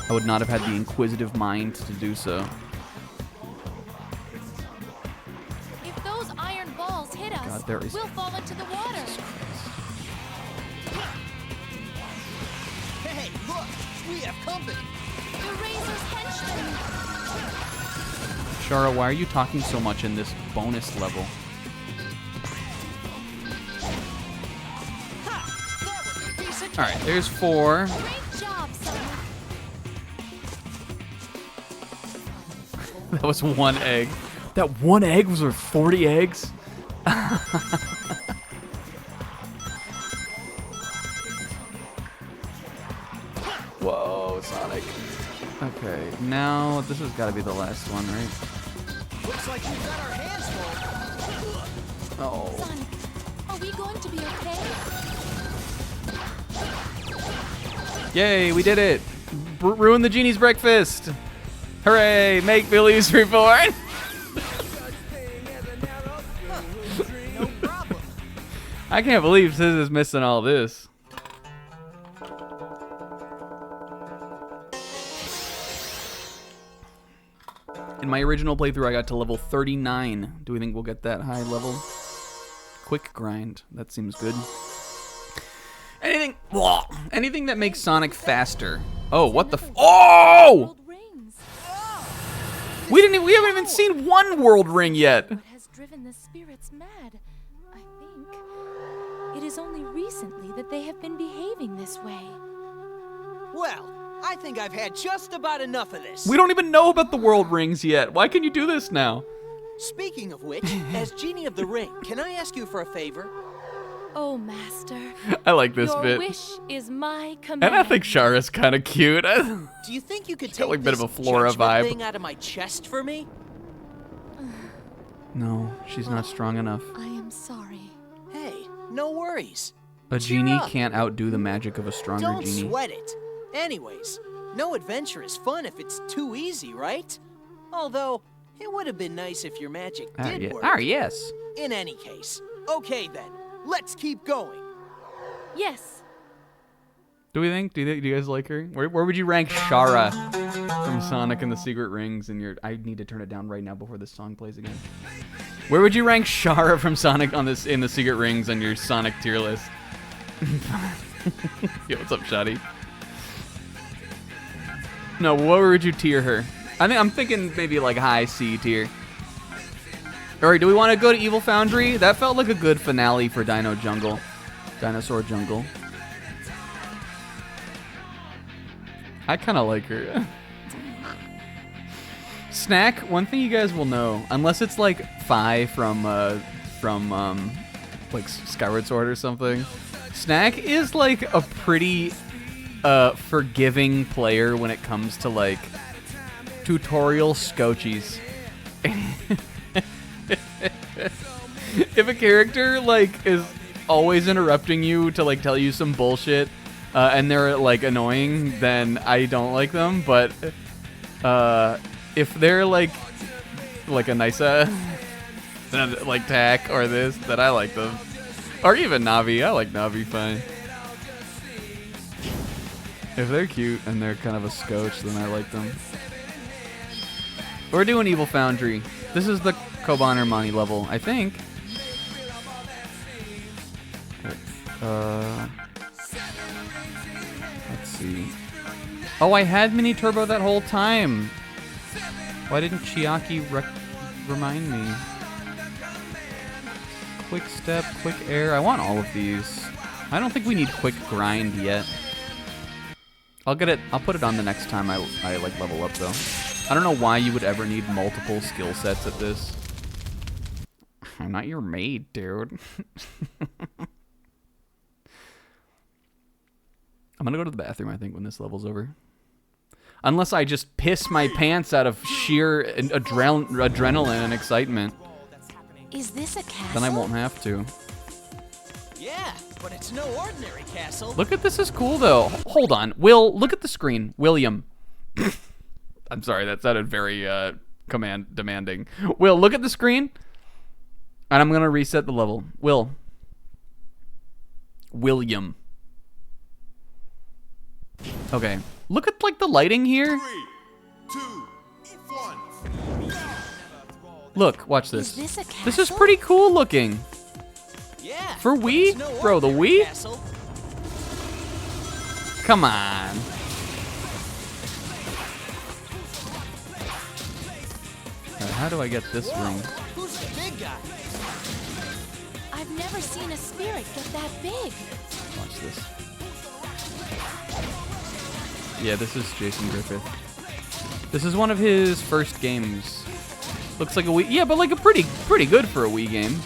I would not have had the inquisitive mind to do so. If those iron balls hit us, God, there is- we'll fall into the water. Hey, look! We have company! The Razor's henchmen. Shara, why are you talking so much in this bonus level? Ha! That was a piece of All right, there's 4. Great job, Sonic. That was 1 egg. That 1 egg was worth 40 eggs? Whoa, Sonic. Okay, now this has got to be the last one, right? Looks like we've got our hands full. Oh. Sonic, are we going to be okay? Yay, we did it. Ruin the genie's breakfast. Hooray, make Billy's reborn. No problem. I can't believe Sis is missing all this. In my original playthrough, I got to level 39. Do we think we'll get that high level? Quick grind. That seems good. Anything that makes Sonic faster. Oh, what the Oh! World rings. We haven't even seen 1 world ring yet. What has driven the spirits mad? I think it is only recently that they have been behaving this way. Well, I think I've had just about enough of this. We don't even know about the world rings yet. Why can you do this now? Speaking of which, as Genie of the Ring, can I ask you for a favor? Oh, Master. I like this Your bit. wish is my command. And I think Shara's kind of cute. Do you think you could got take like a bit of this a Flora judgment vibe. thing out of my chest for me? No, she's not strong enough. I am sorry. Hey, no worries. A Cheer genie up. can't outdo the magic of a stronger Don't genie. sweat it. Anyways, no adventure is fun if it's too easy, right? Although, it would have been nice if your magic did work. Yes. In any case, okay then, let's keep going. Yes. Do you guys like her? Where would you rank Shara from Sonic and the Secret Rings in your... I need to turn it down right now before this song plays again. Where would you rank Shara from Sonic in the Secret Rings on your Sonic tier list? Yo, what's up, Shotty? No, where would you tier her? I'm thinking maybe like high C tier. Alright, do we want to go to Evil Foundry? That felt like a good finale for Dinosaur Jungle. I kind of like her. Snack, one thing you guys will know, unless it's like Fi from like Skyward Sword or something, Snack is like a pretty forgiving player when it comes to like tutorial scotchies. If a character like is always interrupting you to like tell you some bullshit and they're like annoying, then I don't like them. But if they're like a nice like Tack or this, then I like them. Or even Navi. I like Navi fine. If they're cute and they're kind of a scotch, then I like them. We're doing Evil Foundry. This is the Koban Armani level, I think. Let's see. Oh, I had Mini Turbo that whole time. Why didn't Chiaki remind me? Quick step, quick air. I want all of these. I don't think we need quick grind yet. I'll get it. I'll put it on the next time I like level up though. I don't know why you would ever need multiple skill sets at this. I'm not your maid, dude. I'm gonna go to the bathroom, I think, when this level's over. Unless I just piss my pants out of sheer adrenaline and excitement. Is this a castle? Then I won't have to. Yeah, but it's no ordinary castle. Look at this is cool though. Hold on, Will. Look at the screen, William. I'm sorry, that sounded very command demanding. Will, look at the screen, and I'm gonna reset the level. William. Okay. Look at like the lighting here. 3, 2, 1. Look, watch this. Is this a castle? This is pretty cool looking. Yeah. For but Wii? it's no Bro, the ordinary Wii? castle. Come on. How do I get this ring? Who's the big guy? I've never seen a spirit get that big. Watch this. Yeah, this is Jason Griffith. This is one of his first games. Looks like a Wii. Yeah, but like a pretty good for a Wii game.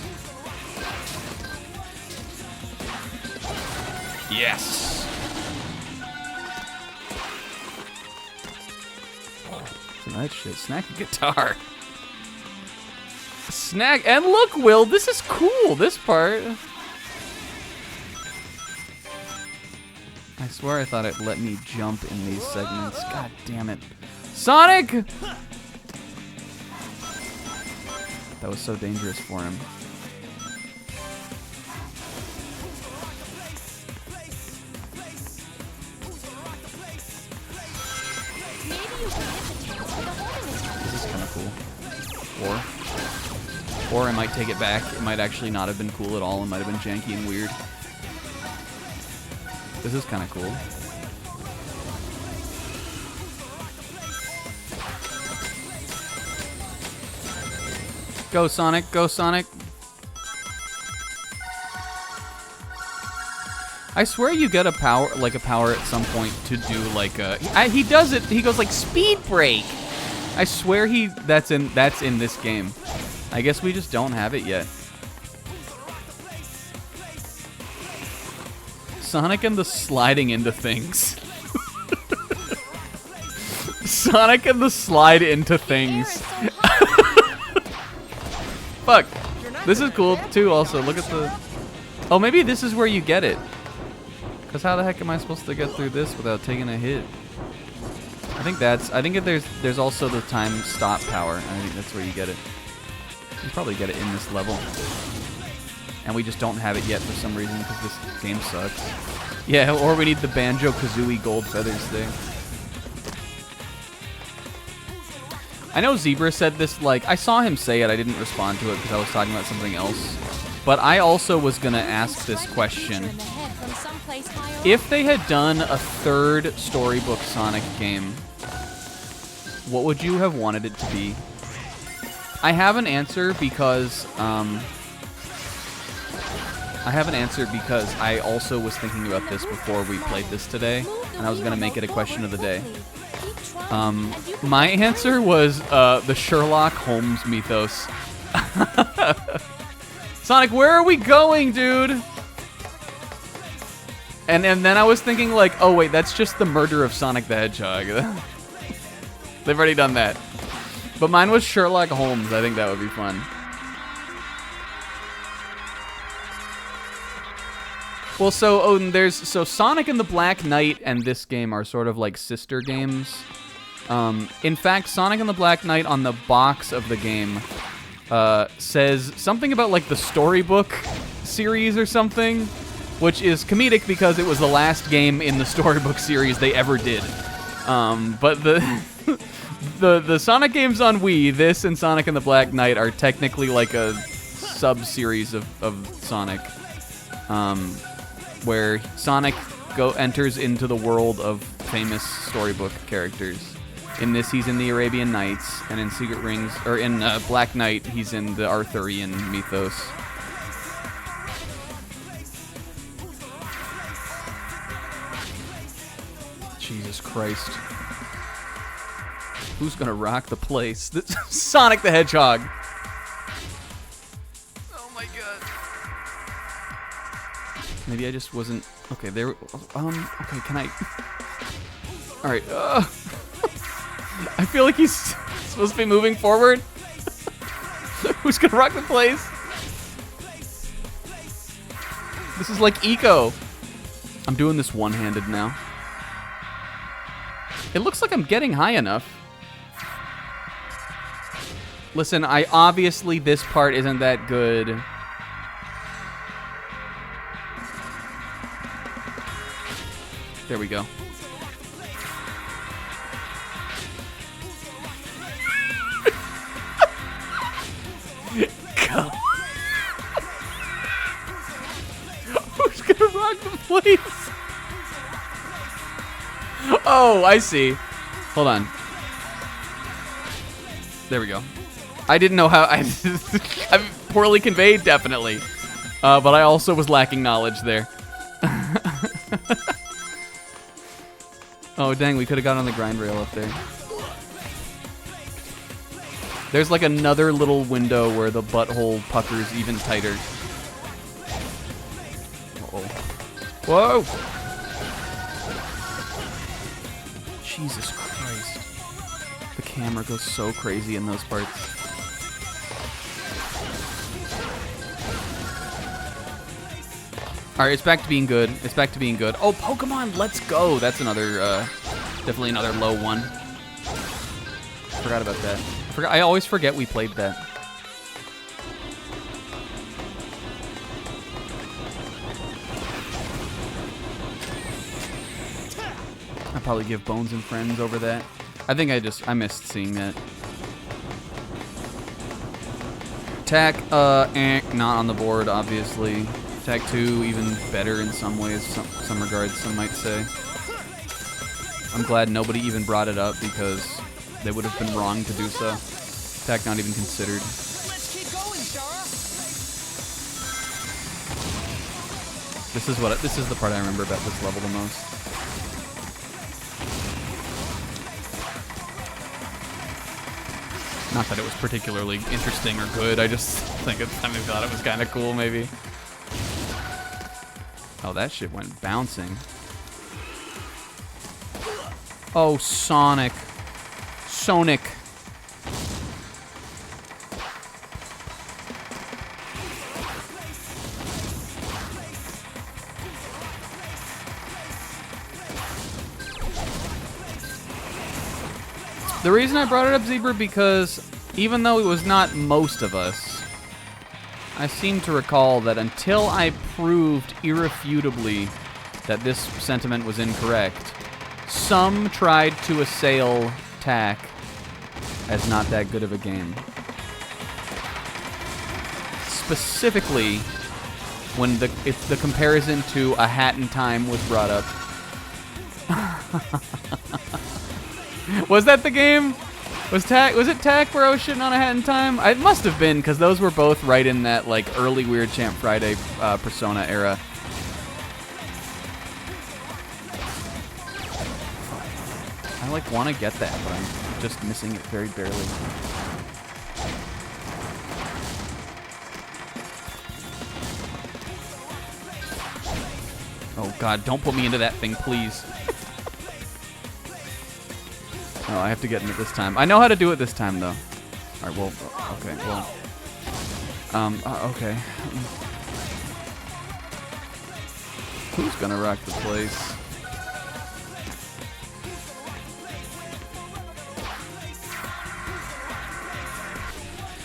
Yes. So that shit. Snack a guitar. Snack. And look, Will, this is cool. This part. I swear I thought it let me jump in these segments. God damn it. Sonic! That was so dangerous for him. Maybe you can hit the tails with a homing attack. This is kind of cool. Or I might take it back. It might actually not have been cool at all. It might have been janky and weird. This is kind of cool. Go Sonic, go Sonic. I swear you get a power at some point to do like a he does it. He goes like speed break. I swear that's in this game. I guess we just don't have it yet. Sonic and the sliding into things. Sonic and the slide into things. Fuck. This is cool too also. Look at the... Oh, maybe this is where you get it. Because how the heck am I supposed to get through this without taking a hit? I think there's also the time stop power. I think that's where you get it. You probably get it in this level. And we just don't have it yet for some reason because this game sucks. Yeah, or we need the Banjo-Kazooie gold feathers thing. I know Zebra said this, like, I saw him say it, I didn't respond to it because I was talking about something else. But I also was gonna ask this question. If they had done a third storybook Sonic game, what would you have wanted it to be? I have an answer because, I also was thinking about this before we played this today, and I was gonna make it a question of the day. My answer was the Sherlock Holmes mythos. Sonic, where are we going, dude? And then I was thinking like, oh wait, that's just the murder of Sonic the Hedgehog. They've already done that. But mine was Sherlock Holmes. I think that would be fun. Well, so Sonic and the Black Knight and this game are sort of like sister games. In fact, Sonic and the Black Knight on the box of the game says something about like the storybook series or something, which is comedic because it was the last game in the storybook series they ever did. But the Sonic games on Wii, this and Sonic and the Black Knight are technically like a sub-series of Sonic, where Sonic enters into the world of famous storybook characters. In this, he's in the Arabian Nights, and in Secret Rings, or in Black Knight, he's in the Arthurian mythos. Jesus Christ. Who's gonna rock the place? This Sonic the Hedgehog. Oh my god. Maybe I just wasn't... Okay, there... okay, can I... Alright, I feel like he's supposed to be moving forward. Who's gonna rock the place? This is like Eco. I'm doing this one-handed now. It looks like I'm getting high enough. Listen, obviously this part isn't that good. There we go. Who's gonna rock the place? Oh, I see. Hold on. There we go. I didn't know how... I'm poorly conveyed, definitely. But I also was lacking knowledge there. Oh, dang, we could have got on the grind rail up there. There's like another little window where the butthole puckers even tighter. Uh-oh. Whoa! Jesus Christ. The camera goes so crazy in those parts. Alright, it's back to being good. It's back to being good. Oh, Pokemon, let's go! That's another, definitely another low one. Forgot about that. I always forget we played that. I'd probably give Bones and Friends over that. I think I missed seeing that. Attack, not on the board, obviously. Attack 2, even better in some ways, some regards, some might say. I'm glad nobody even brought it up because they would have been wrong to do so. Attack not even considered. Let's keep going, Shara. This is the part I remember about this level the most. Not that it was particularly interesting or good, I just think at the time I thought it was kind of cool, maybe. Oh, that shit went bouncing. Oh, Sonic. Sonic. The reason I brought it up, Zebra, because even though it was not most of us, I seem to recall that until I proved irrefutably that this sentiment was incorrect, some tried to assail TAC as not that good of a game. Specifically, when the comparison to A Hat in Time was brought up. Was that the game? Was it TAC where I was shitting on A Hat in Time? It must have been, because those were both right in that like early Weird Champ Friday Persona era. I like want to get that, but I'm just missing it very barely. Oh god, don't put me into that thing, please. Oh, I have to get in it this time. I know how to do it this time, though. Alright, well, okay, well. Okay. Who's gonna rock the place?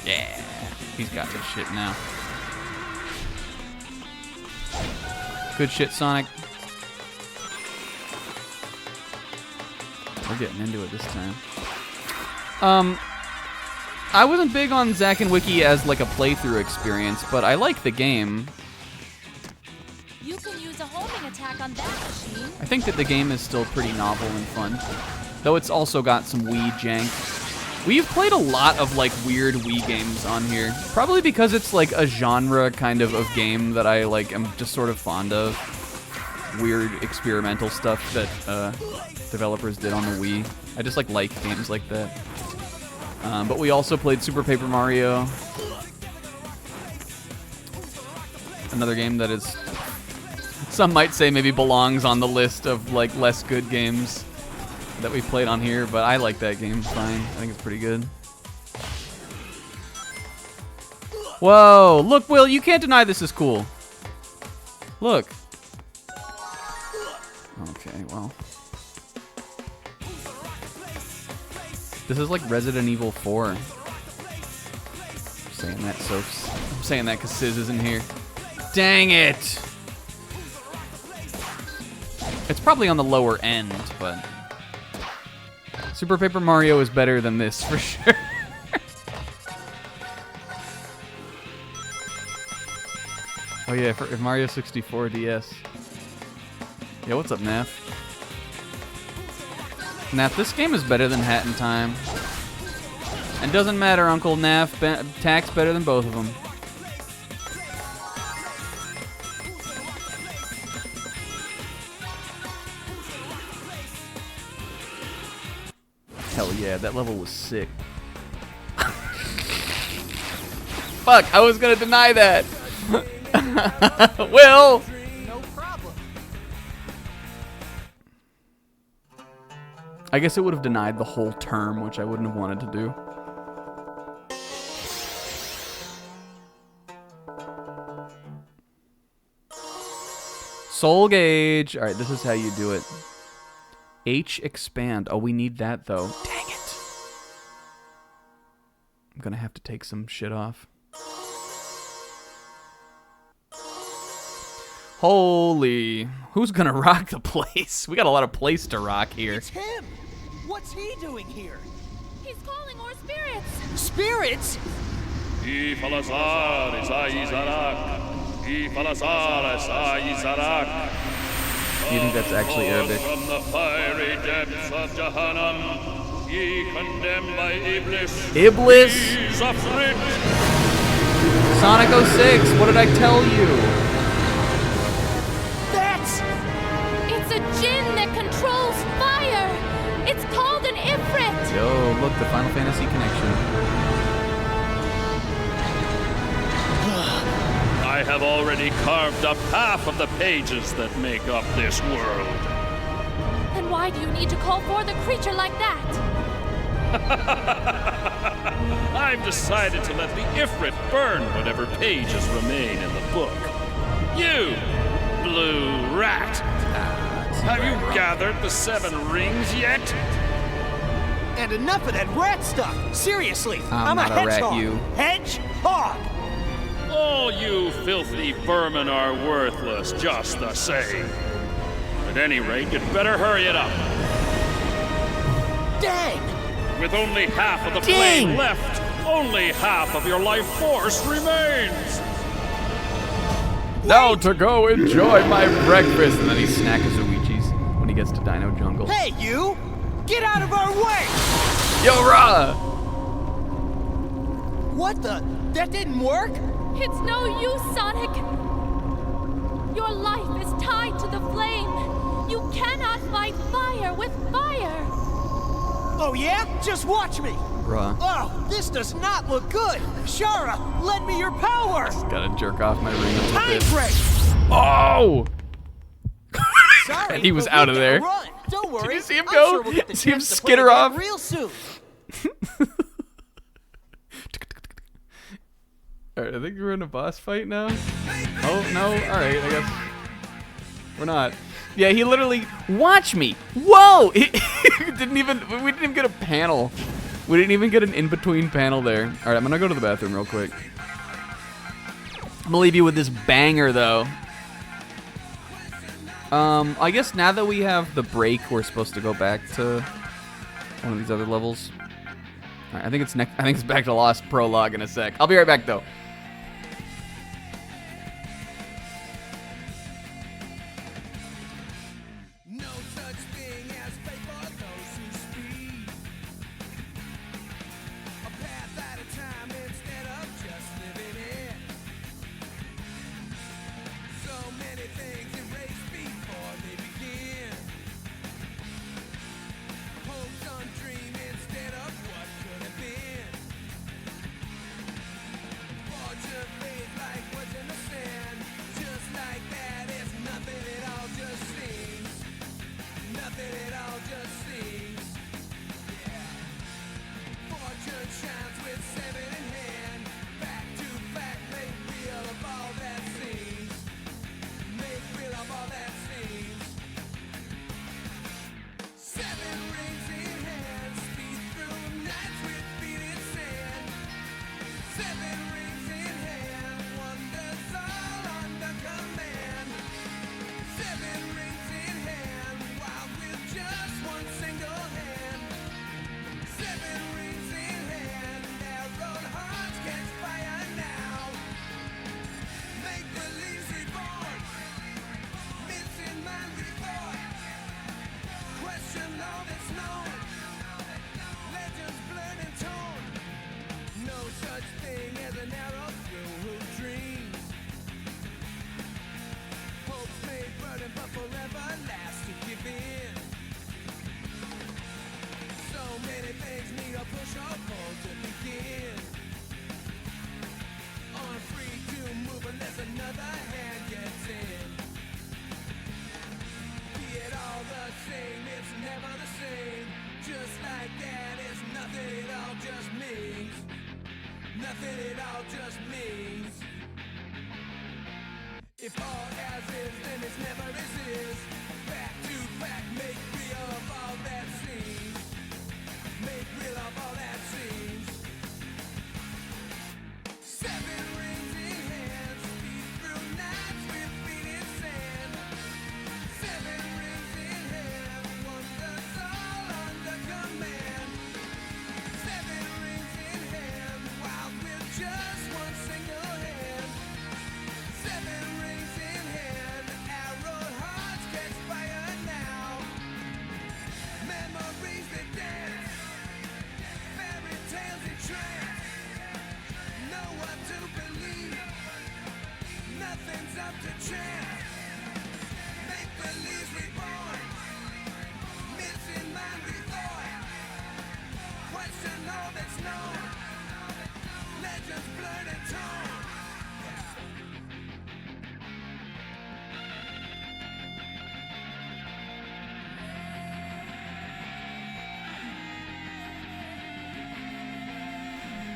Yeah, he's got this shit now. Good shit, Sonic. We're getting into it this time. I wasn't big on Zack and Wiki as like a playthrough experience, but I like the game. You can use a homing attack on that machine. I think that the game is still pretty novel and fun, though it's also got some Wii jank. We've played a lot of like weird Wii games on here, probably because it's like a genre kind of game that I like am just sort of fond of. Weird experimental stuff that developers did on the Wii. I just like games like that. But we also played Super Paper Mario, another game that is, some might say, maybe belongs on the list of like less good games that we played on here, but I like that game fine. I think it's pretty good. Whoa, look, Will, you can't deny this is cool. Look. Okay, well. This is like Resident Evil 4. I'm saying that because Sizz isn't here. Dang it! It's probably on the lower end, but Super Paper Mario is better than this for sure. Oh yeah, for Mario 64 DS. Yeah, what's up, Naf? Naf, this game is better than Hat in Time. And doesn't matter, Uncle Naf. Tack's better than both of them. Hell yeah, that level was sick. Fuck, I was gonna deny that. Will! No problem. I guess it would have denied the whole term, which I wouldn't have wanted to do. Soul Gauge. All right, this is how you do it. H expand. Oh, we need that, though. Dang it. I'm going to have to take some shit off. Holy. Who's going to rock the place? We got a lot of place to rock here. It's him! What's he doing here? He's calling more spirits. Spirits? Do you think that's actually Arabic? From the fiery depths of Jahannam, ye condemned by Iblis. Iblis? He's afraid. Sonic 06, what did I tell you? That's... It's a djinn that controls fire. It's called an Ifrit. Yo, look, the Final Fantasy connection. I have already carved up half of the pages that make up this world. Then why do you need to call forth a creature like that? I've decided to let the Ifrit burn whatever pages remain in the book. You, blue rat! Have you gathered the 7 rings yet? And enough of that rat stuff! Seriously, I'm a not a rat, hedgehog! you. Hedgehog! All you filthy vermin are worthless just the same. At any rate, you'd better hurry it up. Dang! With only half of the Dang! flame left, only half of your life force remains. Now to go enjoy my breakfast. And then he snacks Zuichis when he gets to Dino Jungle. Hey, you! Get out of our way! Yo, Ra! What the? That didn't work? It's no use, Sonic. Your life is tied to the flame. You cannot fight fire with fire. Oh yeah? Just watch me! Ra. Oh, this does not look good! Shara, lend me your power! Gotta jerk off my ring a little Time bit. break! Oh! Sorry, And he was but we out of gotta there. Run. Don't worry. Did you see him I'm go? Sure we'll get the See him chance to play skitter again off? real soon. Alright, I think we're in a boss fight now. Oh, no. Alright, I guess. We're not. Yeah, he literally... Watch me! Whoa! We didn't even get a panel. We didn't even get an in-between panel there. Alright, I'm gonna go to the bathroom real quick. I'm gonna leave you with this banger, though. I guess now that we have the break, we're supposed to go back to one of these other levels. All right, I think it's next. I think it's back to Lost Prologue in a sec. I'll be right back though.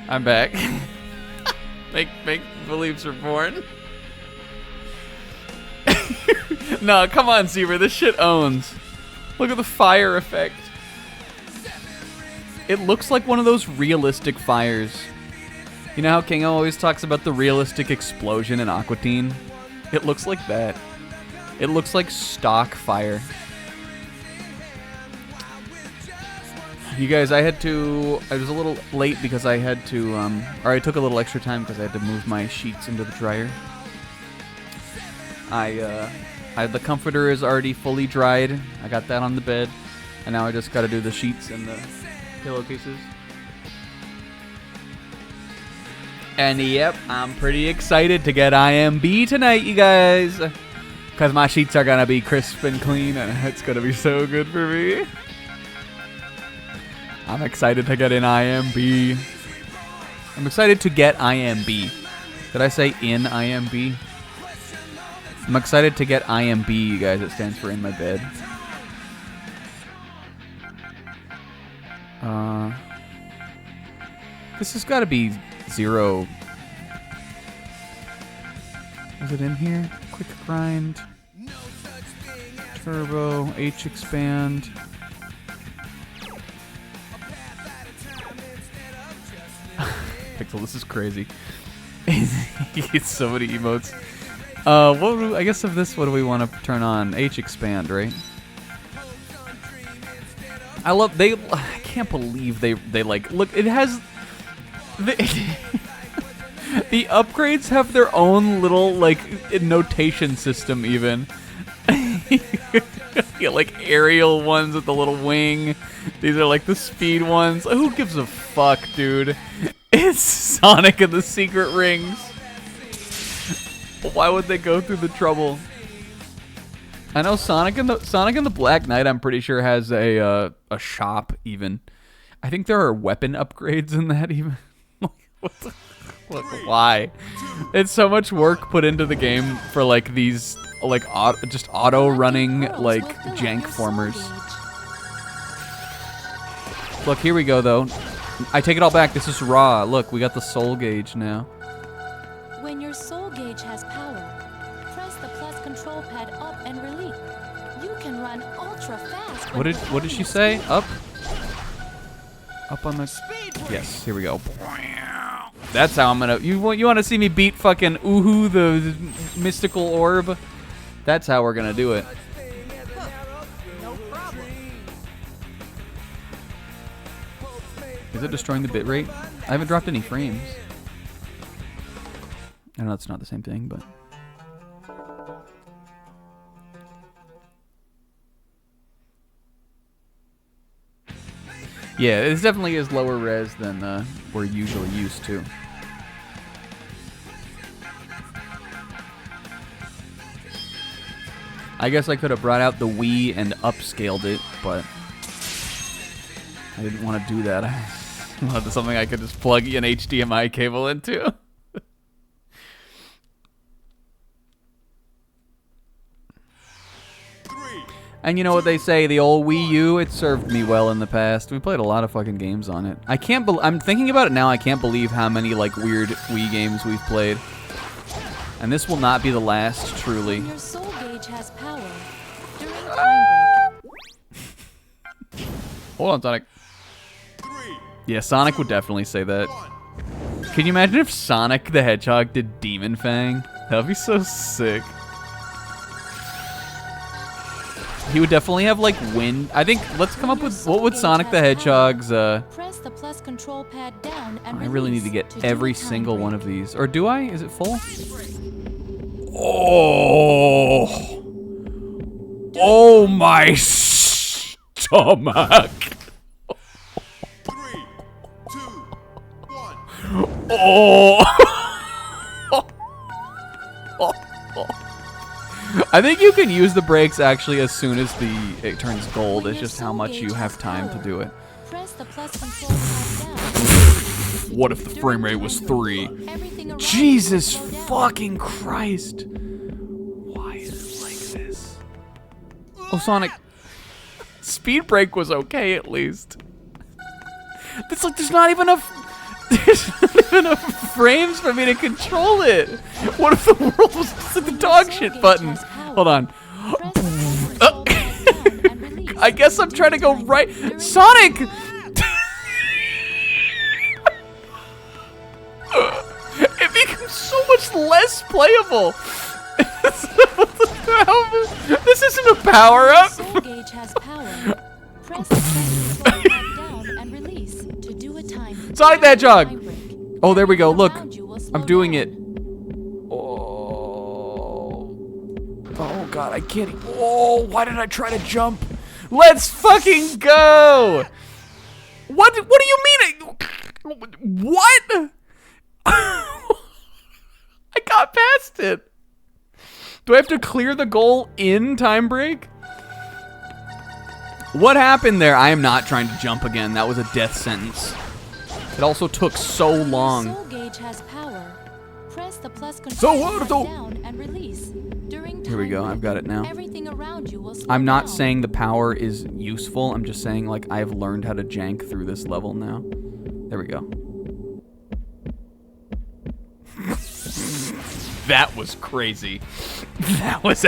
I'm back. Make beliefs reborn. No, come on, Zebra. This shit owns. Look at the fire effect. It looks like one of those realistic fires. You know how Kingo always talks about the realistic explosion in Aqua Teen? It looks like that. It looks like stock fire. You guys, I was a little late because I had to, I took a little extra time because I had to move my sheets into the dryer. The comforter is already fully dried. I got that on the bed. And now I just gotta do the sheets and the pillowcases. And yep, I'm pretty excited to get IMB tonight, you guys. Because my sheets are gonna be crisp and clean and it's gonna be so good for me. I'm excited to get in IMB. I'm excited to get IMB. Did I say in IMB? I'm excited to get IMB, you guys. It stands for in my bed. This has got to be 0. Is it in here? Quick grind. Turbo. H expand. Pixel, this is crazy. He gets so many emotes. I guess of this, what do we want to turn on? H expand, right? I love I can't believe they like look. It has the the upgrades have their own little like notation system even. Yeah, like aerial ones with the little wing. These are like the speed ones. Who gives a fuck, dude? It's Sonic and the Secret Rings. Why would they go through the trouble? I know Sonic and the Black Knight, I'm pretty sure, has a shop even. I think there are weapon upgrades in that even. Why? It's so much work put into the game for like these like just auto running like jank formers. Look, here we go though. I take it all back. This is raw. Look, we got the soul gauge now. When your soul gauge has power, press the plus control pad up and release. You can run ultra fast. What did she say? Up? Up on the... Yes, here we go. That's how I'm gonna... You want to see me beat fucking Uhu, the mystical orb? That's how we're gonna do it. Is it destroying the bitrate? I haven't dropped any frames. I know it's not the same thing, but... Yeah, it definitely is lower res than we're usually used to. I guess I could have brought out the Wii and upscaled it, but I didn't want to do that. I wanted something I could just plug an HDMI cable into. And you know what they say, the old Wii U, it served me well in the past. We played a lot of fucking games on it. I'm thinking about it now, I can't believe how many like weird Wii games we've played. And this will not be the last, truly. Your soul gauge has power. During time break. Hold on, Sonic. Yeah, Sonic would definitely say that. Can you imagine if Sonic the Hedgehog did Demon Fang? That would be so sick. He would definitely have like wind. I think let's come up with what would Sonic the Hedgehog's Press the plus control pad down and I really need to get do every a time single break. one of these. Or do I? Is it full? Oh. Oh my stomach. 3, 2, 1. Oh. I think you can use the brakes actually as soon as it turns gold. It's just how much you have time to do it. Press the plus control pad down. What if the frame rate was 3? Everything around Jesus you will slow down. fucking Christ. Why is it like this? Oh, Sonic. Speed brake was okay at least. It's like there's not even enough frames for me to control it. What if the world was just like the dog shit button? Hold on. Press the plus control pad down and release. I guess I'm trying to go right. Sonic! It becomes so much less playable. This isn't a power up. Soul gauge has power. Press the plus control pad down and release to do a time. Sonic the Hedgehog. time break. Oh, there we go. Look, Around you will slow I'm doing down. it. Oh God, I can't. Oh, why did I try to jump? Let's fucking go. What do you mean? What? I got past it. Do I have to clear the goal in time break? What happened there? I am not trying to jump again. That was a death sentence. It also took so long. Soul gauge has power. Press the plus So control what? pad So- down and release. During Here we time go. break, I've got it now. Everything around you will slow I'm not down. saying the power is useful. I'm just saying like I've learned how to jank through this level now. There we go. That was crazy. That was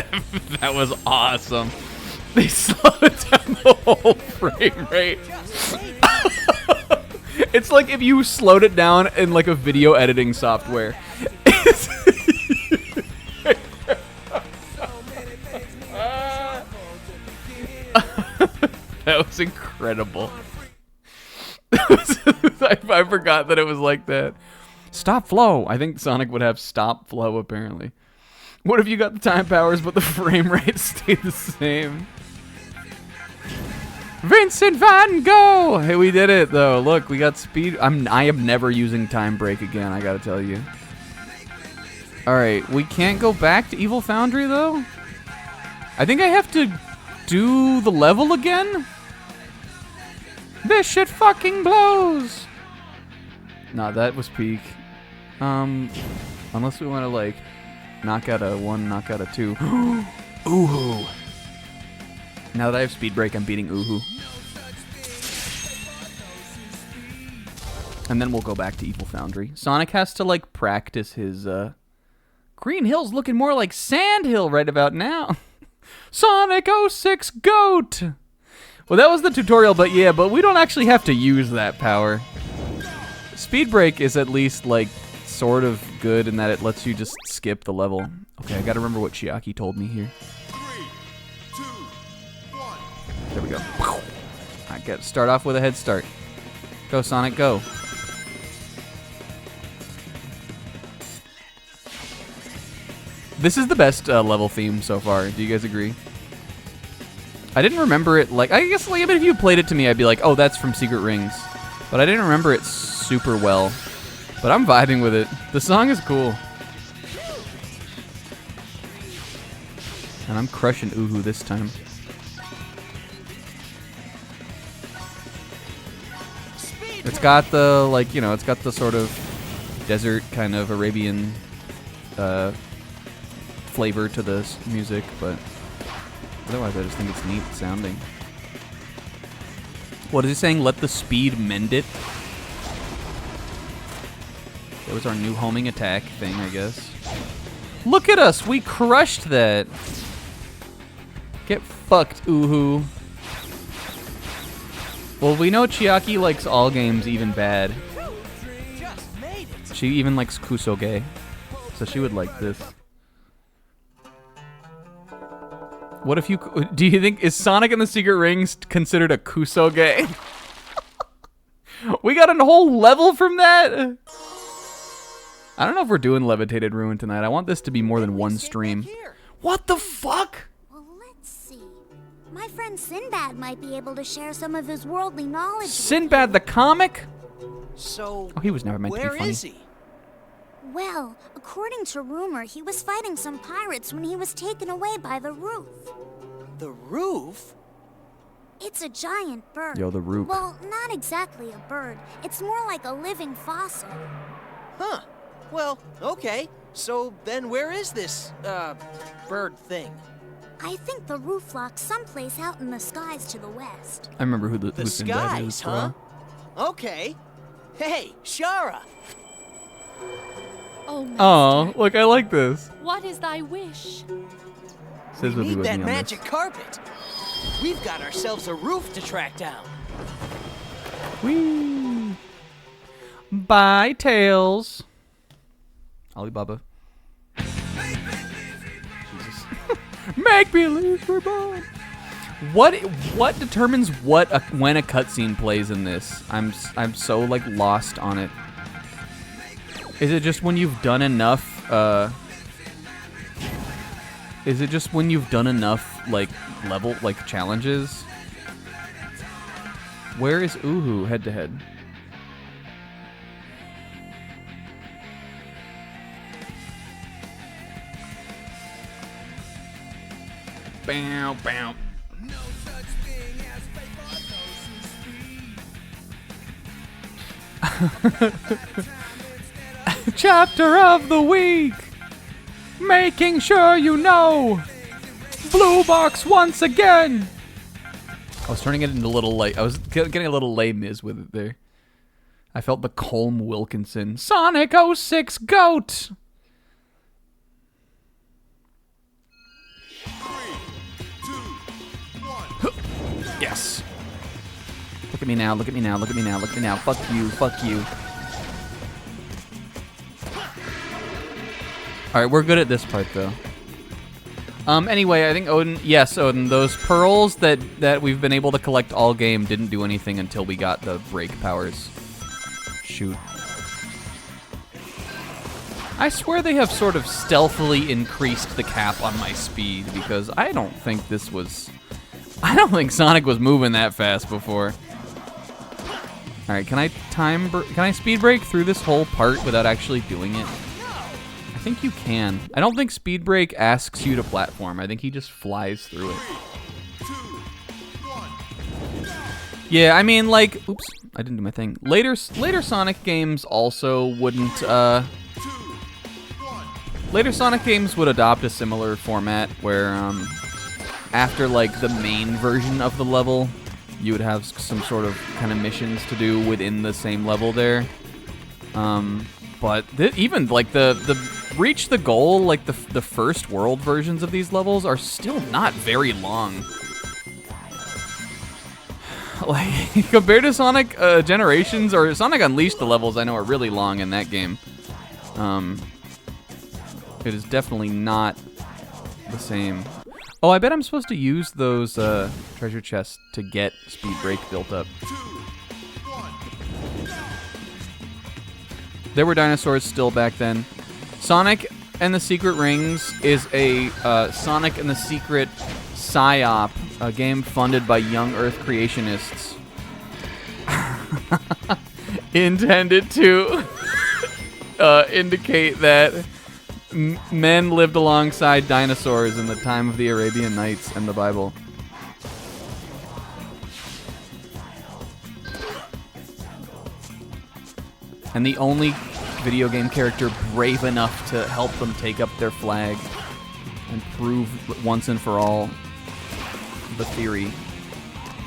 awesome. They slowed down the whole frame rate. It's like if you slowed it down in like a video editing software. That That was incredible. I forgot that it was like that. Stop flow. I think Sonic would have stop flow, apparently. What if you got the time powers, but the frame rate stayed the same? Vincent Van Gogh! Hey, we did it, though. Look, we got speed. I am never using time break again, I gotta tell you. Alright, we can't go back to Evil Foundry, though? I think I have to do the level again? This shit fucking blows! Nah, that was peak. Unless we want to, like, knock out a 1, knock out a 2. Ooh. Now that I have speed break, I'm beating Uhu. And then we'll go back to Evil Foundry. Sonic has to, like, practice his, Green Hill's looking more like Sand Hill right about now. Sonic 06 Goat! Well, that was the tutorial, but yeah, but we don't actually have to use that power. Speed break is at least, like, sort of good in that it lets you just skip the level. Okay, I gotta remember what Chiaki told me here. 3, 2, 1. There we go. I gotta start off with a head start. Go, Sonic, go. This is the best level theme so far. Do you guys agree? I didn't remember it, like, I guess, like, if you played it to me, I'd be like, oh, that's from Secret Rings. But I didn't remember it super well. But I'm vibing with it. The song is cool. And I'm crushing Uhu this time. It's got the, like, you know, it's got the sort of desert kind of Arabian flavor to this music, but otherwise I just think it's neat sounding. What is he saying? Let the speed mend it? That was our new homing attack thing, I guess. Look at us! We crushed that! Get fucked, Uhu. Well, we know Chiaki likes all games, even bad. She even likes Kusoge. So she would like this. What if you... Do you think... Is Sonic and the Secret Rings considered a Kusoge? We got a whole level from that? I don't know if we're doing Levitated Ruin tonight. I want this to be more than one stream. What the fuck? Well, let's see. My friend Sinbad might be able to share some of his worldly knowledge. Sinbad the comic? So, Oh, he was never meant to be funny. where is he? Well, according to rumor, he was fighting some pirates when he was taken away by the roof. The roof? It's a giant bird. Yo, the Rook. Well, not exactly a bird. It's more like a living fossil. Huh. Well, okay. So then where is this, bird thing? I think the roof locks someplace out in the skies to the west. I remember who The Sinbad is. skies, huh? Okay. Hey, Shara! Oh, master, Oh, look, I like this. what is thy wish? Says We we'll be need with that me on magic carpet. We've got ourselves a roof to track down. this. Whee! Bye, Tails. Alibaba. Jesus. Make believe we're born. What determines when a cutscene plays in this? I'm so like lost on it. Is it just when you've done enough? Is it just when you've done enough like challenges? Where is Uhu head to head? Bow, bow. Chapter of the week. Making sure you know. Blue box once again. I was turning it into a little like I was getting a little Les Mis with it there. I felt the Colm Wilkinson Sonic 06 Goat. 3, 2, 1. Yes. Look at me now, look at me now, look at me now, look at me now. Fuck you, fuck you. Alright, we're good at this part though. Anyway, I think Odin, yes, Odin, those pearls that we've been able to collect all game didn't do anything until we got the break powers. Shoot. I swear they have sort of stealthily increased the cap on my speed because I don't think Sonic was moving that fast before. All right, can I speed break through this whole part without actually doing it? I think you can. I don't think speed break asks you to platform. I think he just flies through it. Yeah, I mean, like, oops, I didn't do my thing. Later Sonic games also wouldn't, later Sonic games would adopt a similar format where, after, like, the main version of the level, you would have some sort of kind of missions to do within the same level there. But even, like, the reach the goal, like, the first world versions of these levels are still not very long. Like, compared to Sonic Generations or Sonic Unleashed, the levels I know are really long in that game. It is definitely not the same. Oh, I bet I'm supposed to use those treasure chests to get speed break built up. There were dinosaurs still back then. Sonic and the Secret Rings is a Sonic and the Secret PSYOP, a game funded by young Earth creationists. Intended to indicate that men lived alongside dinosaurs in the time of the Arabian Nights and the Bible. And the only video game character brave enough to help them take up their flag and prove once and for all the theory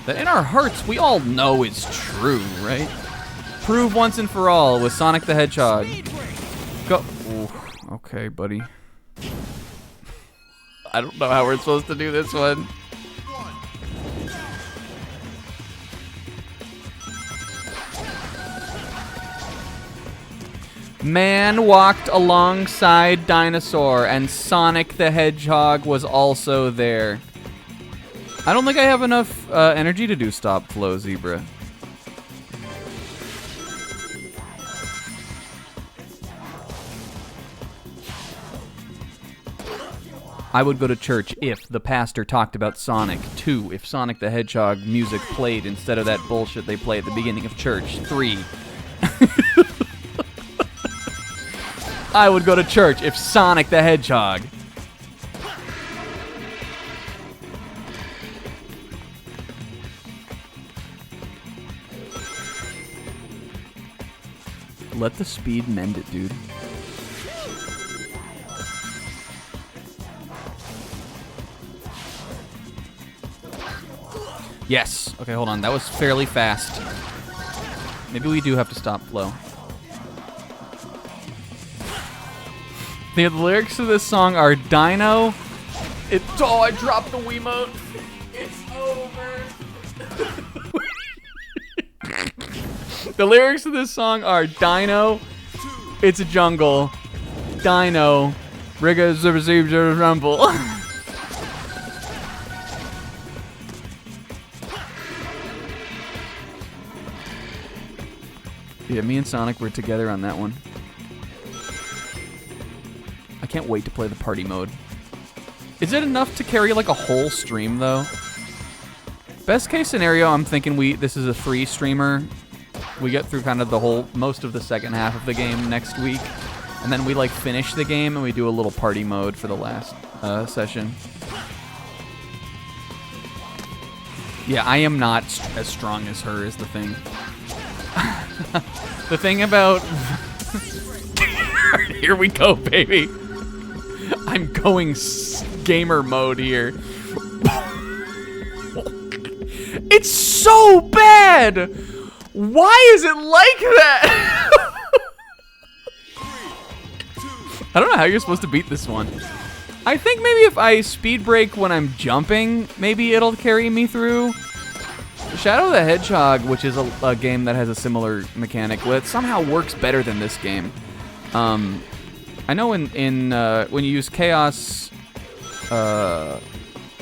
that in our hearts we all know is true, right? Prove once and for all with Sonic the Hedgehog. Go. Ooh, okay, buddy. I don't know how we're supposed to do this one. Man walked alongside dinosaur, and Sonic the Hedgehog was also there. I don't think I have enough energy to do stop flow, Zebra. I would go to church if the pastor talked about Sonic. 2, if Sonic the Hedgehog music played instead of that bullshit they play at the beginning of church. 3. I would go to church if Sonic the Hedgehog. Let the speed mend it, dude. Yes. Okay, hold on. That was fairly fast. Maybe we do have to stop flow. The lyrics to this song are Dino. Oh, I dropped the Wiimote. It's over. The lyrics to this song are Dino. It's a jungle. Dino. Rigga Zibba Rumble. Yeah, me and Sonic were together on that one. I can't wait to play the party mode. Is it enough to carry like a whole stream though? Best case scenario, I'm thinking this is a free streamer. We get through kind of most of the second half of the game next week. And then we like finish the game and we do a little party mode for the last session. Yeah, I am not as strong as her is the thing. The thing about... Here we go, baby. I'm going gamer mode here. It's so bad! Why is it like that? I don't know how you're supposed to beat this one. I think maybe if I speed brake when I'm jumping, maybe it'll carry me through. Shadow the Hedgehog, which is a game that has a similar mechanic, well, it somehow works better than this game. I know when you use Chaos I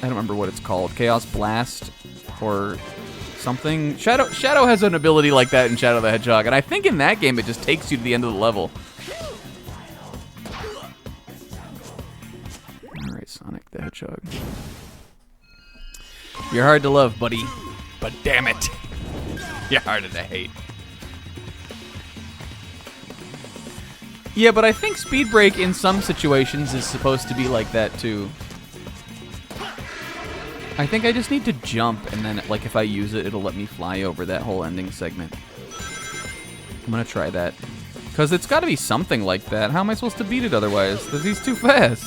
don't remember what it's called. Chaos Blast or something. Shadow has an ability like that in Shadow the Hedgehog, and I think in that game it just takes you to the end of the level. Alright, Sonic the Hedgehog. You're hard to love, buddy. But damn it. You're harder to hate. Yeah, but I think Speed Break in some situations is supposed to be like that too. I think I just need to jump, and then, like, if I use it, it'll let me fly over that whole ending segment. I'm gonna try that. Because it's gotta be something like that. How am I supposed to beat it otherwise? Because he's too fast.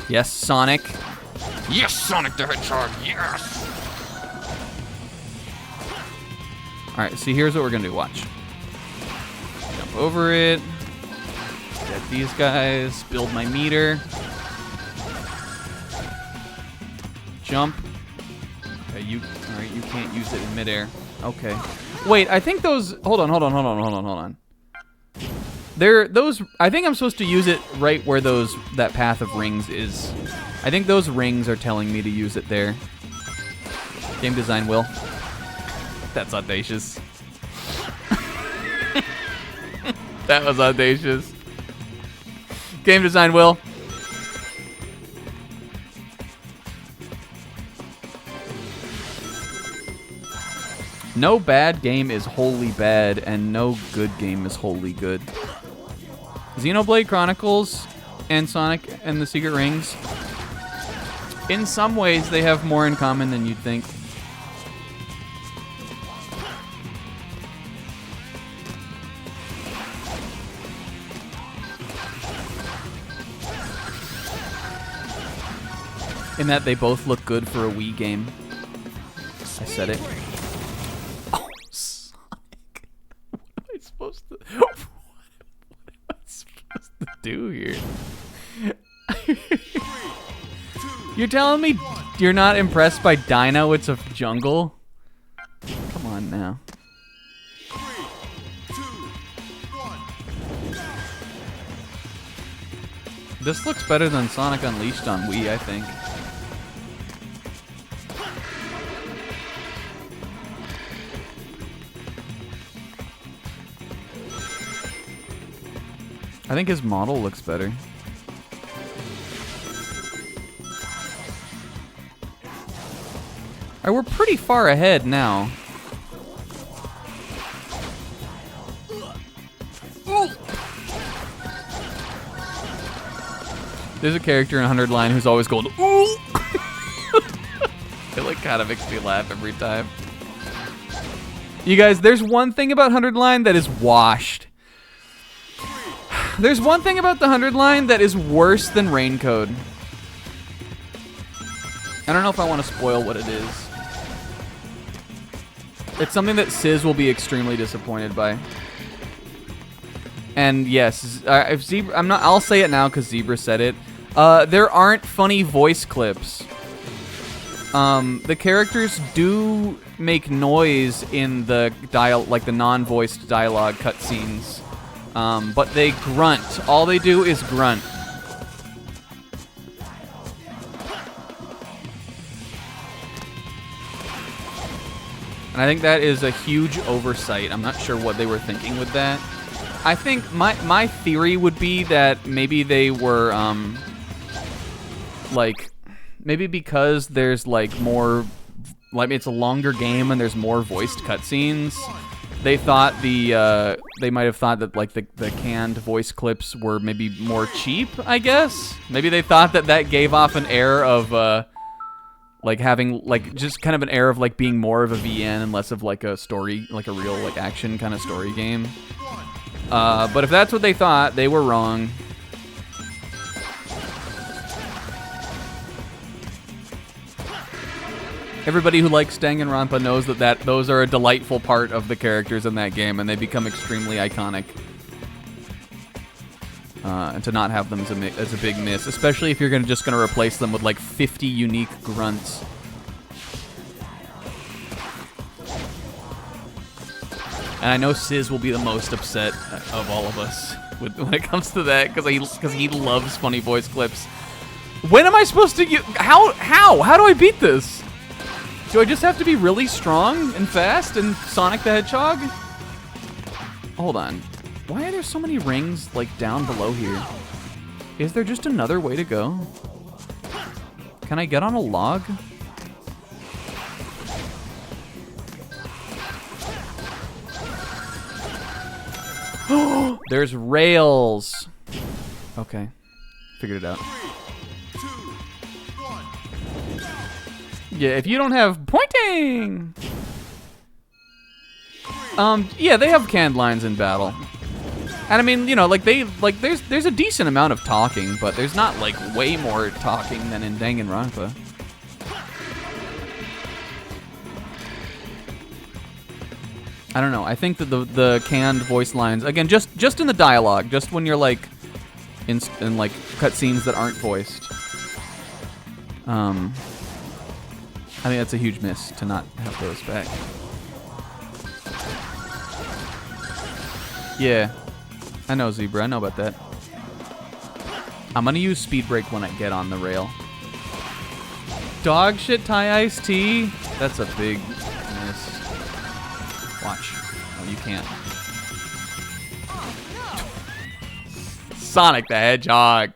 Yes, Sonic. Yes, Sonic the Hedgehog, yes! Alright, see, here's what we're gonna do, watch. Jump over it. Get these guys, build my meter. Jump. Okay, alright, you can't use it in midair. Okay. Wait, I think those, hold on. Those, I think I'm supposed to use it right where that path of rings is. I think those rings are telling me to use it there. Game design, Will. That's audacious. That was audacious. Game design, Will. No bad game is wholly bad, and no good game is wholly good. Xenoblade Chronicles and Sonic and the Secret Rings, in some ways, they have more in common than you'd think. In that they both look good for a Wii game. I said it. Oh, Sonic. What am I supposed to... What am I supposed to do here? You're telling me you're not impressed by Dino? It's a jungle? Come on now. 3, 2, 1. This looks better than Sonic Unleashed on Wii, I think. I think his model looks better. Alright, we're pretty far ahead now. There's a character in 100 Line who's always going, ooh! It like kind of makes me laugh every time. You guys, there's one thing about 100 Line that is washed. There's one thing about the 100 Line that is worse than Raincode. I don't know if I want to spoil what it is. It's something that Sizz will be extremely disappointed by. And yes, if Zebra, I'll say it now because Zebra said it. There aren't funny voice clips. The characters do make noise in the the non-voiced dialogue cutscenes. But they grunt. All they do is grunt. And I think that is a huge oversight. I'm not sure what they were thinking with that. I think my theory would be that maybe they were, maybe because there's, more, it's a longer game and there's more voiced cutscenes, they thought they might have thought that, the canned voice clips were maybe more cheap, I guess? Maybe they thought that gave off an air of, having, just kind of an air of, being more of a VN and less of, a story, a real, action kind of story game. But if that's what they thought, they were wrong. Everybody who likes Danganronpa knows that those are a delightful part of the characters in that game, and they become extremely iconic. And to not have them is a big miss, especially if you're just gonna replace them with 50 unique grunts. And I know Sizz will be the most upset of all of us when it comes to that, because he loves funny voice clips. When am I supposed to get... How do I beat this? Do I just have to be really strong and fast and Sonic the Hedgehog? Hold on. Why are there so many rings, like, down below here? Is there just another way to go? Can I get on a log? There's rails. Okay. Figured it out. 3, 2, 1. Yeah, if you don't have pointing. Yeah, they have canned lines in battle. And I mean, you know, like there's a decent amount of talking, but there's not like way more talking than in Danganronpa. I don't know. I think that the canned voice lines, again, just in the dialogue, just when you're like in like cutscenes that aren't voiced. I think that's a huge miss to not have those back. Yeah, I know, Zebra. I know about that. I'm gonna use Speed Break when I get on the rail. Dog shit Thai iced tea. That's a big miss. Watch. Oh, you can't. Sonic the Hedgehog.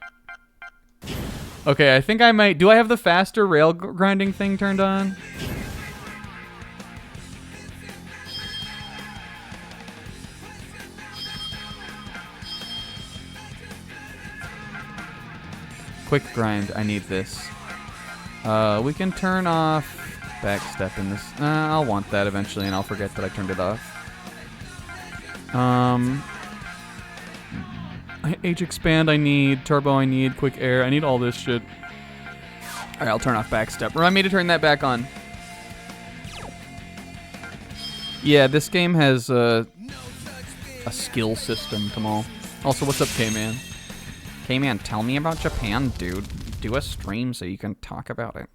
Okay, I think I might... Do I have the faster rail grinding thing turned on? Quick grind. I need this. We can turn off backstep in this. I'll want that eventually, and I'll forget that I turned it off. H expand I need, turbo I need, quick air, I need all this shit. Alright, I'll turn off backstep. Remind me to turn that back on. Yeah, this game has a skill system, Kamal. Also, what's up, K-Man? K-Man, tell me about Japan, dude. Do a stream so you can talk about it.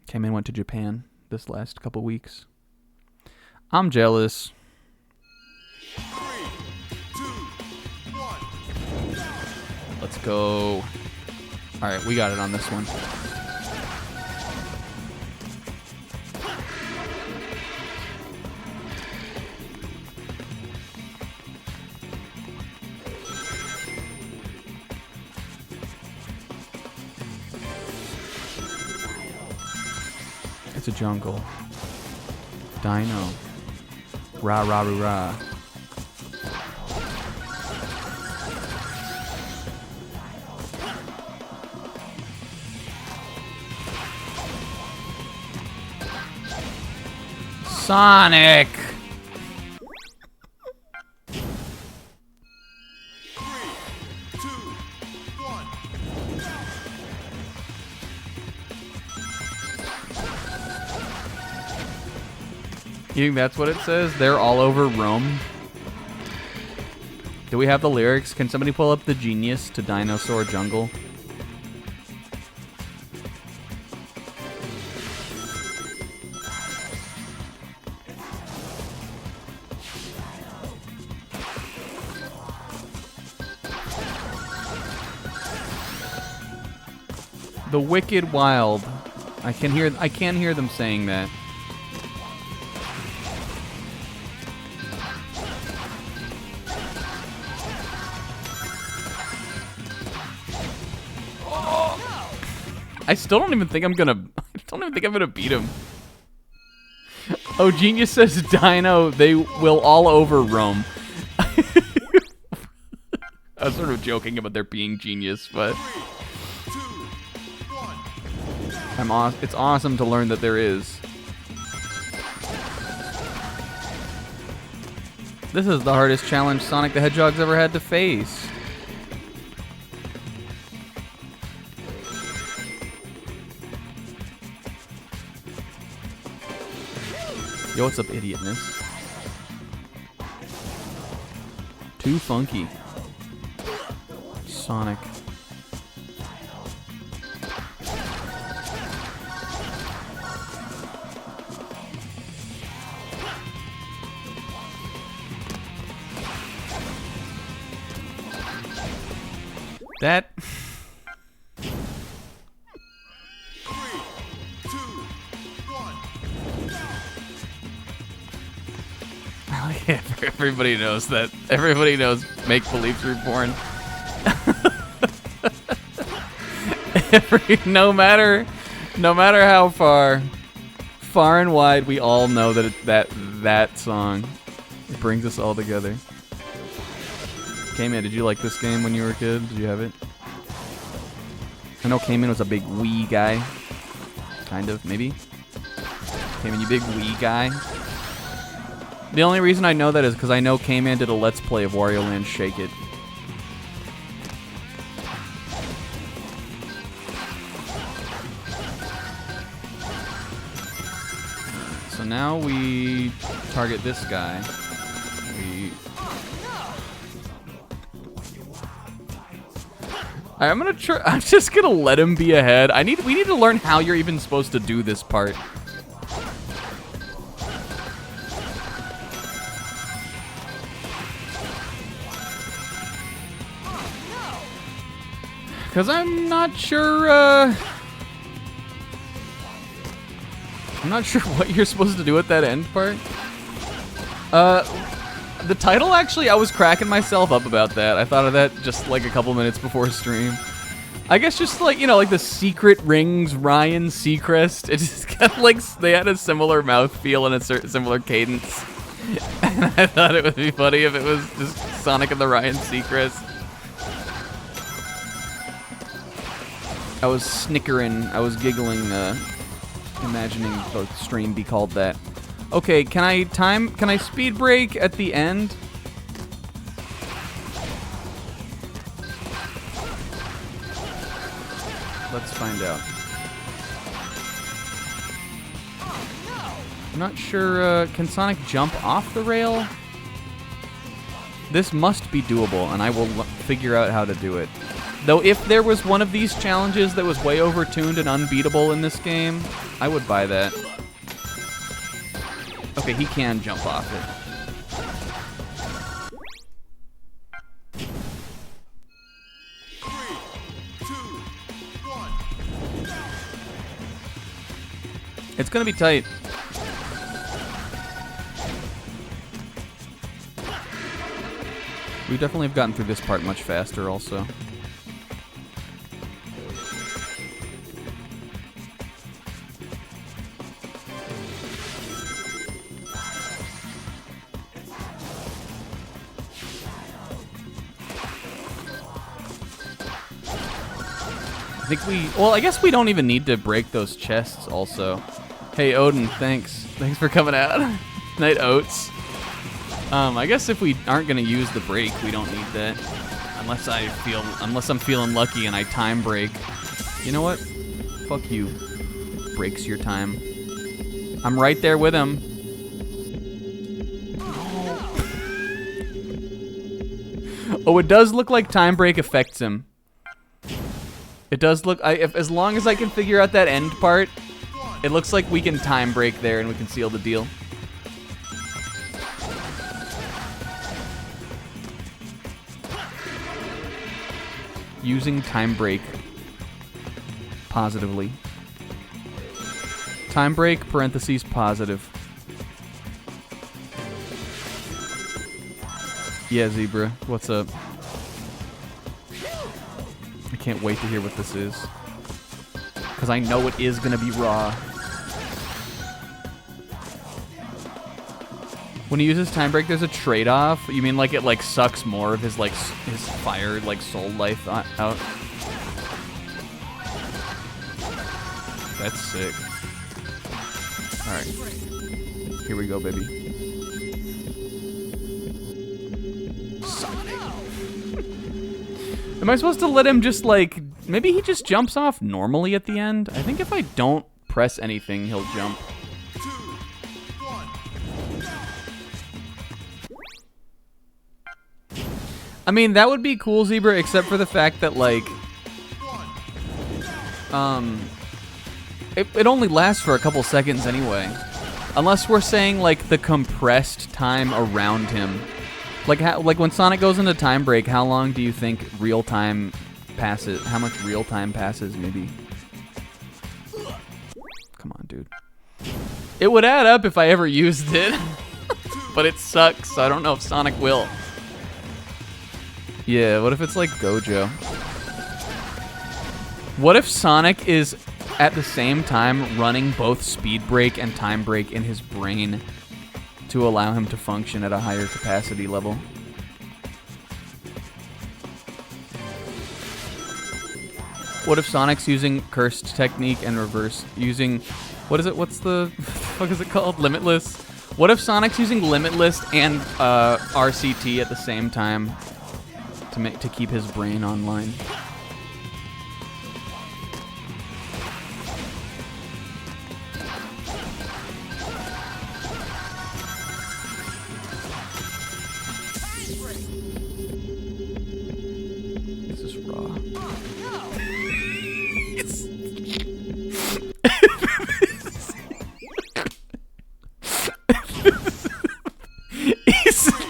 K-Man went to Japan this last couple weeks. I'm jealous. 3, 2, 1. Let's go. Alright, we got it on this one. It's a jungle. Dino. Rah rah rah rah. Sonic! 3, 2, 1. You think that's what it says? They're all over Rome? Do we have the lyrics? Can somebody pull up the Genius to Dinosaur Jungle? The Wicked Wild. I can hear them saying that. I still don't even think I'm gonna beat him. Oh, Genius says Dino, they will all over Rome. I was sort of joking about there being Genius, but 3, 2, 1. it's awesome to learn that there is. This is the hardest challenge Sonic the Hedgehog's ever had to face. Yo, what's up, idiotness? Too funky. Sonic. That... 3, 2, 1. Everybody knows that. Everybody knows make-believe reborn. No matter how far and wide, we all know that that song brings us all together. K-Man, did you like this game when you were a kid? Did you have it? I know K-Man was a big Wii guy. Kind of, maybe. K-Man, you big Wii guy. The only reason I know that is because I know K-Man did a Let's Play of Wario Land Shake It. So now we target this guy. I'm gonna try. I'm just gonna let him be ahead. We need to learn how you're even supposed to do this part. Because I'm not sure, I'm not sure what you're supposed to do at that end part. The title, actually, I was cracking myself up about that. I thought of that just like a couple minutes before stream. I guess just like, you know, like the Secret Rings, Ryan Seacrest. It just kind of like, they had a similar mouthfeel and a similar cadence. And I thought it would be funny if it was just Sonic and the Ryan Seacrest. I was snickering, I was giggling, imagining the stream be called that. Okay, can I speed break at the end? Let's find out. I'm not sure, can Sonic jump off the rail? This must be doable, and I will figure out how to do it. Though if there was one of these challenges that was way overtuned and unbeatable in this game, I would buy that. Okay, he can jump off it. It's gonna be tight. We definitely have gotten through this part much faster also. Well, I guess we don't even need to break those chests also. Hey, Odin, thanks. Thanks for coming out. Night Oats. I guess if we aren't going to use the break, we don't need that. Unless I'm feeling lucky and I time break. You know what? Fuck you. Breaks your time. I'm right there with him. Oh, it does look like time break affects him. It does look, as long as I can figure out that end part, it looks like we can time break there and we can seal the deal. Using time break positively. Time break, parentheses, positive. Yeah, Zebra, what's up? I can't wait to hear what this is. Because I know it is going to be raw. When he uses time break, there's a trade-off. You mean like it like sucks more of his his fire like soul life out? That's sick. All right, here we go, baby. Am I supposed to let him just like, maybe he just jumps off normally at the end? I think if I don't press anything, he'll jump. 2, 1. I mean, that would be cool, Zebra, except for the fact that like, it only lasts for a couple seconds anyway. Unless we're saying like the compressed time around him. Like when Sonic goes into time break, how long do you think real time passes, how much real-time passes, maybe. Come on, dude. It would add up if I ever used it, but it sucks, so I don't know if Sonic will. Yeah, what if it's like Gojo? What if Sonic is at the same time running both Speed Break and Time Break in his brain to allow him to function at a higher capacity level? What if Sonic's using Cursed Technique and reverse using, what is it? What's the fuck is it called? Limitless. What if Sonic's using Limitless and RCT at the same time to keep his brain online? This is raw.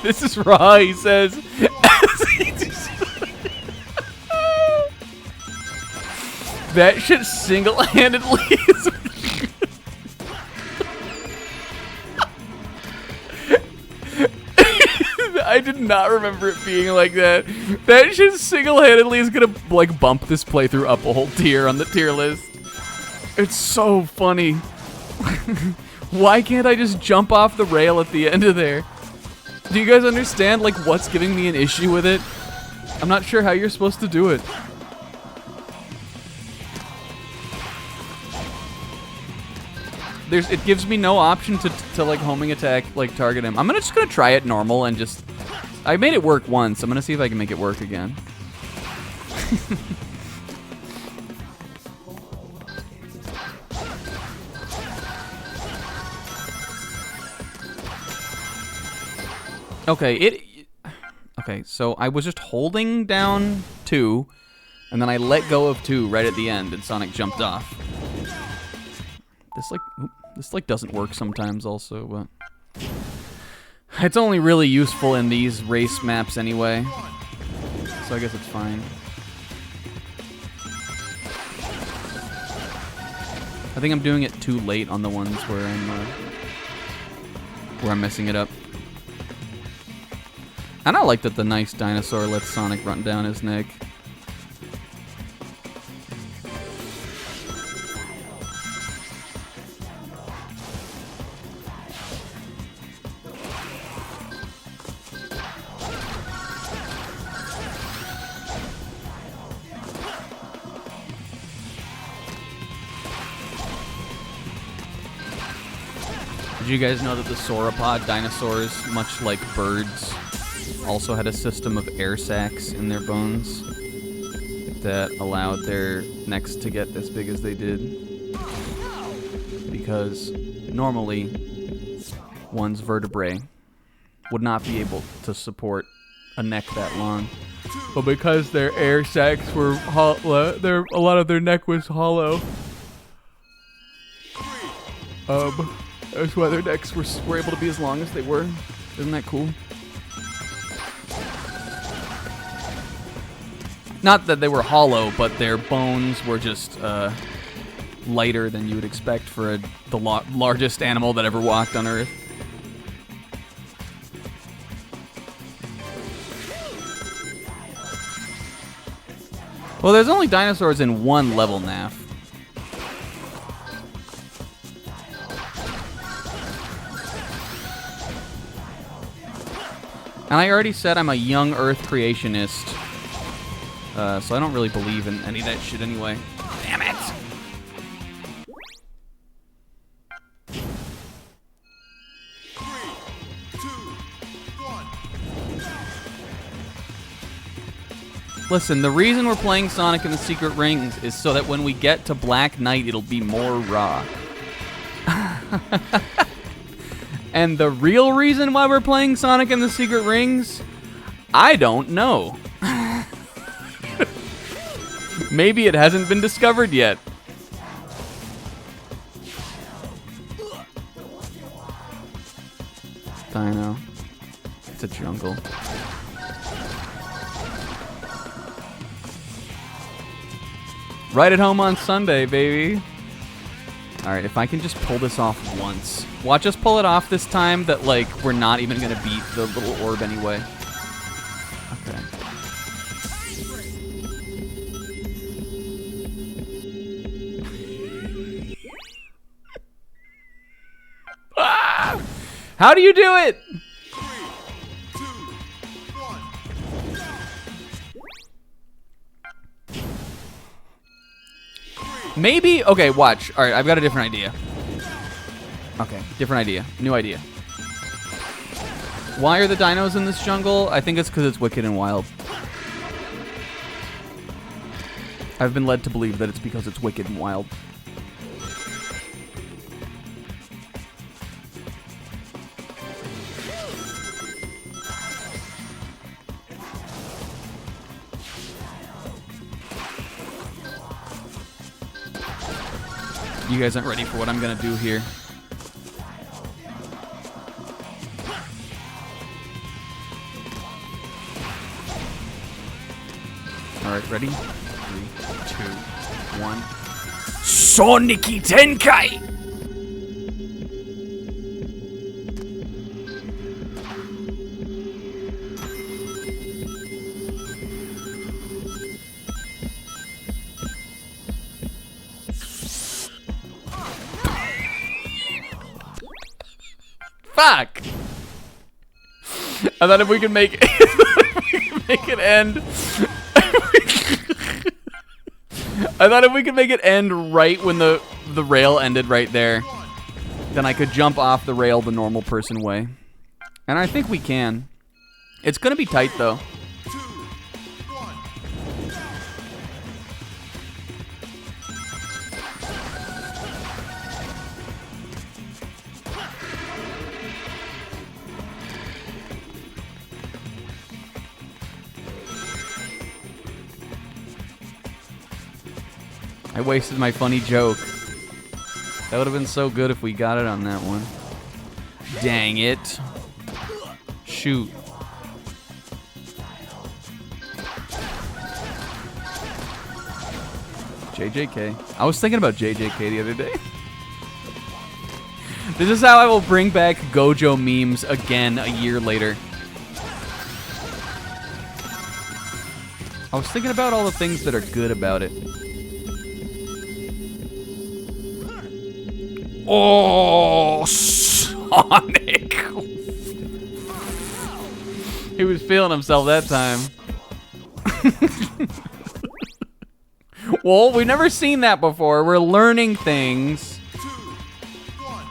This is raw, he says. That shit single-handedly is... I did not remember it being like that. That shit single-handedly is gonna, like, bump this playthrough up a whole tier on the tier list. It's so funny. Why can't I just jump off the rail at the end of there? Do you guys understand, like, what's giving me an issue with it? I'm not sure how you're supposed to do it. It gives me no option to like homing attack, like target him. I'm just gonna try it normal and just. I made it work once. I'm gonna see if I can make it work again. Okay, so I was just holding down 2, and then I let go of 2 right at the end, and Sonic jumped off. This doesn't work sometimes also, but it's only really useful in these race maps anyway, so I guess it's fine. I think I'm doing it too late on the ones where I'm messing it up. And I like that the nice dinosaur lets Sonic run down his neck. Did you guys know that the sauropod dinosaurs, much like birds, also had a system of air sacs in their bones that allowed their necks to get as big as they did? Because normally, one's vertebrae would not be able to support a neck that long. But because their air sacs were hollow, a lot of their neck was hollow. That's why their necks were able to be as long as they were. Isn't that cool? Not that they were hollow, but their bones were just lighter than you would expect for the largest animal that ever walked on Earth. Well, there's only dinosaurs in one level, Naf. And I already said I'm a young Earth creationist, so I don't really believe in any of that shit anyway. Damn it! Listen, the reason we're playing Sonic and the Secret Rings is so that when we get to Black Knight, it'll be more raw. And the real reason why we're playing Sonic and the Secret Rings, I don't know. Maybe it hasn't been discovered yet. Dino. It's a jungle. Right at home on Sunday, baby. All right, if I can just pull this off once. Watch us pull it off this time that, like, we're not even going to beat the little orb anyway. Okay. Ah! How do you do it? 3, 2, 1. Maybe, okay, watch. All right, I've got a different idea. Okay, different idea. New idea. Why are the dinos in this jungle? I think it's because it's wicked and wild. I've been led to believe that it's because it's wicked and wild. You guys aren't ready for what I'm gonna do here. Alright, ready? 3, 2, 1. Soniki Tenkai! Fuck! I thought if we could make it end. I thought if we could make it end right when the rail ended right there, then I could jump off the rail the normal person way. And I think we can. It's gonna be tight though. 2, 1. I wasted my funny joke. That would have been so good if we got it on that one. Dang it. Shoot. JJK. I was thinking about JJK the other day. This is how I will bring back Gojo memes again a year later. I was thinking about all the things that are good about it. Oh, Sonic! He was feeling himself that time. Well, we've never seen that before. We're learning things. 2, 1.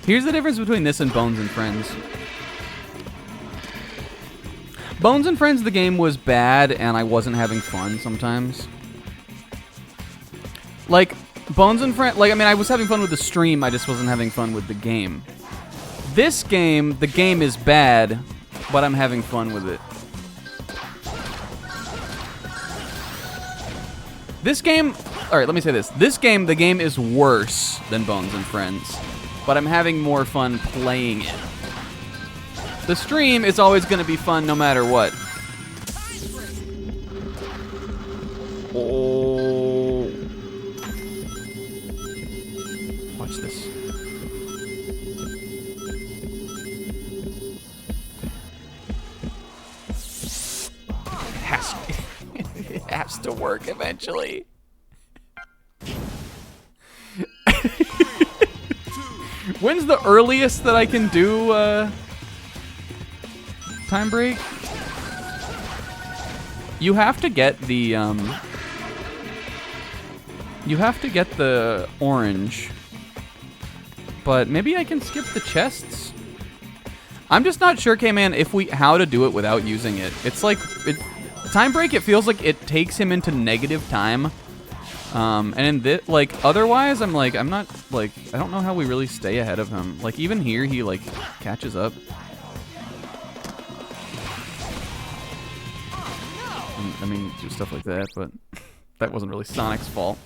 Here's the difference between this and Bones and Friends. Bones and Friends, the game was bad, and I wasn't having fun sometimes. Like, Bones and Friends, like, I mean, I was having fun with the stream, I just wasn't having fun with the game. This game, the game is bad, but I'm having fun with it. This game, alright, let me say this. This game, the game is worse than Bones and Friends, but I'm having more fun playing it. The stream is always going to be fun no matter what. Oh. Watch this. It has to work eventually. When's the earliest that I can do time break? You have to get the orange. But maybe I can skip the chests. I'm just not sure, K-Man, how to do it without using it. It's like time break, it feels like it takes him into negative time. And in this, like, otherwise, I'm not, like, I don't know how we really stay ahead of him. Like, even here, he, like, catches up. I mean, do stuff like that, but that wasn't really Sonic's fault.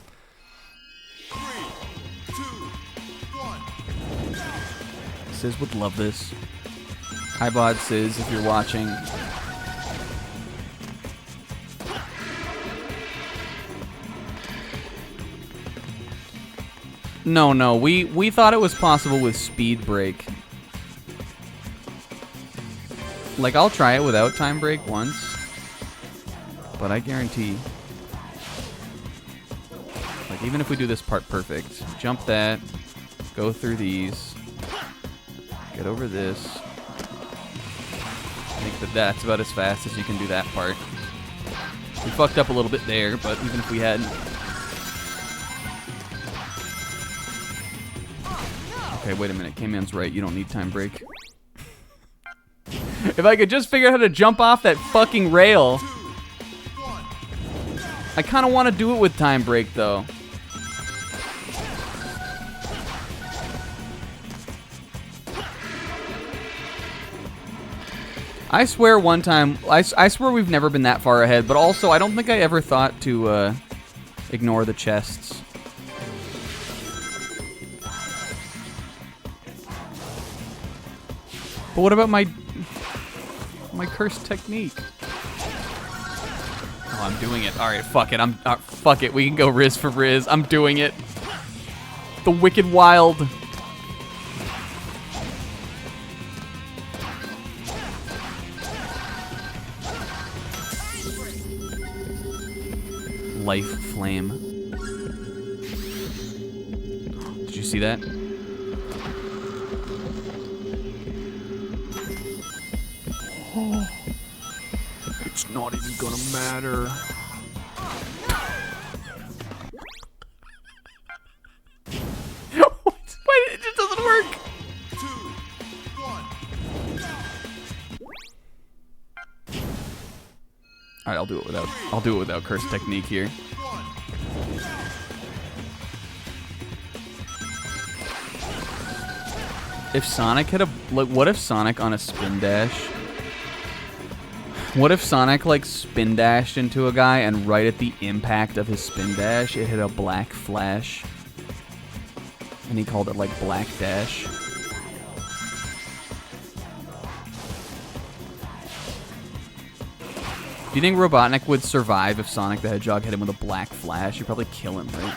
Sis would love this. Hi, Bod Sis, if you're watching. No, we thought it was possible with speed break. Like, I'll try it without time break once, but I guarantee, like, even if we do this part perfect, jump that, go through these, get over this. I think that's about as fast as you can do that part. We fucked up a little bit there, but even if we hadn't. Okay, wait a minute. K-Man's right. You don't need time break. If I could just figure out how to jump off that fucking rail. I kind of want to do it with time break, though. I swear one time, I swear we've never been that far ahead, but also I don't think I ever thought to ignore the chests. But what about my cursed technique? Oh, I'm doing it. All right, fuck it. Fuck it. We can go Riz for Riz. I'm doing it. The Wicked Wild. Life flame. Did you see that? Oh, it's not even gonna matter. Why it just doesn't work? 2, 1. All right, I'll do it without cursed technique here. If Sonic had what if Sonic on a spin dash? What if Sonic like spin dashed into a guy and right at the impact of his spin dash, it hit a black flash, and he called it like Black Dash? Do you think Robotnik would survive if Sonic the Hedgehog hit him with a black flash? You'd probably kill him, right?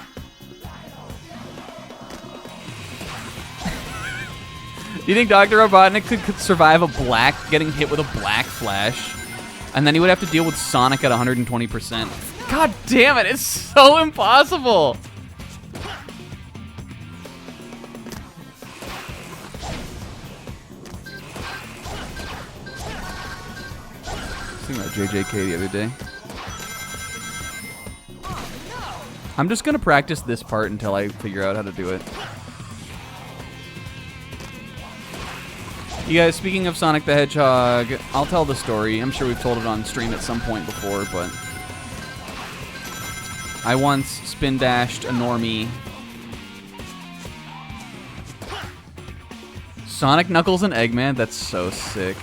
Do you think Dr. Robotnik could survive getting hit with a black flash? And then he would have to deal with Sonic at 120%. God damn it, it's so impossible! I was thinking about JJK the other day. I'm just gonna practice this part until I figure out how to do it. You guys, speaking of Sonic the Hedgehog, I'll tell the story. I'm sure we've told it on stream at some point before, but I once spin dashed a normie. Sonic, Knuckles, and Eggman? That's so sick.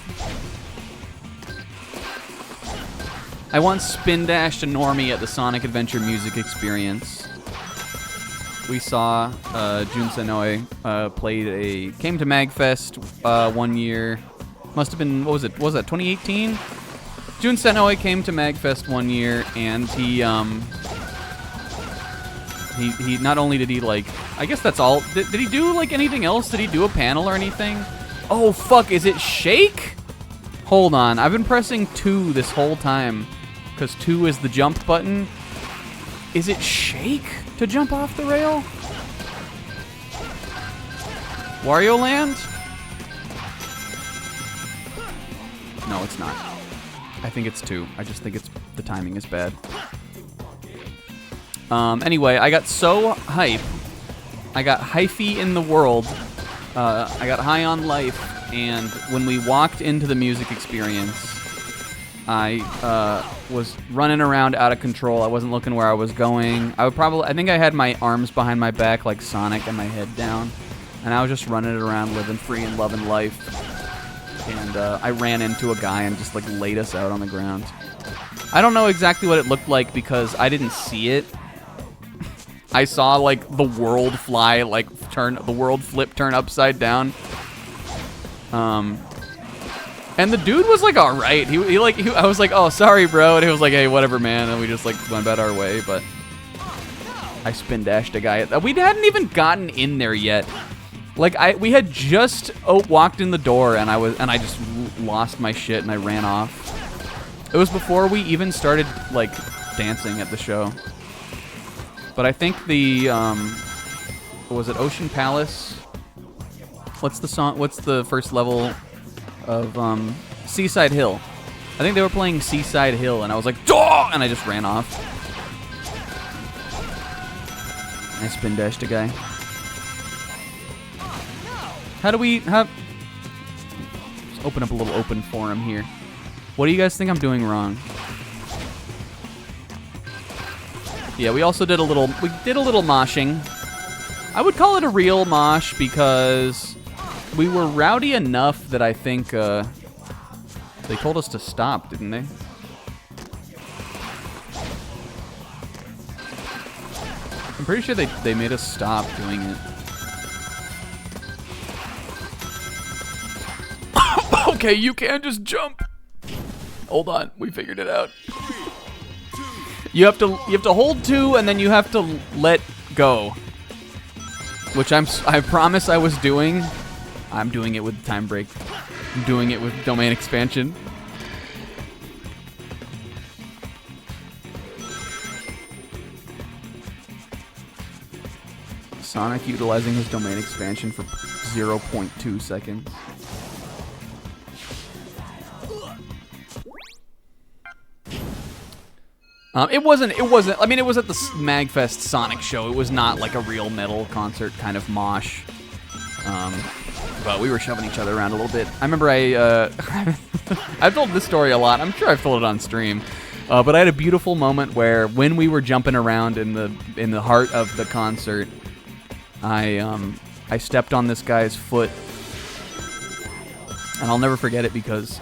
I once spin dashed a normie at the Sonic Adventure Music Experience. We saw Jun Senoi came to MagFest 1 year. Must have been, what was it? Was that 2018? Jun Senoi came to MagFest 1 year, and he not only did he like, I guess that's all. Did he do like anything else? Did he do a panel or anything? Oh fuck, is it Shake? Hold on, I've been pressing 2 this whole time, because 2 is the jump button. Is it Shake to jump off the rail? Wario Land? No, it's not. I think it's 2. I just think the timing is bad. Anyway, I got so hype. I got hyphy in the world. I got high on life, and when we walked into the music experience, I was running around out of control. I wasn't looking where I was going. I think I had my arms behind my back like Sonic and my head down, and I was just running it around, living free and loving life. And I ran into a guy and just like laid us out on the ground. I don't know exactly what it looked like because I didn't see it. I saw like the world flip, turn upside down. And the dude was like, all right. I was like, oh, sorry, bro. And he was like, hey, whatever, man. And we just like went about our way. But I spin dashed a guy. We hadn't even gotten in there yet. Like we had just walked in the door, and I just lost my shit and I ran off. It was before we even started like dancing at the show. But I think the what was it, Ocean Palace? What's the song? What's the first level of Seaside Hill? I think they were playing Seaside Hill, and I was like, "Daw!" And I just ran off. I spin dashed a guy. How do we have? Let's open up a little open forum here. What do you guys think I'm doing wrong? Yeah, we also did a little moshing. I would call it a real mosh because we were rowdy enough that I think they told us to stop, didn't they? I'm pretty sure they made us stop doing it. Okay, you can't just jump. Hold on, we figured it out. You have to hold 2 and then you have to let go. Which I promise I was doing. I'm doing it with time break. I'm doing it with domain expansion. Sonic utilizing his domain expansion for 0.2 seconds. It wasn't, I mean, it was at the MagFest Sonic show. It was not like a real metal concert kind of mosh. But we were shoving each other around a little bit. I remember I've told this story a lot. I'm sure I've told it on stream. But I had a beautiful moment where when we were jumping around in the heart of the concert, I stepped on this guy's foot. And I'll never forget it because,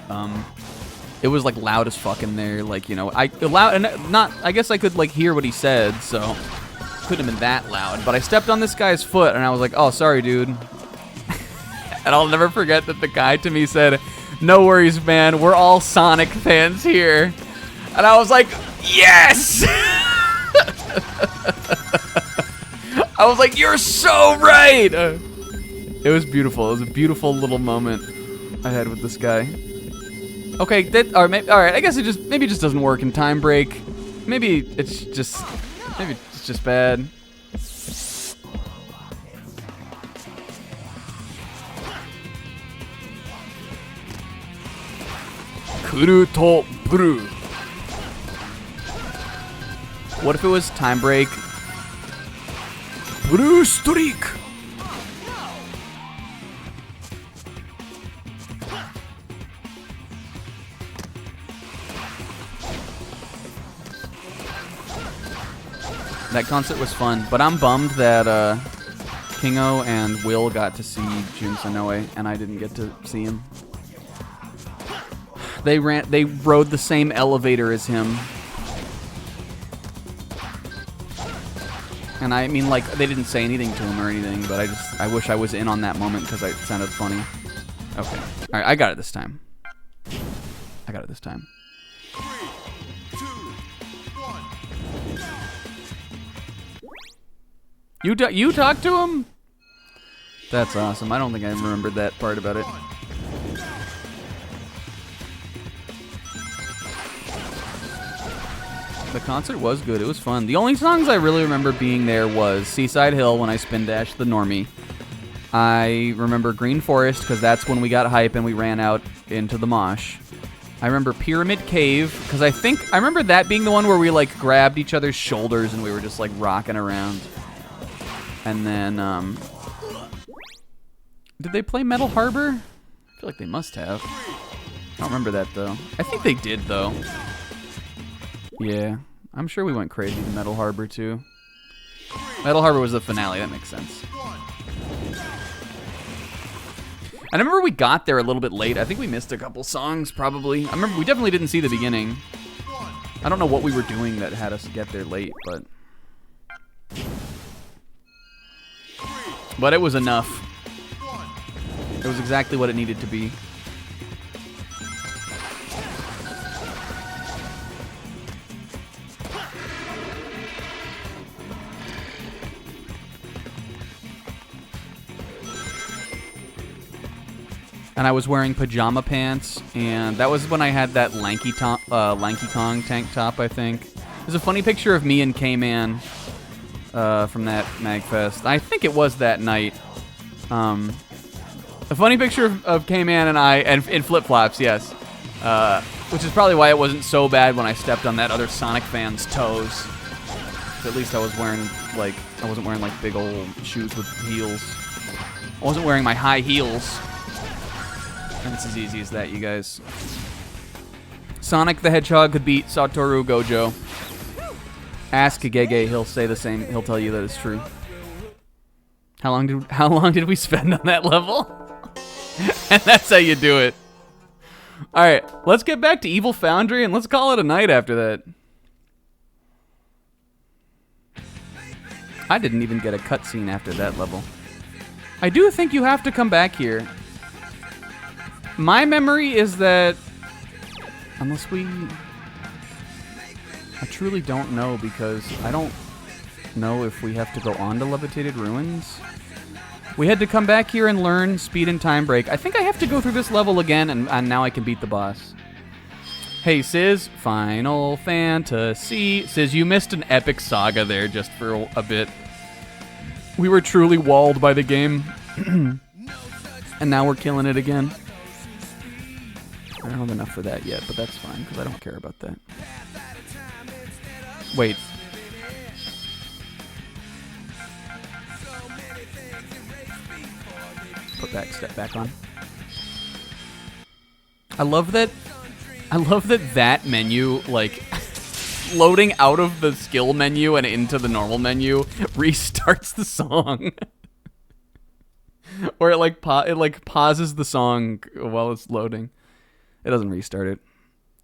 it was like loud as fuck in there, like, you know, I guess I could like hear what he said, so couldn't have been that loud, but I stepped on this guy's foot and I was like, oh, sorry, dude. And I'll never forget that the guy to me said, no worries, man, we're all Sonic fans here. And I was like, yes! I was like, you're so right! It was beautiful. It was a beautiful little moment I had with this guy. Okay, all right. I guess maybe it just doesn't work in time break. Maybe it's just bad. Kuru to Bru. What if it was time break? Blue streak. That concert was fun, but I'm bummed that Kingo and Will got to see Jun Sanoe, and I didn't get to see him. They rode the same elevator as him. And I mean, like, they didn't say anything to him or anything, but I wish I was in on that moment because it sounded funny. Okay. All right, I got it this time. I got it this time. 3, 2, 1. You talked to him? That's awesome. I don't think I remembered that part about it. The concert was good. It was fun. The only songs I really remember being there was Seaside Hill when I spin dashed the normie. I remember Green Forest because that's when we got hype and we ran out into the mosh. I remember Pyramid Cave because I remember that being the one where we like grabbed each other's shoulders and we were just like rocking around. And then, did they play Metal Harbor? I feel like they must have. I don't remember that though. I think they did though. Yeah, I'm sure we went crazy to Metal Harbor too. Metal Harbor was the finale, that makes sense. I remember we got there a little bit late. I think we missed a couple songs, probably. I remember we definitely didn't see the beginning. I don't know what we were doing that had us get there late, but it was enough. It was exactly what it needed to be. And I was wearing pajama pants, and that was when I had that Lanky Kong tank top, I think. There's a funny picture of me and K-Man from that MagFest. I think it was that night. A funny picture of K-Man and I, and in flip-flops, yes. Which is probably why it wasn't so bad when I stepped on that other Sonic fan's toes. At least I was wearing, like, I wasn't wearing, like, big old shoes with heels. I wasn't wearing my high heels. And it's as easy as that, you guys. Sonic the Hedgehog could beat Satoru Gojo. Ask Gege, he'll say the same. He'll tell you that it's true. How long did we spend on that level? And that's how you do it. All right, let's get back to Evil Foundry and let's call it a night after that. I didn't even get a cutscene after that level. I do think you have to come back here. My memory is that, unless we... I truly don't know, because I don't know if we have to go on to Levitated Ruins. We had to come back here and learn Speed and Time Break. I think I have to go through this level again, and now I can beat the boss. Hey, Sizz, Final Fantasy. Sizz, you missed an epic saga there just for a bit. We were truly walled by the game. And now we're killing it again. I don't have enough for that yet, but that's fine, because I don't care about that. Wait. Step back on. I love that that menu, like, loading out of the skill menu and into the normal menu restarts the song. Or it like pauses the song while it's loading. It doesn't restart it.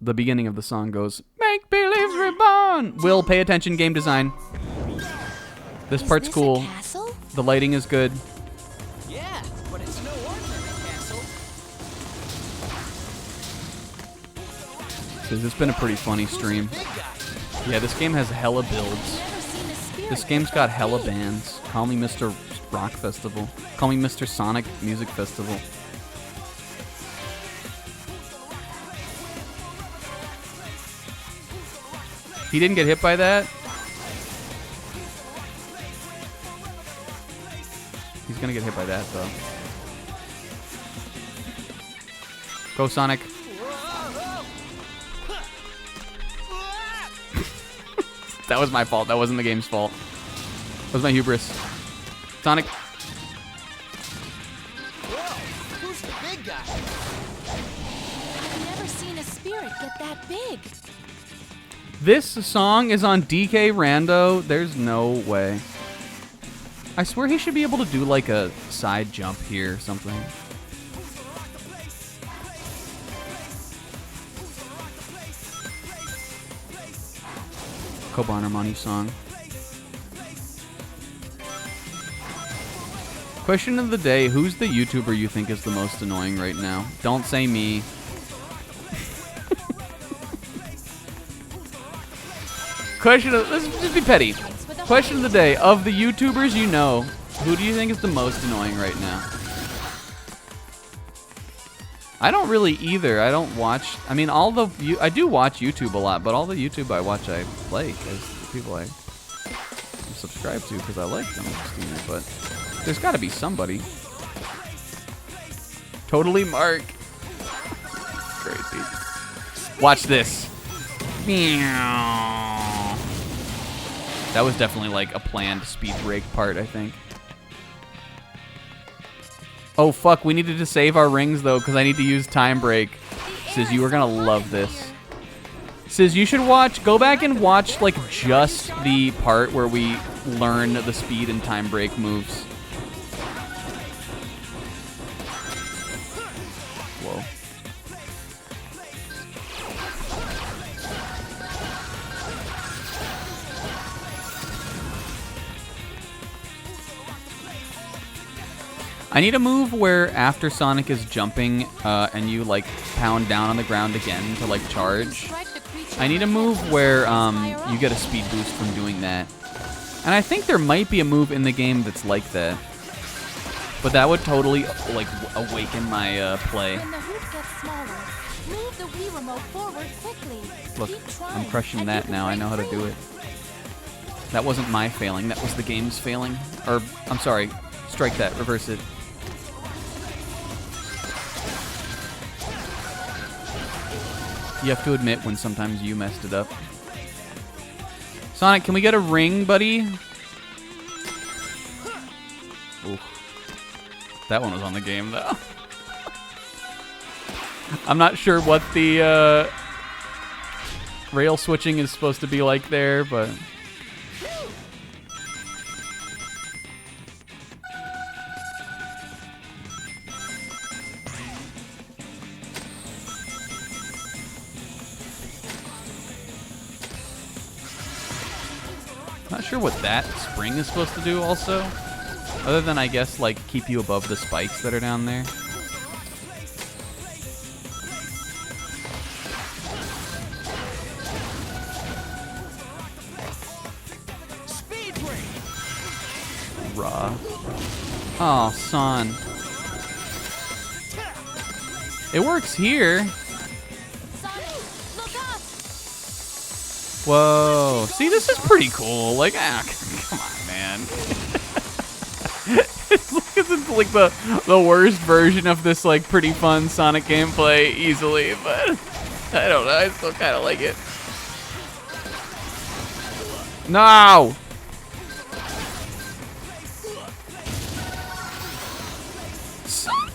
The beginning of the song goes, "Make Believe's Reborn." Will, pay attention, game design. This part's cool. The lighting is good. Yeah, but it's no ordinary castle. So this has been a pretty funny stream. Yeah, this game has hella builds. This game's got hella bands. Call me Mr. Rock Festival. Call me Mr. Sonic Music Festival. He didn't get hit by that? He's gonna get hit by that, though. Go, Sonic. That was my fault. That wasn't the game's fault. That was my hubris. Sonic. Whoa, who's the big guy? I've never seen a spirit get that big. This song is on DK Rando. There's no way. I swear he should be able to do like a side jump here or something. Koban Armani song. Question of the day, who's the YouTuber you think is the most annoying right now? Don't say me. Let's just be petty. Question of the day, of the YouTubers you know, who do you think is the most annoying right now? I don't really either. I don't watch, I mean, I do watch YouTube a lot, but all the YouTube I watch I like as the people I subscribe to because I like them, but there's got to be somebody. Totally Mark. Crazy. Watch this. Meow. That was definitely like a planned speed break part, I think. Oh, fuck. We needed to save our rings, though, because I need to use time break. Sizz, you are going to love this. Sizz, you should go back and watch, like, just the part where we learn the speed and time break moves. Whoa. I need a move where after Sonic is jumping and you like pound down on the ground again to like charge. I need a move where you get a speed boost from doing that. And I think there might be a move in the game that's like that. But that would totally like awaken my play. When the hoop gets smaller, move the Wii remote forward quickly. Look, Keep trying, I'm crushing and that you can now. I break know how to free. do it. That wasn't my failing. That was the game's failing. Or, I'm sorry. Strike that. Reverse it. You have to admit when sometimes you messed it up. Sonic, can we get a ring, buddy? Oof. That one was on the game, though. I'm not sure what the rail switching is supposed to be like there, but... Not sure what that spring is supposed to do also. Other than, I guess, like, keep you above the spikes that are down there. Speed break. Raw. Oh, son. It works here. Sonic, look up! Whoa. See, this is pretty cool. Like, come on, man. It's like the worst version of this, like, pretty fun Sonic gameplay easily, but I don't know. I still kind of like it. No! Sonic!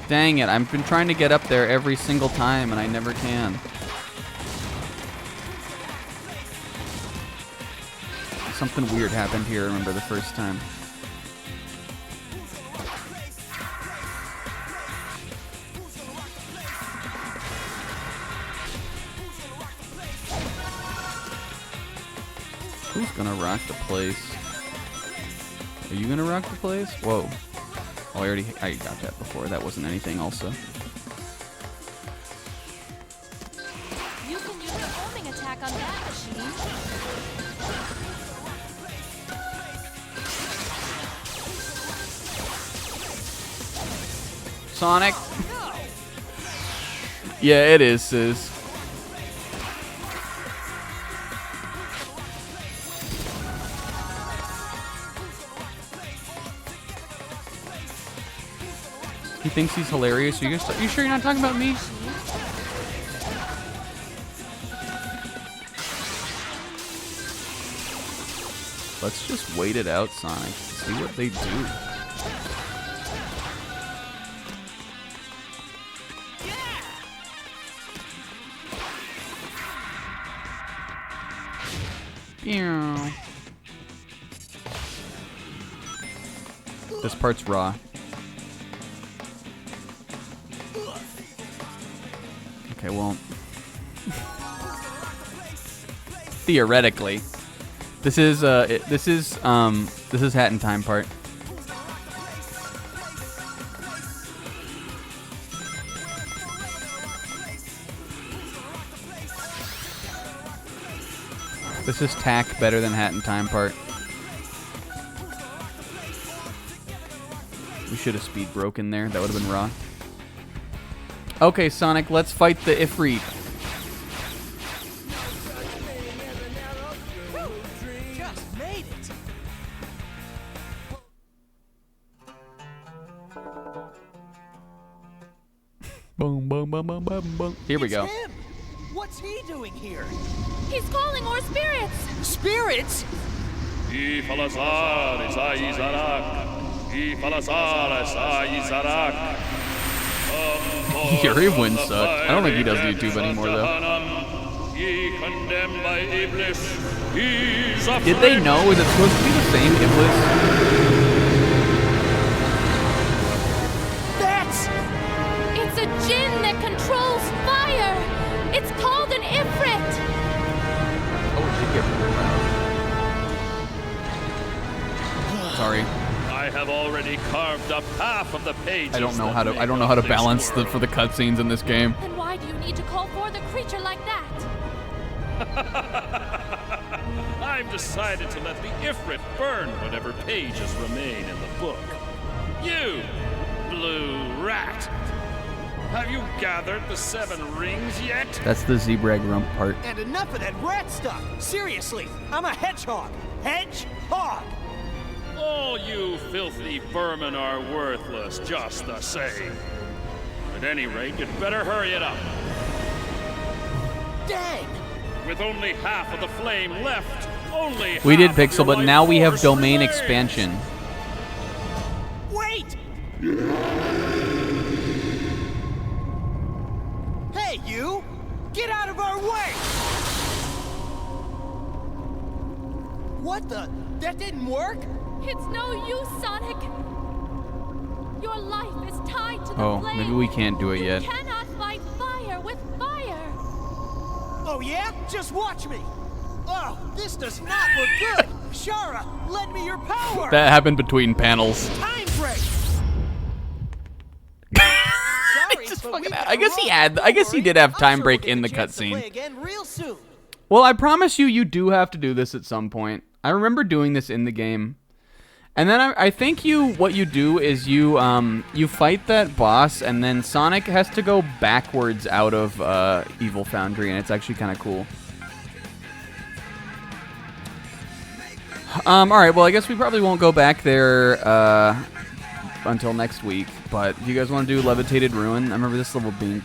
Dang it, I've been trying to get up there every single time and I never can. Something weird happened here, I remember the first time. Who's gonna rock the place? Are you gonna rock the place? Whoa. Oh, I got that before. That wasn't anything also. You can use the homing attack on that machine. Sonic? Yeah, it is, Sis. He thinks he's hilarious. You sure you're not talking about me? Let's just wait it out, Sonic. See what they do. Pew. This part's raw. Okay, well, theoretically, this is Hat in Time part. This is tack better than Hat in Time part. We should have speed broken there. That would have been raw. Okay, Sonic, let's fight the Ifrit. Just made it. Boom, boom, boom, boom, boom, boom. Here we It's go. him. What's he doing here? He's calling more spirits! Spirits? I falazar is Aizarak. I falazar is Aizarak. Your wins suck. I don't think he does YouTube anymore, though. Did they know? Is it supposed to be the same Iblis? That's... It's a djinn that controls Sorry. I have already carved up half of the pages. I don't know how to. that I don't know how to make up balance this for the cutscenes in this game. Then why do you need to call forth a creature like that? I've decided to let the Ifrit burn whatever pages remain in the book. You, blue rat, have you gathered the 7 rings yet? That's the zebra rump part. And enough of that rat stuff. Seriously, I'm a hedgehog. Hedgehog. All you filthy vermin are worthless just the same. At any rate, you'd better hurry it up. Dang. With only half of the flame left, only We did half of Pixel, your but now we have life domain remains. expansion. Wait! Hey, you! Get out of our way! What the? That didn't work? It's no use, Sonic. Your life is tied to the Oh, flame. maybe we can't do it You yet. cannot fight fire with fire. Oh yeah? Just watch me! Oh, this does not look good! Shara, lend me your power! That happened between panels. Time break! Sorry, Just but fucking- we've got I guess he wrong. had. I guess he Don't did worry, have I'm time sure break we'll in the get a chance to play cutscene. again real soon. Well, I promise you, you do have to do this at some point. I remember doing this in the game. And then I think what you do is you fight that boss, and then Sonic has to go backwards out of Evil Foundry, and it's actually kind of cool. All right, well, I guess we probably won't go back there until next week. But do you guys want to do Levitated Ruin? I remember this level being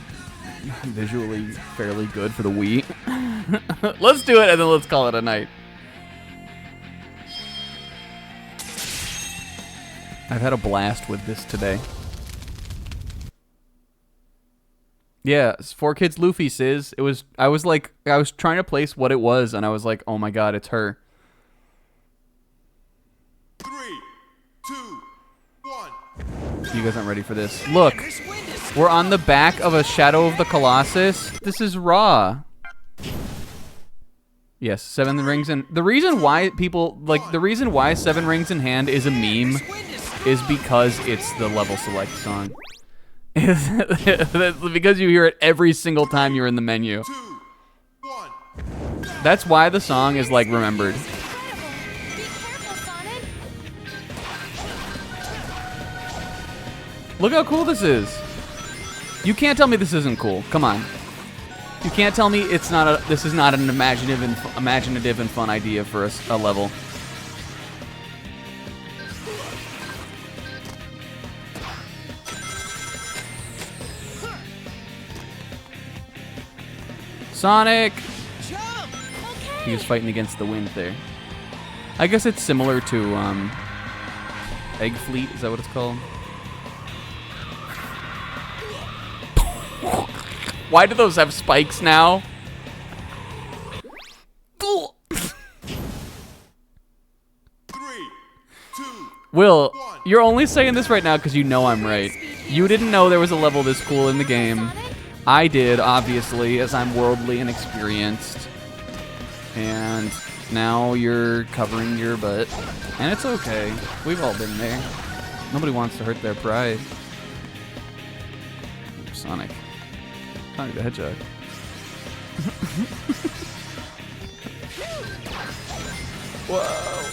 visually fairly good for the Wii. Let's do it, and then let's call it a night. I've had a blast with this today. Yeah, it's 4Kids Luffy, Sis. I was trying to place what it was, and I was like, oh my god, it's her. 3, 2, 1. You guys aren't ready for this. Look, we're on the back of a Shadow of the Colossus. This is Raw. Yes, 7 rings in. The reason why the reason why 7 rings in hand is a meme is because it's the level select song. Because you hear it every single time you're in the menu. 2, 1. That's why the song is like remembered. Incredible. Be careful, Sonic. Look how cool this is. You can't tell me this isn't cool. Come on. You can't tell me this is not an imaginative and fun idea for a level. Sonic! Jump! He was fighting against the wind there. I guess it's similar to Egg Fleet, is that what it's called? Why do those have spikes now? 3, 2. Will, you're only saying this right now because you know I'm right. You didn't know there was a level this cool in the game. I did, obviously, as I'm worldly and experienced. And now you're covering your butt. And it's okay. We've all been there. Nobody wants to hurt their pride. Sonic. Sonic the Hedgehog. Whoa.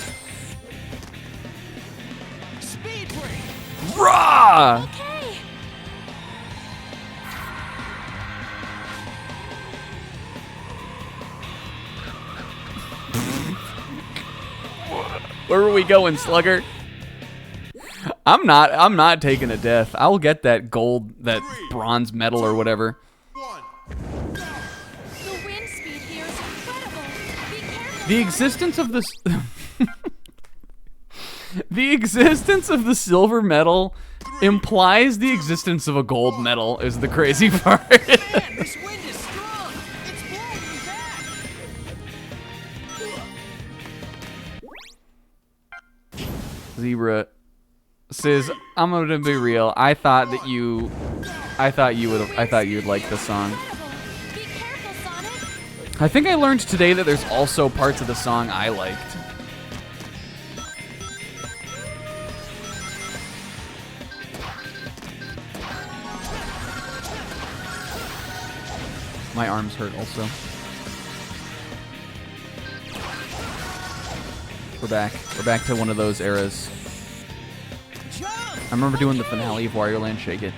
Speed break! Raw! Okay. Where were we going, Slugger? I'm not taking a death. I'll get that gold, that bronze medal or whatever. 1. The wind speed here is incredible. Be careful. The existence of this the existence of the silver medal implies the existence of a gold medal is the crazy part. Man, this wind is strong! It's blowing me back! Zebra says, I'm gonna be real. I thought you'd like the song. Be careful, Sonic. I think I learned today that there's also parts of the song I liked. My arms hurt also. We're back. We're back to one of those eras. I remember doing the finale of Wario Land Shake It.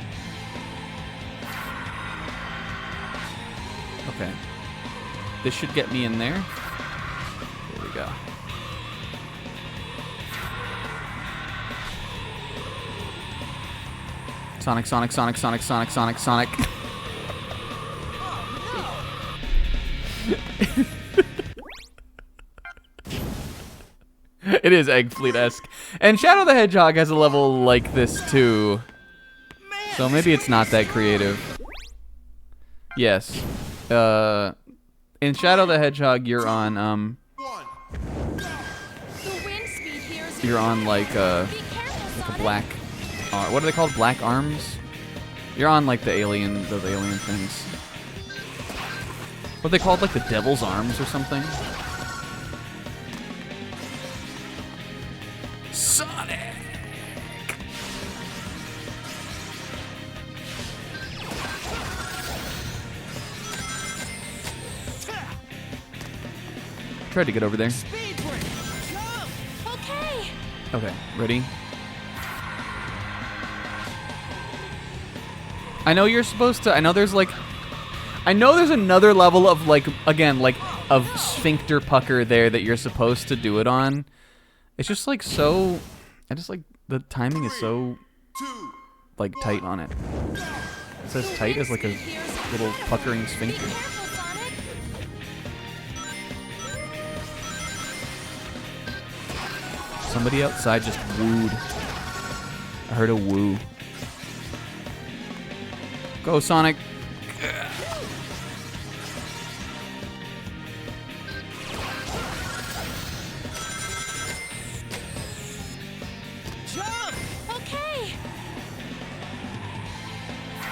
Okay. This should get me in there. There we go. Sonic, Sonic, Sonic, Sonic, Sonic, Sonic, Sonic. It is Egg Fleet-esque. And Shadow the Hedgehog has a level like this too. So maybe it's not that creative. Yes. In Shadow the Hedgehog, you're on, you're on like a black, what are they called? Black arms? You're on like those alien things. What are they called? Like the devil's arms or something? Sonic! Tried to get over there. Okay. Okay, ready? I know you're supposed to. I know there's another level of like, again, like of sphincter pucker there that you're supposed to do it on. It's just like so. I just like the timing is so like tight on it. It's as tight as like a little puckering sphincter. Somebody outside just wooed. I heard a woo. Go, Sonic. Jump! Okay.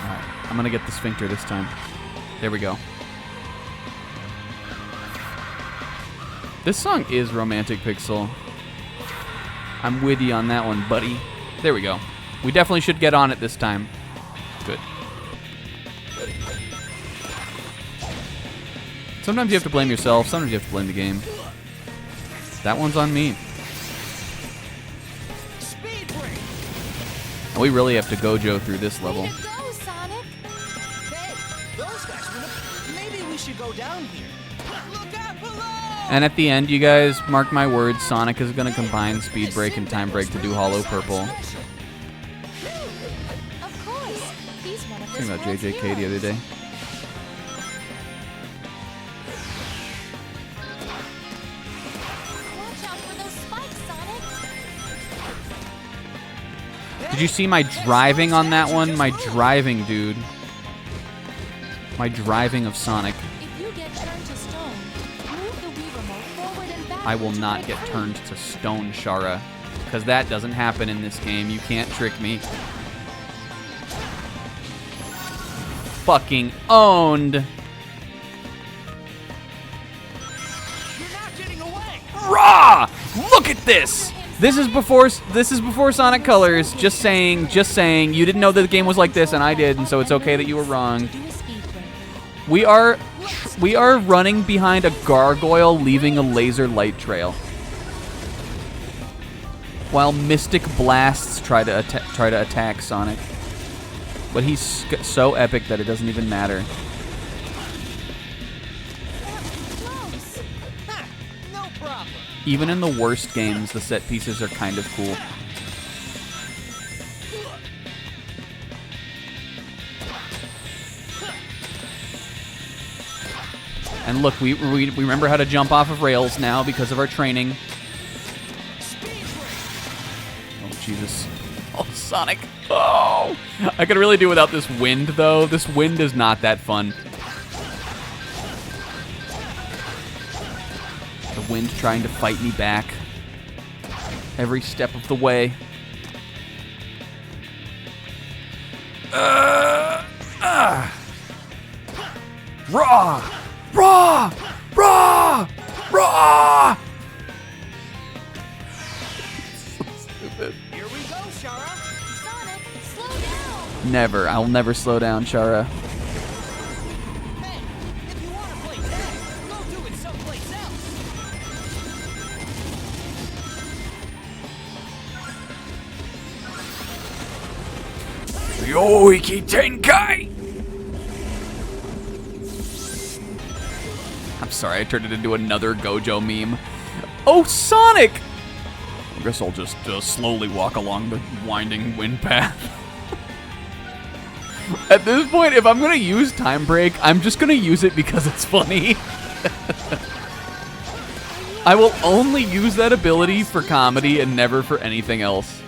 Alright, I'm gonna get the sphincter this time. There we go. This song is Romantic Pixel. I'm with you on that one, buddy. There we go. We definitely should get on it this time. Good. Sometimes you have to blame yourself, sometimes you have to blame the game. That one's on me. And we really have to Gojo through this level. Way to go, Sonic. Hey, those guys went up. Maybe we should go down here. Look out below! And at the end, you guys, mark my words, Sonic is going to combine Speed Break and Time Break to do Hollow Purple. Of course. He's one of Thinking about JJK the other day. Watch out for those spikes, Sonic. Did you see my driving on that one? My driving, dude. My driving of Sonic. If you get turned to stone, move the Wii remote forward and back. I will not get turned to stone, Shara. Because that doesn't happen in this game. You can't trick me. Fucking owned. You're not getting away! Raw! Look at this! This is before Sonic Colors. Just saying. You didn't know that the game was like this, and I did, and so it's okay that you were wrong. Do a speed break. We are running behind a gargoyle, leaving a laser light trail, while Mystic Blasts try to attack Sonic. But he's so epic that it doesn't even matter. Close. Ha! No problem. Even in the worst games, the set pieces are kind of cool. And look, we remember how to jump off of rails now because of our training. Oh, Jesus. Oh, Sonic. Oh! I could really do without this wind, though. This wind is not that fun. The wind trying to fight me back every step of the way. Raw! Raw! Raw! Raw! So stupid. Here we go, Shara. Sonic, slow down. Never. I'll never slow down, Chara. Hey, Yoiki Tenkai! I'm sorry, I turned it into another Gojo meme. Oh, Sonic! I guess I'll just slowly walk along the winding wind path. At this point, if I'm gonna use Time Break, I'm just gonna use it because it's funny. I will only use that ability for comedy and never for anything else.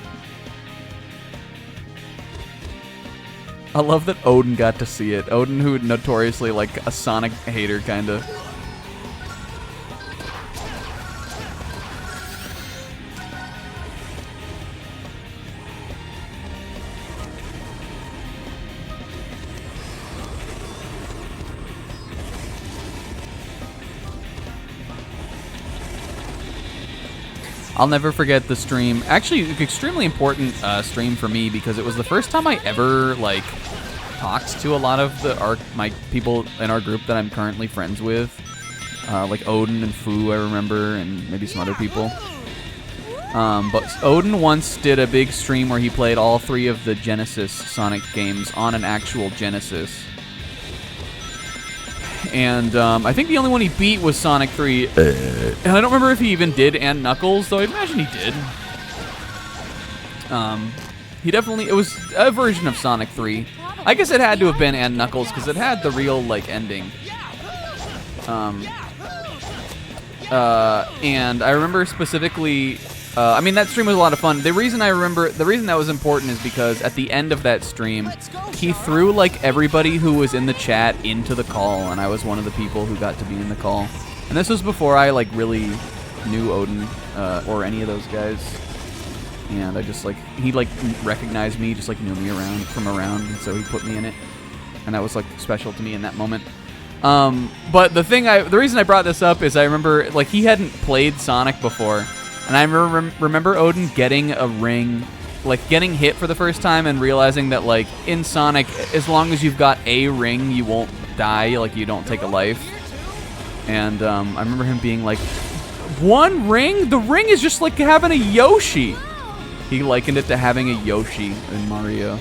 I love that Odin got to see it. Odin, who notoriously like a Sonic hater, kinda. I'll never forget the stream. Actually, extremely important stream for me because it was the first time I ever like talked to a lot of my people in our group that I'm currently friends with, like Odin and Fu. I remember, and maybe some other people. But Odin once did a big stream where he played all 3 of the Genesis Sonic games on an actual Genesis. And I think the only one he beat was Sonic 3. And I don't remember if he even did and Knuckles, though I imagine he did. He definitely, it was a version of Sonic 3. I guess it had to have been and Knuckles because it had the real like ending. And I remember specifically, I mean, that stream was a lot of fun. The reason that was important is because at the end of that stream, he threw like everybody who was in the chat into the call, and I was one of the people who got to be in the call. And this was before I like really knew Odin or any of those guys. And I just like, he like recognized me, just like knew me from around, and so he put me in it. And that was like special to me in that moment. But the reason I brought this up is I remember like he hadn't played Sonic before. And I remember Odin getting a ring, like getting hit for the first time and realizing that like in Sonic, as long as you've got a ring, you won't die, like you don't take a life. And I remember him being like, 1 ring? The ring is just like having a Yoshi. He likened it to having a Yoshi in Mario. I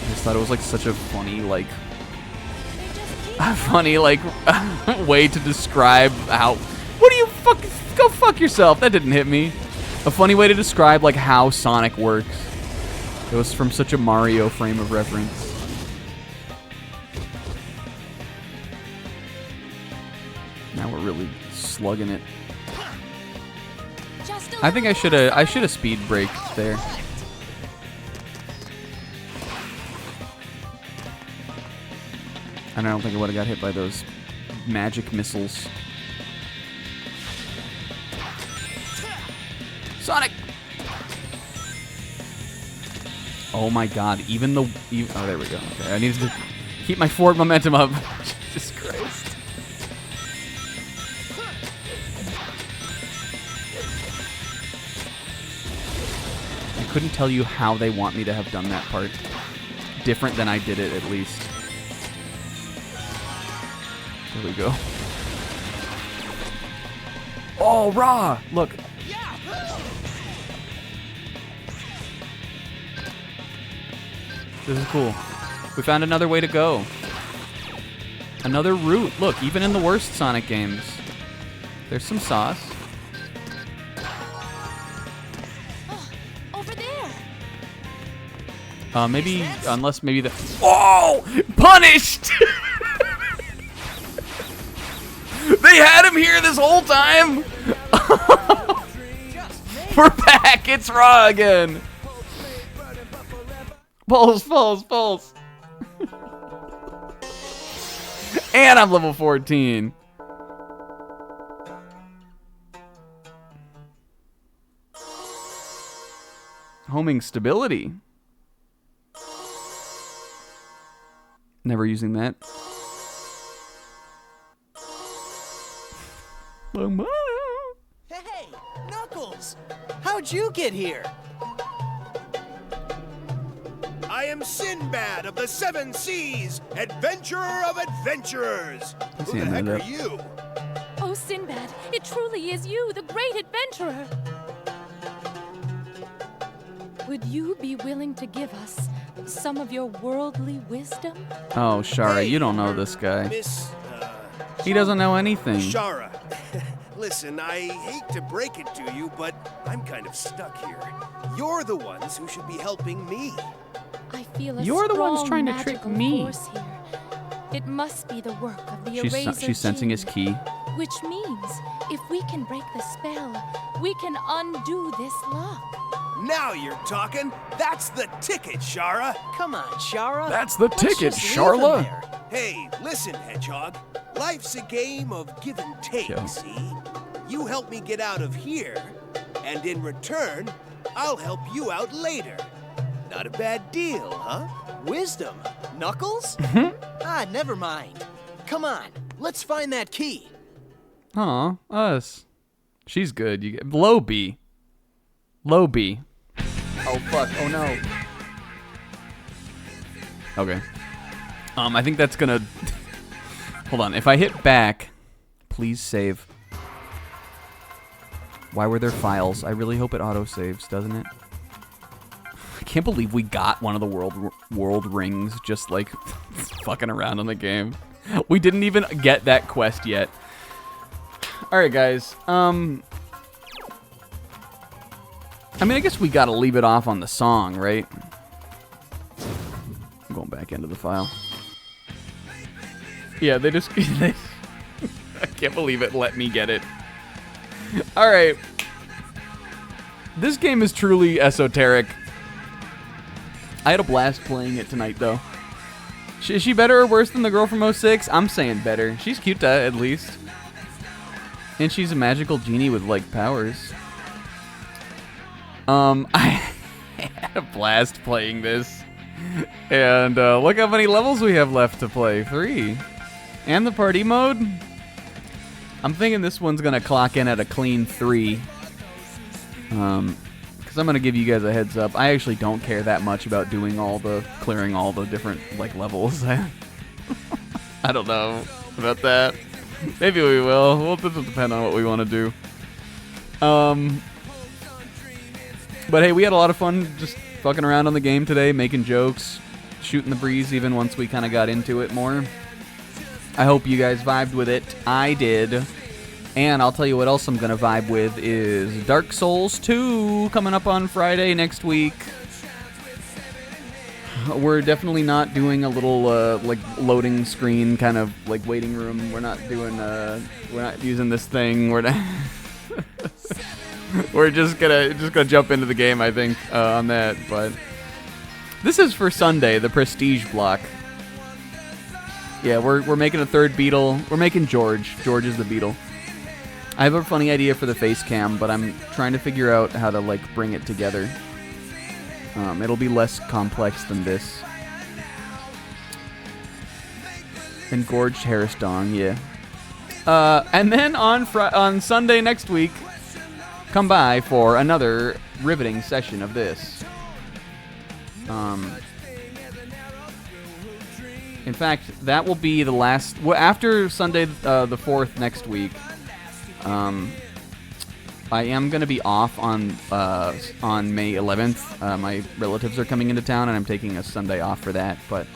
just thought it was like such a funny like way to describe how. What do you fucking go fuck yourself? That didn't hit me. A funny way to describe like how Sonic works. It was from such a Mario frame of reference. Now we're really slugging it. I think I should have speed braked there. And I don't think I would have got hit by those magic missiles. Sonic! Oh my god, oh, there we go. Okay, I needed to keep my forward momentum up. Jesus Christ. I couldn't tell you how they want me to have done that part. Different than I did it, at least. There we go. Oh, Ra! Look. This is cool. We found another way to go. Another route. Look, even in the worst Sonic games, there's some sauce. Over there. Maybe, unless maybe the... Oh! Punished! They had him here this whole time! We're back! It's Ra again! Pulse. And I'm level 14. Homing stability. Never using that. Hey, Knuckles! How'd you get here? I am Sinbad of the 7 Seas, adventurer of adventurers. Who the heck are you? Oh, Sinbad, it truly is you, the great adventurer. Would you be willing to give us some of your worldly wisdom? Oh, Shara, Hey, you don't know this guy. Miss, He doesn't know anything. Shara. Listen, I hate to break it to you, but I'm kind of stuck here. You're the ones who should be helping me. I feel a You're the ones strong trying to trick magical me. force here. It must be the work of the eraser She's sensing his gene, key. which means if we can break the spell, we can undo this lock. Now you're talking. That's the ticket, Shara. Come on, Shara. That's the Let's ticket, just leave him Sharla. there. Hey, listen, Hedgehog. Life's a game of give and take, Yeah. see? You help me get out of here, and in return, I'll help you out later. Not a bad deal, huh? Wisdom? Knuckles? Never mind. Come on, let's find that key. Aw, us. She's good. You get low B. Low B. Oh fuck. Oh no. Okay. I think that's gonna. Hold on. If I hit back, please save. Why were there files? I really hope it auto saves, doesn't it? I can't believe we got one of the world rings just like fucking around in the game. We didn't even get that quest yet. All right, guys. I mean, I guess we gotta leave it off on the song, right? I'm going back into the file. Yeah, they just... I can't believe it let me get it. Alright. This game is truly esoteric. I had a blast playing it tonight, though. Is she better or worse than the girl from 06? I'm saying better. She's cute, at least. And she's a magical genie with, like, powers. I had a blast playing this. And look how many levels we have left to play. 3. And the party mode. I'm thinking this one's going to clock in at a clean 3. Because I'm going to give you guys a heads up. I actually don't care that much about doing clearing all the different, like, levels. I don't know about that. Maybe we will. Well, this will depend on what we want to do. But hey, we had a lot of fun just fucking around on the game today, making jokes, shooting the breeze even once we kind of got into it more. I hope you guys vibed with it. I did. And I'll tell you what else I'm going to vibe with is Dark Souls 2 coming up on Friday next week. We're definitely not doing a little like loading screen kind of like waiting room. We're not doing we're not using this thing. We're not we're just gonna jump into the game, I think, on that. But this is for Sunday, the Prestige block. Yeah, we're making a third beetle. We're making George. George is the beetle. I have a funny idea for the face cam, but I'm trying to figure out how to like bring it together. It'll be less complex than this. Engorged Harris Dong, yeah. And then on Sunday next week, come by for another riveting session of this. In fact, that will be the last... after Sunday the 4th next week, I am going to be off on May 11th. My relatives are coming into town, and I'm taking a Sunday off for that. But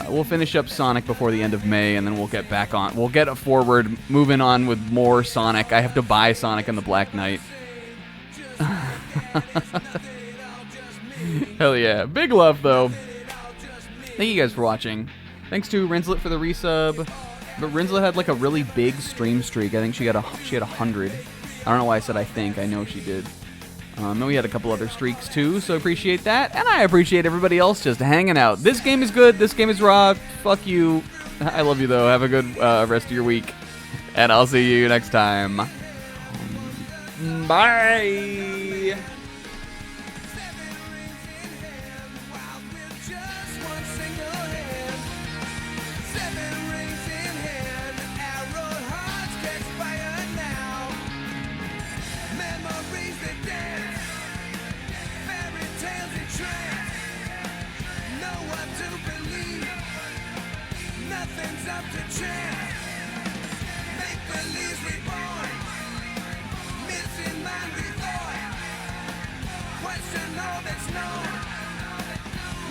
we'll finish up Sonic before the end of May, and then we'll get back on. We'll get forward, moving on with more Sonic. I have to buy Sonic and the Black Knight. Hell yeah. Big love, though. Thank you guys for watching. Thanks to Rinslet for the resub. But Rinslet had like a really big stream streak. I think she had 100. I don't know why I said I think. I know she did. And we had a couple other streaks too, so appreciate that. And I appreciate everybody else just hanging out. This game is good. This game is raw. Fuck you. I love you though. Have a good rest of your week. And I'll see you next time. Bye.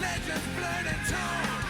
legends blurred in tone.